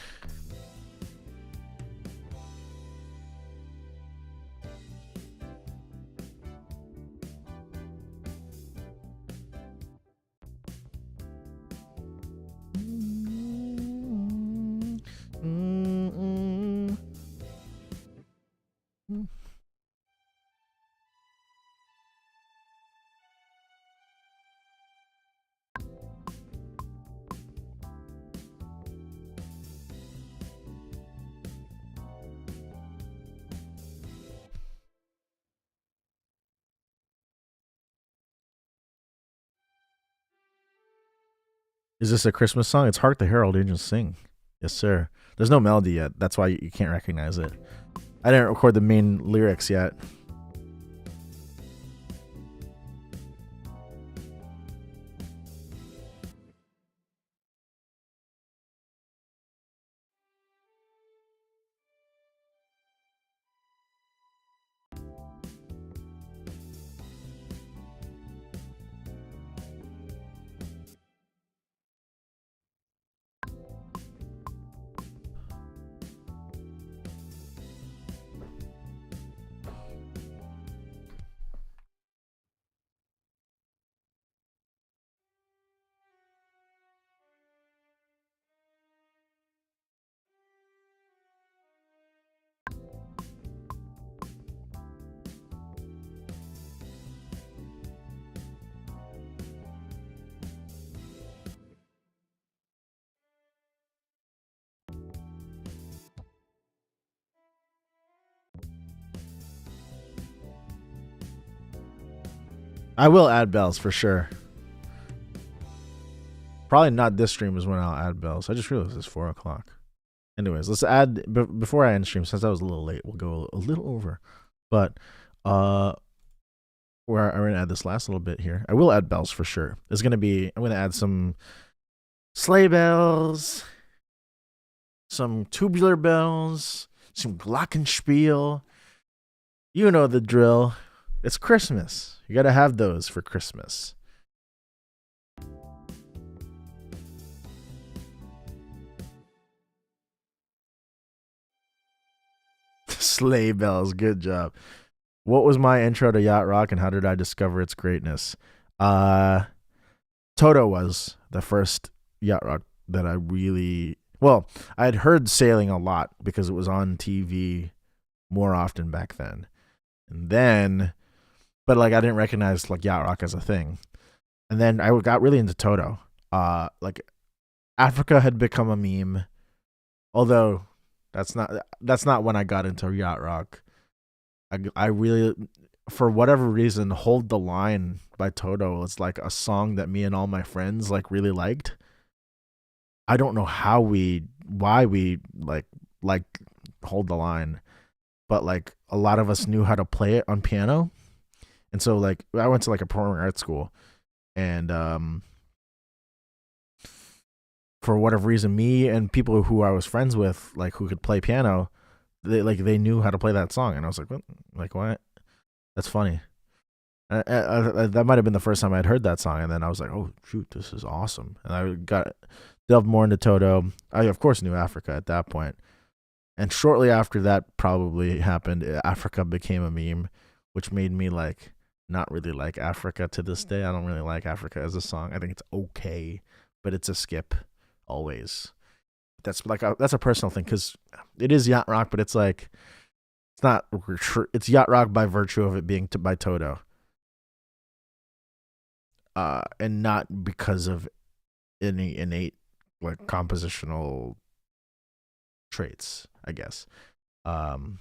Is this a Christmas song? It's Hark the Herald Angels Sing. Yes, sir. There's no melody yet. That's why you can't recognize it. I didn't record the main lyrics yet. I will add bells for sure. Probably not this stream is when I'll add bells. I just realized it's 4 o'clock. Anyways, let's add before I end stream, since I was a little late. We'll go a little over, but where I'm gonna add this last little bit here. I will add bells for sure. I'm gonna add some sleigh bells, some tubular bells, some glockenspiel. You know the drill. It's Christmas. You gotta have those for Christmas. Sleigh bells, good job. What was my intro to yacht rock and how did I discover its greatness? Toto was the first yacht rock that I had heard Sailing a lot because it was on TV more often back then. And then, but like I didn't recognize like yacht rock as a thing. And then I got really into Toto. Like Africa had become a meme, although that's not when I got into yacht rock. I really, for whatever reason, Hold the Line by Toto was like a song that me and all my friends like really liked. I don't know why we like Hold the Line, but like a lot of us knew how to play it on piano. And so like I went to like a performing arts school, and for whatever reason, me and people who I was friends with, like who could play piano, they knew how to play that song, and I was like, what? Like what? That's funny. That might have been the first time I'd heard that song, and then I was like, oh shoot, this is awesome. And I got delved more into Toto. I of course knew Africa at that point, and shortly after that probably happened, Africa became a meme, which made me like not really like Africa to this day. I don't really like Africa as a song. I think it's okay, but it's a skip always. That's a personal thing because it is yacht rock, but it's like it's not. It's yacht rock by virtue of it being by Toto, and not because of any innate like compositional traits, I guess. Um,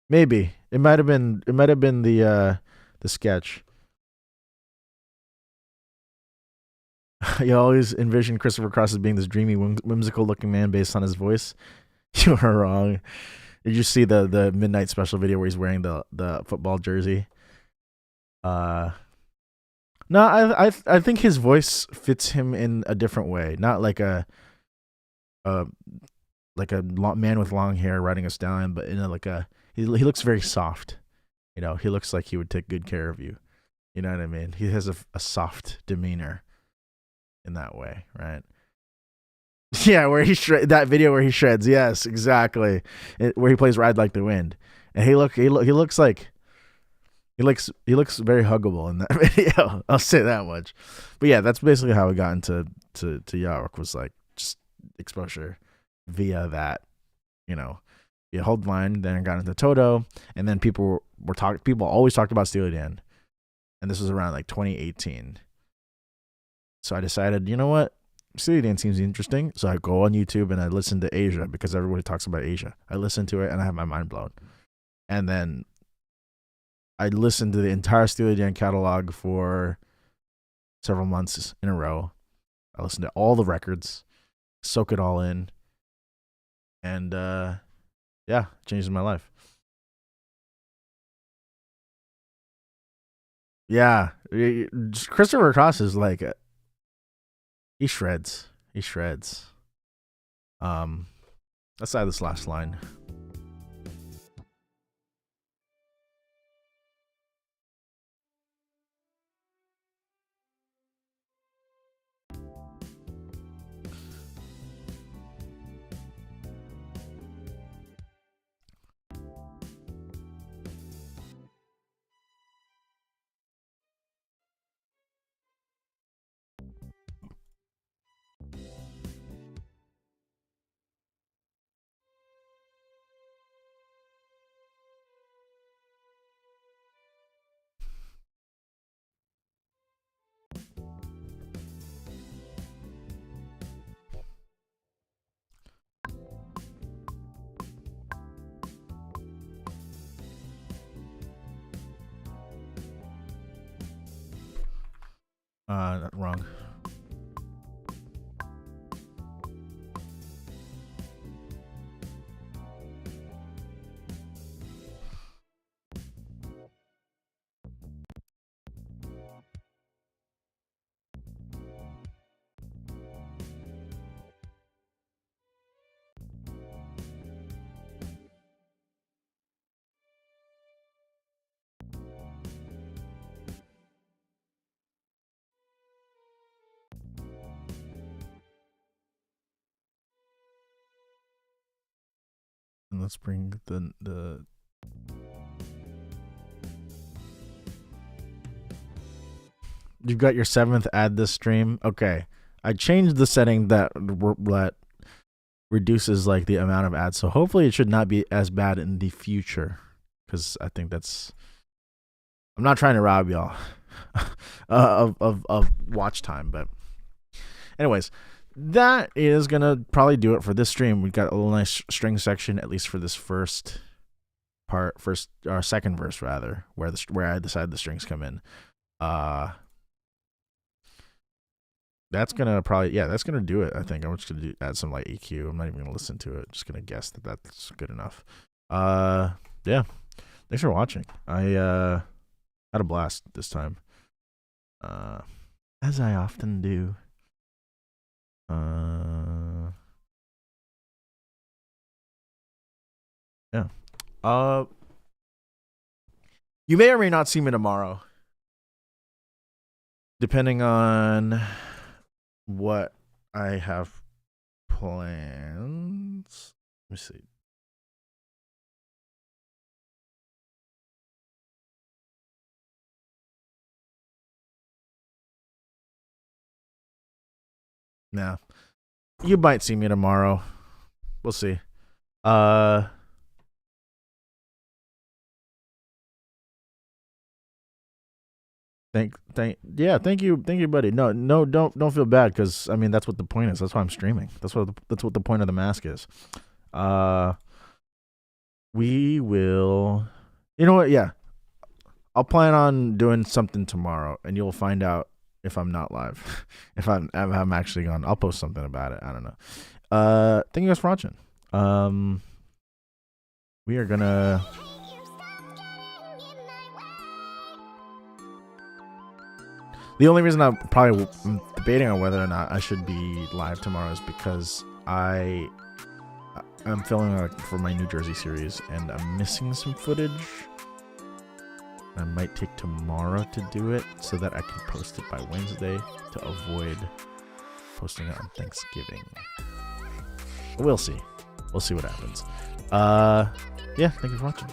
Maybe it might have been the sketch. You always envision Christopher Cross as being this dreamy, whimsical looking man based on his voice. You are wrong. Did you see the midnight special video where he's wearing the football jersey? Uh, no, I think his voice fits him in a different way. Not like a man with long hair riding a stallion, but in he looks very soft. You know, he looks like he would take good care of you. You know what I mean? He has a soft demeanor in that way, right? Yeah, where that video where he shreds. Yes, exactly. Where he plays "Ride Like the Wind," and he looks like he looks very huggable in that video. I'll say that much. But yeah, that's basically how we got into Yarok, was like just exposure via that, you know. You hold the line, then I got into Toto, and then people always talked about Steely Dan, and this was around like 2018. So I decided, you know what, Steely Dan seems interesting. So I go on YouTube and I listen to Asia because everybody talks about Asia. I listen to it and I have my mind blown, and then I listened to the entire Steely Dan catalog for several months in a row. I listened to all the records, soak it all in, and yeah, changed my life. Yeah, Christopher Cross is like he shreds. He shreds. Let's add this last line. Wrong. And let's bring the you've got your seventh add this stream. Okay, I changed the setting that reduces like the amount of ads, so hopefully it should not be as bad in the future, because I think that's, I'm not trying to rob y'all of watch time, but anyways, that is gonna probably do it for this stream. We got a little nice string section, at least for this first part, second verse rather, where I decided the strings come in. That's gonna do it. I think I'm just gonna add some like EQ. I'm not even gonna listen to it. Just gonna guess that that's good enough. Yeah. Thanks for watching. I had a blast this time. As I often do. Yeah. You may or may not see me tomorrow, depending on what I have plans. Let me see. Yeah. You might see me tomorrow. We'll see. Thank you, buddy. No, don't feel bad, because I mean that's what the point is. That's why I'm streaming. That's what the point of the mask is. Uh, we will. You know what? Yeah, I'll plan on doing something tomorrow, and you'll find out if I'm not live. If I'm actually gone, I'll post something about it. I don't know. Thank you guys for watching. We are gonna. The only reason I'm debating on whether or not I should be live tomorrow is because I'm filming for my New Jersey series, and I'm missing some footage. I might take tomorrow to do it so that I can post it by Wednesday to avoid posting it on Thanksgiving. We'll see. We'll see what happens. Yeah, thank you for watching.